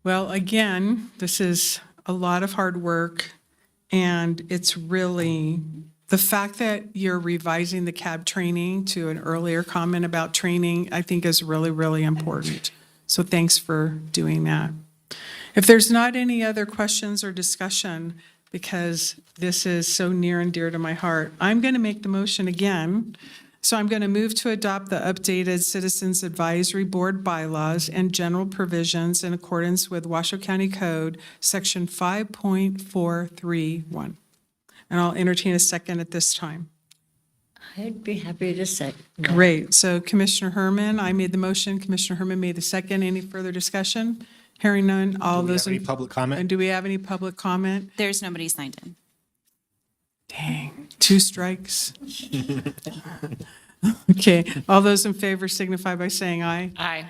Well, again, this is a lot of hard work, and it's really the fact that you're revising the CAB training to an earlier comment about training, I think is really, really important. So thanks for doing that. If there's not any other questions or discussion, because this is so near and dear to my heart, I'm going to make the motion again. So I'm going to move to adopt the updated Citizens Advisory Board bylaws and general provisions in accordance with Washoe County Code, Section 5.431. And I'll entertain a second at this time. I'd be happy to say. Great. So Commissioner Herman, I made the motion. Commissioner Herman made the second. Any further discussion? Hearing none. All those. Any public comment? And do we have any public comment? There's nobody signed in. Dang, 2 strikes. Okay. All those in favor signify by saying aye. Aye.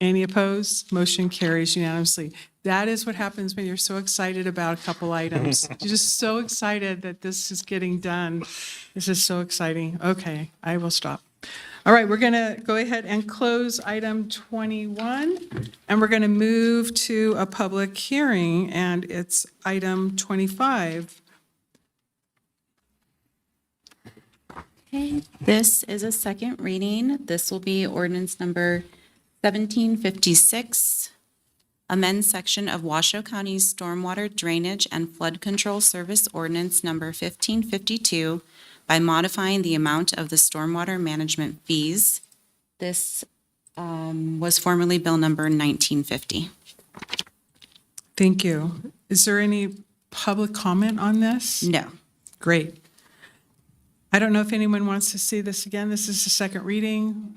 Any opposed? Motion carries unanimously. That is what happens when you're so excited about a couple items. You're just so excited that this is getting done. This is so exciting. Okay, I will stop. All right, we're going to go ahead and close item 21, and we're going to move to a public hearing, and it's item 25. Okay, this is a second reading. This will be ordinance number 1756, amend section of Washoe County's Stormwater Drainage and Flood Control Service Ordinance number 1552 by modifying the amount of the stormwater management fees. This was formerly bill number 1950. Thank you. Is there any public comment on this? No. Great. I don't know if anyone wants to see this again. This is the second reading.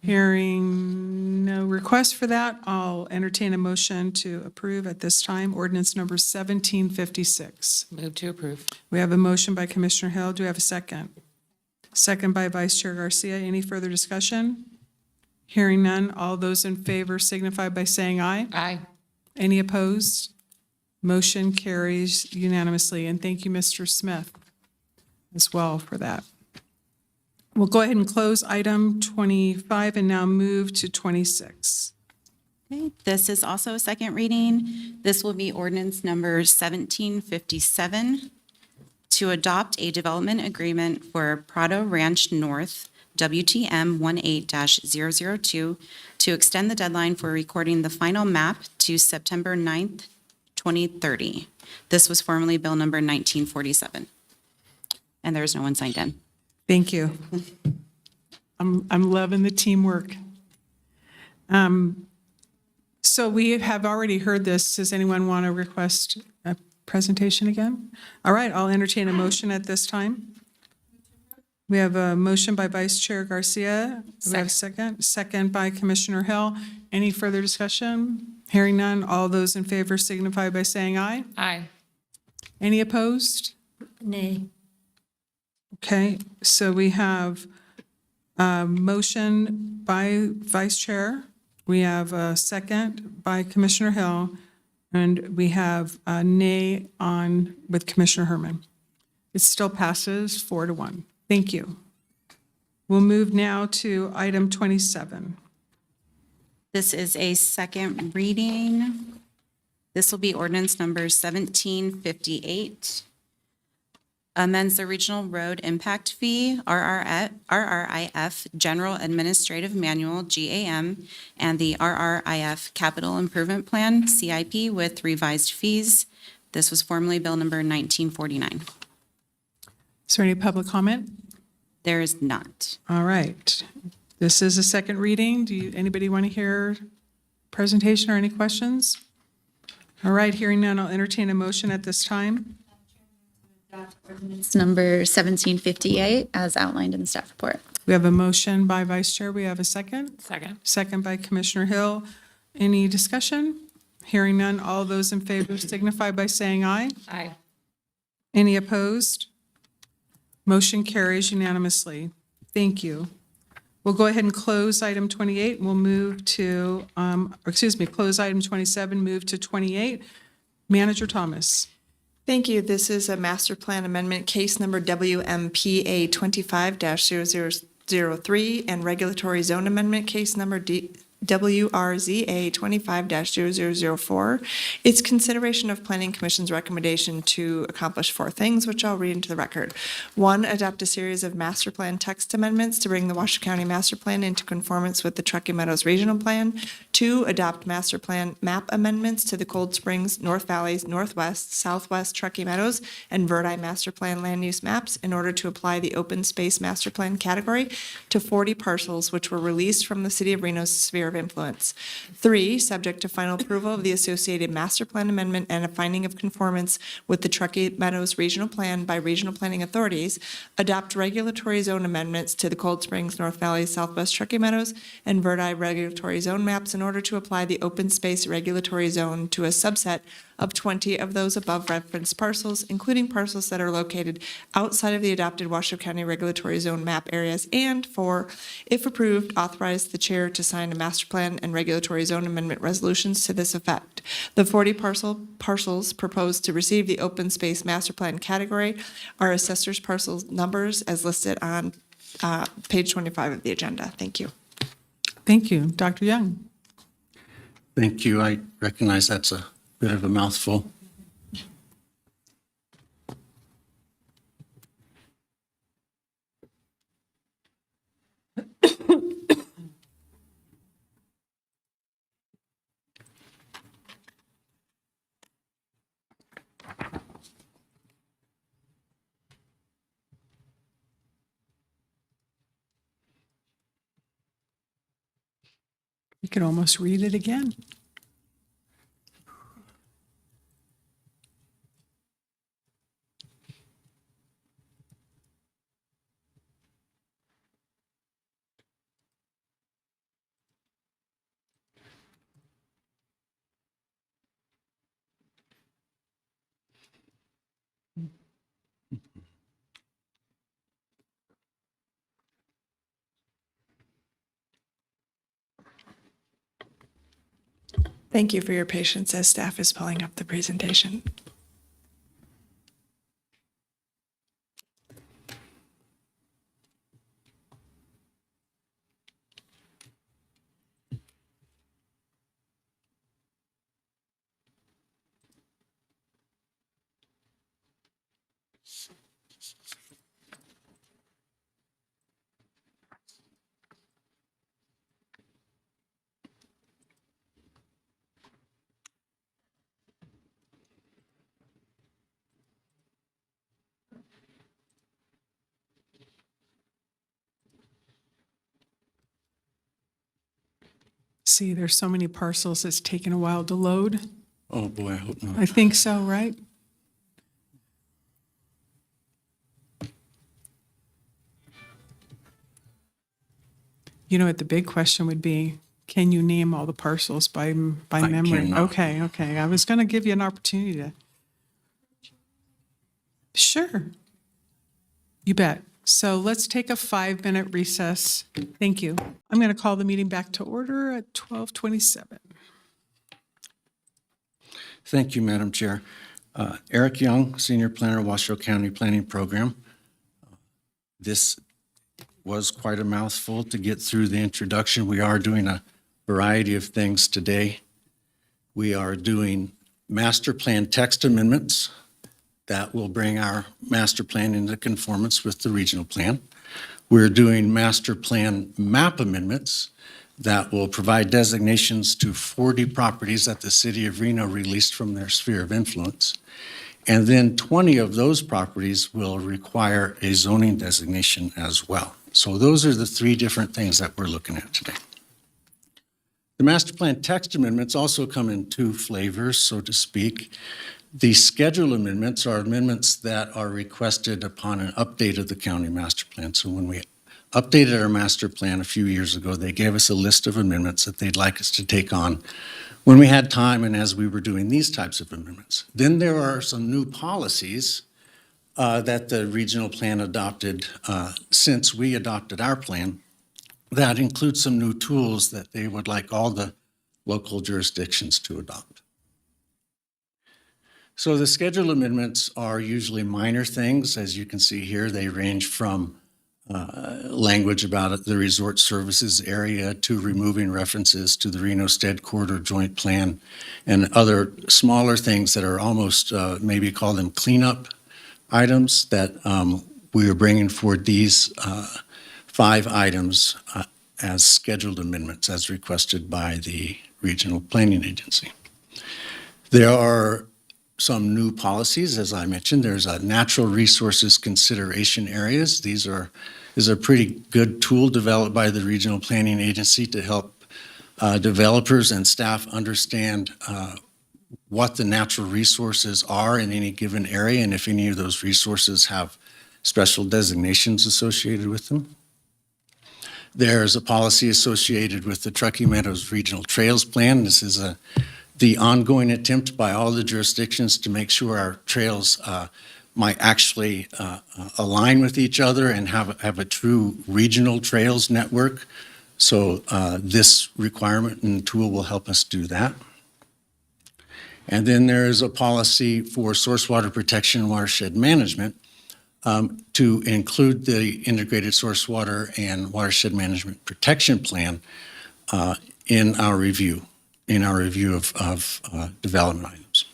Hearing no request for that, I'll entertain a motion to approve at this time ordinance number 1756. Move to approve. We have a motion by Commissioner Hill. Do we have a second? Second by Vice Chair Garcia. Any further discussion? Hearing none, all those in favor signify by saying aye. Aye. Any opposed? Motion carries unanimously. And thank you, Mr. Smith, as well for that. We'll go ahead and close item 25 and now move to 26. Okay, this is also a second reading. This will be ordinance number 1757 to adopt a development agreement for Prado Ranch North WTM 18-002, to extend the deadline for recording the final map to September 9th, 2030. This was formerly Bill number 1947. And there is no one signed in. Thank you. I'm loving the teamwork. So we have already heard this. Does anyone want to request a presentation again? All right, I'll entertain a motion at this time. We have a motion by Vice Chair Garcia. Do we have a second? Second by Commissioner Hill. Any further discussion? Hearing none, all those in favor signify by saying aye. Aye. Any opposed? Nay. Okay, so we have a motion by Vice Chair. We have a second by Commissioner Hill, and we have a nay on with Commissioner Herman. It still passes 4-1. Thank you. We'll move now to item 27. This is a second reading. This will be ordinance number 1758. Amends the Regional Road Impact Fee, RRIF General Administrative Manual, GAM, and the RRIF Capital Improvement Plan, CIP, with revised fees. This was formerly Bill number 1949. Is there any public comment? There is not. All right. This is a second reading. Anybody want to hear presentation or any questions? All right, hearing none, I'll entertain a motion at this time. It's number 1758, as outlined in the staff report. We have a motion by Vice Chair. We have a second. Second. Second by Commissioner Hill. Any discussion? Hearing none, all those in favor signify by saying aye. Aye. Any opposed? Motion carries unanimously. Thank you. We'll go ahead and close item 28. We'll move to, close item 27, move to 28. Manager Thomas. Thank you. This is a master plan amendment case number WMPA 25-0003 and regulatory zone amendment case number WRZA 25-0004. It's consideration of Planning Commission's recommendation to accomplish 4 things, which I'll read into the record. 1, adopt a series of master plan text amendments to bring the Washoe County Master Plan into conformance with the Truckee Meadows Regional Plan. 2, adopt master plan map amendments to the Cold Springs, North Valleys, Northwest, Southwest Truckee Meadows, and Verdi Master Plan land use maps in order to apply the open space master plan category to 40 parcels which were released from the City of Reno's sphere of influence. 3, subject to final approval of the associated master plan amendment and a finding of conformance with the Truckee Meadows Regional Plan by regional planning authorities, adopt regulatory zone amendments to the Cold Springs, North Valley, Southwest Truckee Meadows, and Verdi regulatory zone maps in order to apply the open space regulatory zone to a subset of 20 of those above referenced parcels, including parcels that are located outside of the adopted Washoe County regulatory zone map areas, and 4, if approved, authorize the chair to sign a master plan and regulatory zone amendment resolutions to this effect. The 40 parcels proposed to receive the open space master plan category are assessor's parcel numbers as listed on page 25 of the agenda. Thank you. Thank you. Dr. Young. Thank you. I recognize that's a bit of a mouthful. You could almost read it again. Thank you for your patience as staff is pulling up the presentation. see, there's so many parcels, it's taken a while to load. Oh, boy, I hope not. I think so, right? You know what the big question would be? Can you name all the parcels by memory? cannot. Okay. I was going to give you an opportunity to. Sure. You bet. So let's take a 5-minute recess. Thank you. I'm going to call the meeting back to order at 12:27. Thank you, Madam Chair. Eric Young, Senior Planner, Washoe County Planning Program. This was quite a mouthful to get through the introduction. We are doing a variety of things today. We are doing master plan text amendments that will bring our master plan into conformance with the regional plan. We're doing master plan map amendments that will provide designations to 40 properties that the city of Reno released from their sphere of influence. And then 20 of those properties will require a zoning designation as well. So those are the 3 different things that we're looking at today. The master plan text amendments also come in 2 flavors, so to speak. The schedule amendments are amendments that are requested upon an update of the county master plan. So when we updated our master plan a few years ago, they gave us a list of amendments that they'd like us to take on when we had time and as we were doing these types of amendments. Then there are some new policies that the regional plan adopted since we adopted our plan that include some new tools that they would like all the local jurisdictions to adopt. So the schedule amendments are usually minor things. As you can see here, they range from language about the resort services area to removing references to the Reno-Stead Corridor Joint Plan and other smaller things that are almost, maybe call them cleanup items that we are bringing forward these 5 items as scheduled amendments as requested by the Regional Planning Agency. There are some new policies, as I mentioned. There's a natural resources consideration areas. These are is a pretty good tool developed by the Regional Planning Agency to help developers and staff understand what the natural resources are in any given area and if any of those resources have special designations associated with them. There's a policy associated with the Truckee Meadows Regional Trails Plan. This is the ongoing attempt by all the jurisdictions to make sure our trails might actually align with each other and have a true regional trails network. So this requirement and tool will help us do that. And then there is a policy for source water protection and watershed management to include the Integrated Source Water and Watershed Management Protection Plan in our review of development items.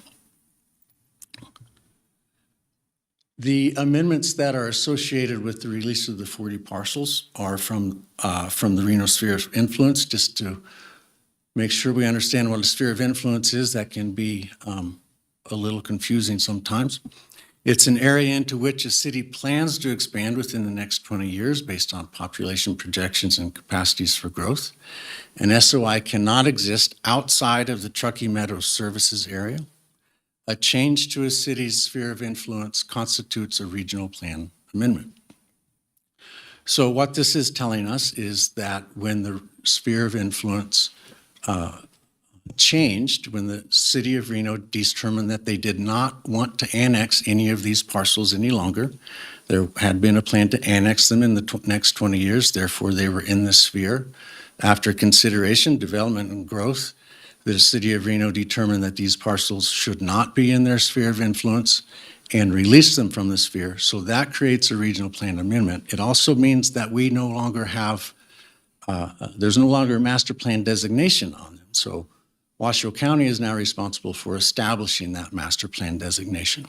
The amendments that are associated with the release of the 40 parcels are from the Reno Sphere of Influence. Just to make sure we understand what a sphere of influence is, that can be a little confusing sometimes. It's an area into which a city plans to expand within the next 20 years based on population projections and capacities for growth. An SOI cannot exist outside of the Truckee Meadows services area. A change to a city's sphere of influence constitutes a regional plan amendment. So what this is telling us is that when the sphere of influence changed, when the city of Reno determined that they did not want to annex any of these parcels any longer, there had been a plan to annex them in the next 20 years, therefore they were in the sphere. After consideration, development, and growth, the city of Reno determined that these parcels should not be in their sphere of influence and released them from the sphere. So that creates a regional plan amendment. It also means that we no longer have, there's no longer a master plan designation on them. So Washoe County is now responsible for establishing that master plan designation.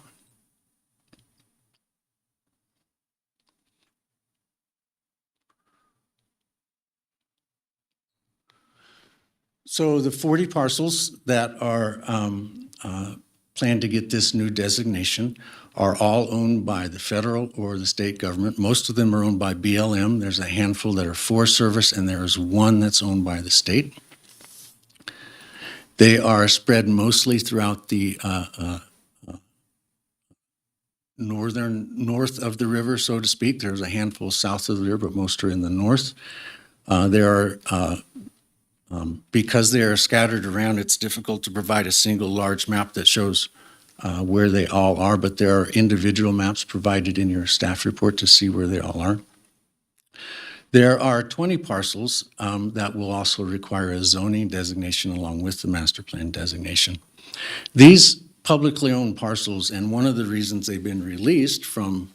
So the 40 parcels that are planned to get this new designation are all owned by the federal or the state government. Most of them are owned by BLM. There's a handful that are Forest Service, and there is one that's owned by the state. They are spread mostly throughout the north of the river, so to speak. There's a handful south of the river, but most are in the north. Because they are scattered around, it's difficult to provide a single large map that shows where they all are, but there are individual maps provided in your staff report to see where they all are. There are 20 parcels that will also require a zoning designation along with the master plan designation. These publicly owned parcels, and one of the reasons they've been released from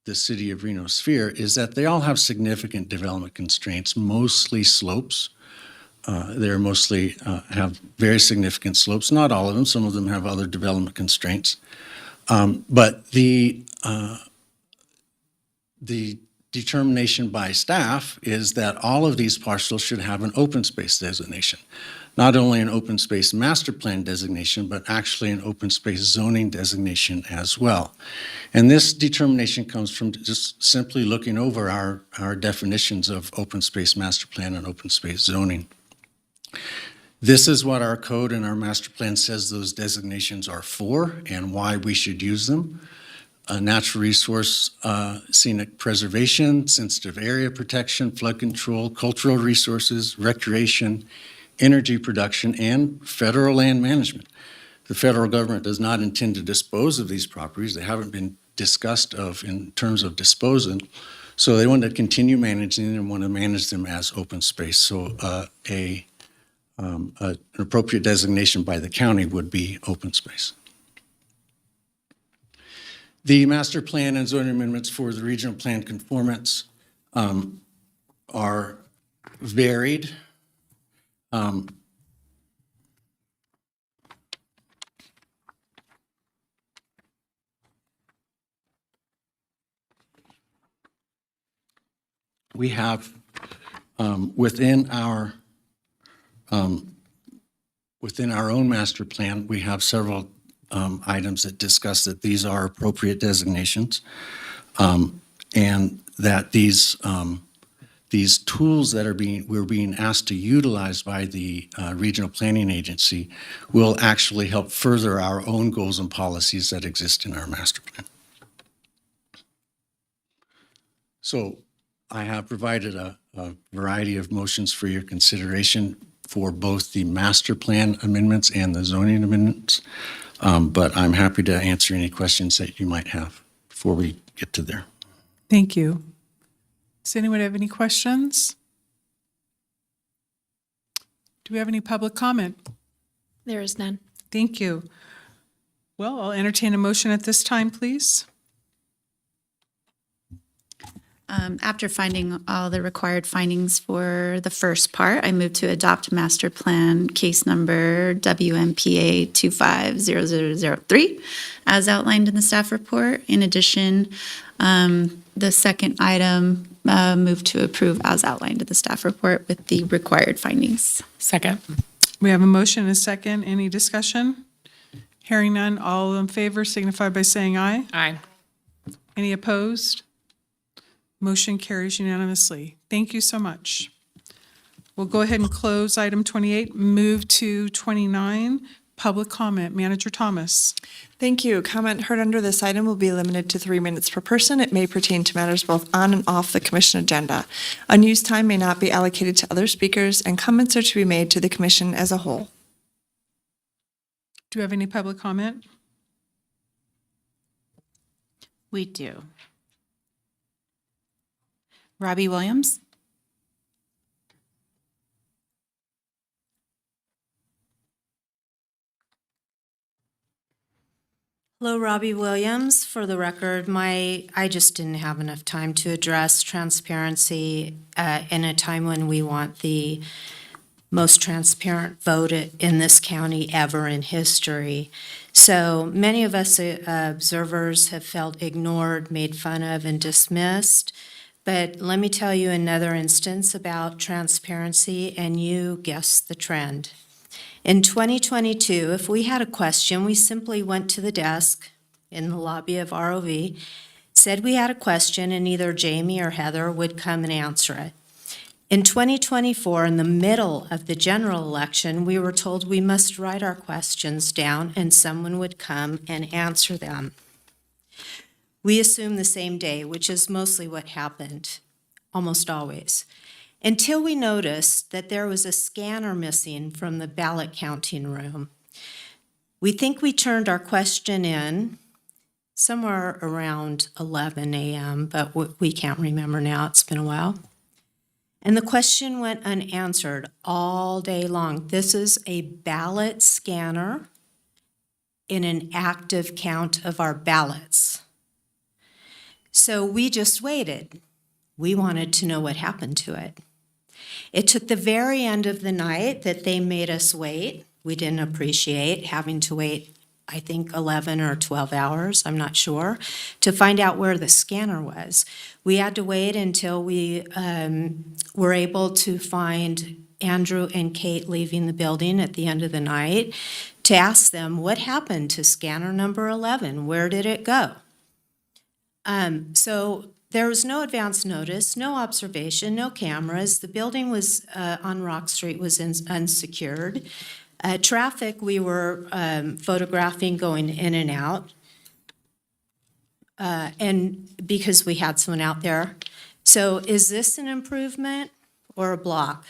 the city of Reno sphere, is that they all have significant development constraints, mostly slopes. They're mostly have very significant slopes. Not all of them. Some of them have other development constraints. But the determination by staff is that all of these parcels should have an open space designation. Not only an open space master plan designation, but actually an open space zoning designation as well. And this determination comes from just simply looking over our definitions of open space master plan and open space zoning. This is what our code and our master plan says those designations are for and why we should use them. Natural resource scenic preservation, sensitive area protection, flood control, cultural resources, recreation, energy production, and federal land management. The federal government does not intend to dispose of these properties. They haven't been discussed of in terms of disposal. So they want to continue managing them and want to manage them as open space. So an appropriate designation by the county would be open space. The master plan and zoning amendments for the regional plan conformance are varied. We have within our own master plan, we have several items that discuss that these are appropriate designations, and that these tools that we're being asked to utilize by the regional planning agency will actually help further our own goals and policies that exist in our master plan. So I have provided a variety of motions for your consideration for both the master plan amendments and the zoning amendments. But I'm happy to answer any questions that you might have before we get to there. Thank you. Does anyone have any questions? Do we have any public comment? There is none. Thank you. Well, I'll entertain a motion at this time, please. After finding all the required findings for the first part, I move to adopt master plan case number WMPA 250003 as outlined in the staff report. In addition, the second item, move to approve as outlined in the staff report with the required findings. Second. We have a motion and a second. Any discussion? Hearing none, all in favor signify by saying aye. Aye. Any opposed? Motion carries unanimously. Thank you so much. We'll go ahead and close item 28, move to 29, public comment. Manager Thomas. Thank you. Comment heard under this item will be limited to 3 minutes per person. It may pertain to matters both on and off the commission agenda. Unused time may not be allocated to other speakers, and comments are to be made to the commission as a whole. Do you have any public comment? We do. Robbie Williams? Hello, Robbie Williams. For the record, I just didn't have enough time to address transparency in a time when we want the most transparent vote in this county ever in history. So many of us observers have felt ignored, made fun of, and dismissed. But let me tell you another instance about transparency, and you guessed the trend. In 2022, if we had a question, we simply went to the desk in the lobby of ROV, said we had a question, and either Jamie or Heather would come and answer it. In 2024, in the middle of the general election, we were told we must write our questions down and someone would come and answer them. We assumed the same day, which is mostly what happened, almost always, until we noticed that there was a scanner missing from the ballot counting room. We think we turned our question in somewhere around 11 a.m., but we can't remember now. It's been a while. And the question went unanswered all day long. This is a ballot scanner in an active count of our ballots. So we just waited. We wanted to know what happened to it. It took the very end of the night that they made us wait. We didn't appreciate having to wait, I think, 11 or 12 hours, I'm not sure, to find out where the scanner was. We had to wait until we were able to find Andrew and Kate leaving the building at the end of the night to ask them what happened to scanner number 11. Where did it go? So there was no advance notice, no observation, no cameras. The building was on Rock Street was unsecured. Traffic, we were photographing going in and out, and because we had someone out there. So is this an improvement or a block?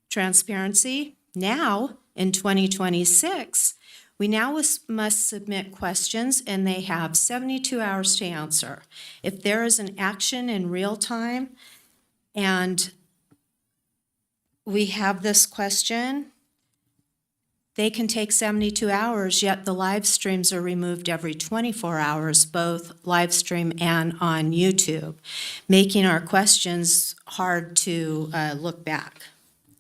Transparency. Now, in 2026, we now must submit questions, and they have 72 hours to answer. If there is an action in real time, and we have this question, they can take 72 hours, yet the live streams are removed every 24 hours, both live stream and on YouTube, making our questions hard to look back.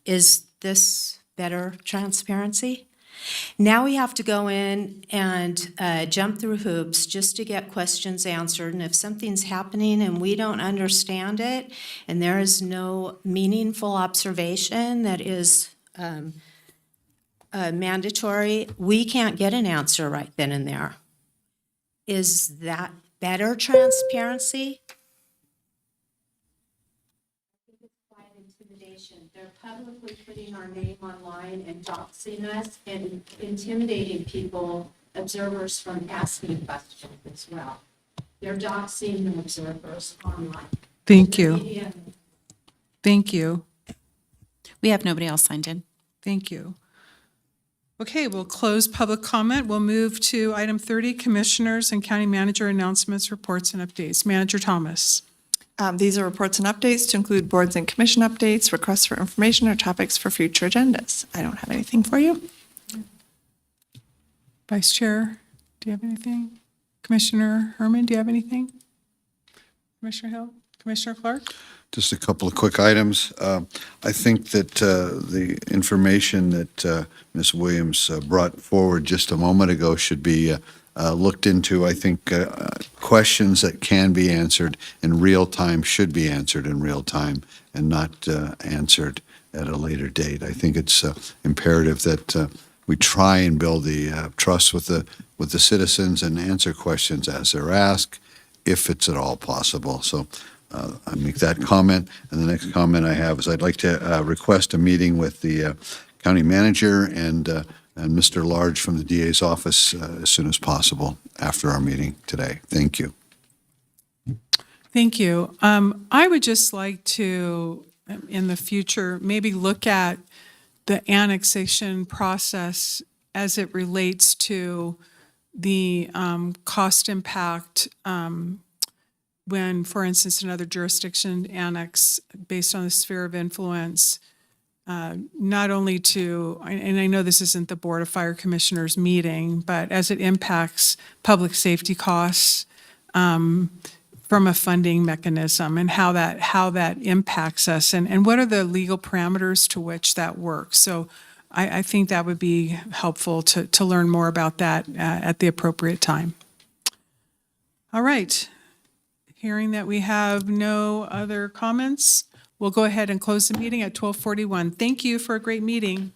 Is this better transparency? Now we have to go in and jump through hoops just to get questions answered. And if something's happening and we don't understand it, and there is no meaningful observation that is mandatory, we can't get an answer right then and there. Is that better transparency? They're publicly putting our name online and doxing us and intimidating people, observers, from asking questions as well. They're doxing the observers online. Thank you. Thank you. We have nobody else signed in. Thank you. Okay, we'll close public comment. We'll move to item 30, Commissioners and County Manager announcements, reports, and updates. Manager Thomas. These are reports and updates to include boards and commission updates, requests for information, or topics for future agendas. I don't have anything for you. Vice Chair, do you have anything? Commissioner Herman, do you have anything? Commissioner Hill? Commissioner Clark? Just a couple of quick items. I think that the information that Ms. Williams brought forward just a moment ago should be looked into. I think questions that can be answered in real time should be answered in real time and not answered at a later date. I think it's imperative that we try and build the trust with the citizens and answer questions as they're asked, if it's at all possible. So I make that comment. And the next comment I have is I'd like to request a meeting with the county manager and Mr. Large from the DA's office as soon as possible after our meeting today. Thank you. Thank you. I would just like to, in the future, maybe look at the annexation process as it relates to the cost impact when, for instance, another jurisdiction annex based on the sphere of influence, not only to, and I know this isn't the Board of Fire Commissioners meeting, but as it impacts public safety costs from a funding mechanism and how that impacts us and what are the legal parameters to which that works. So I think that would be helpful to learn more about that at the appropriate time. All right. Hearing that we have no other comments, we'll go ahead and close the meeting at 12:41. Thank you for a great meeting.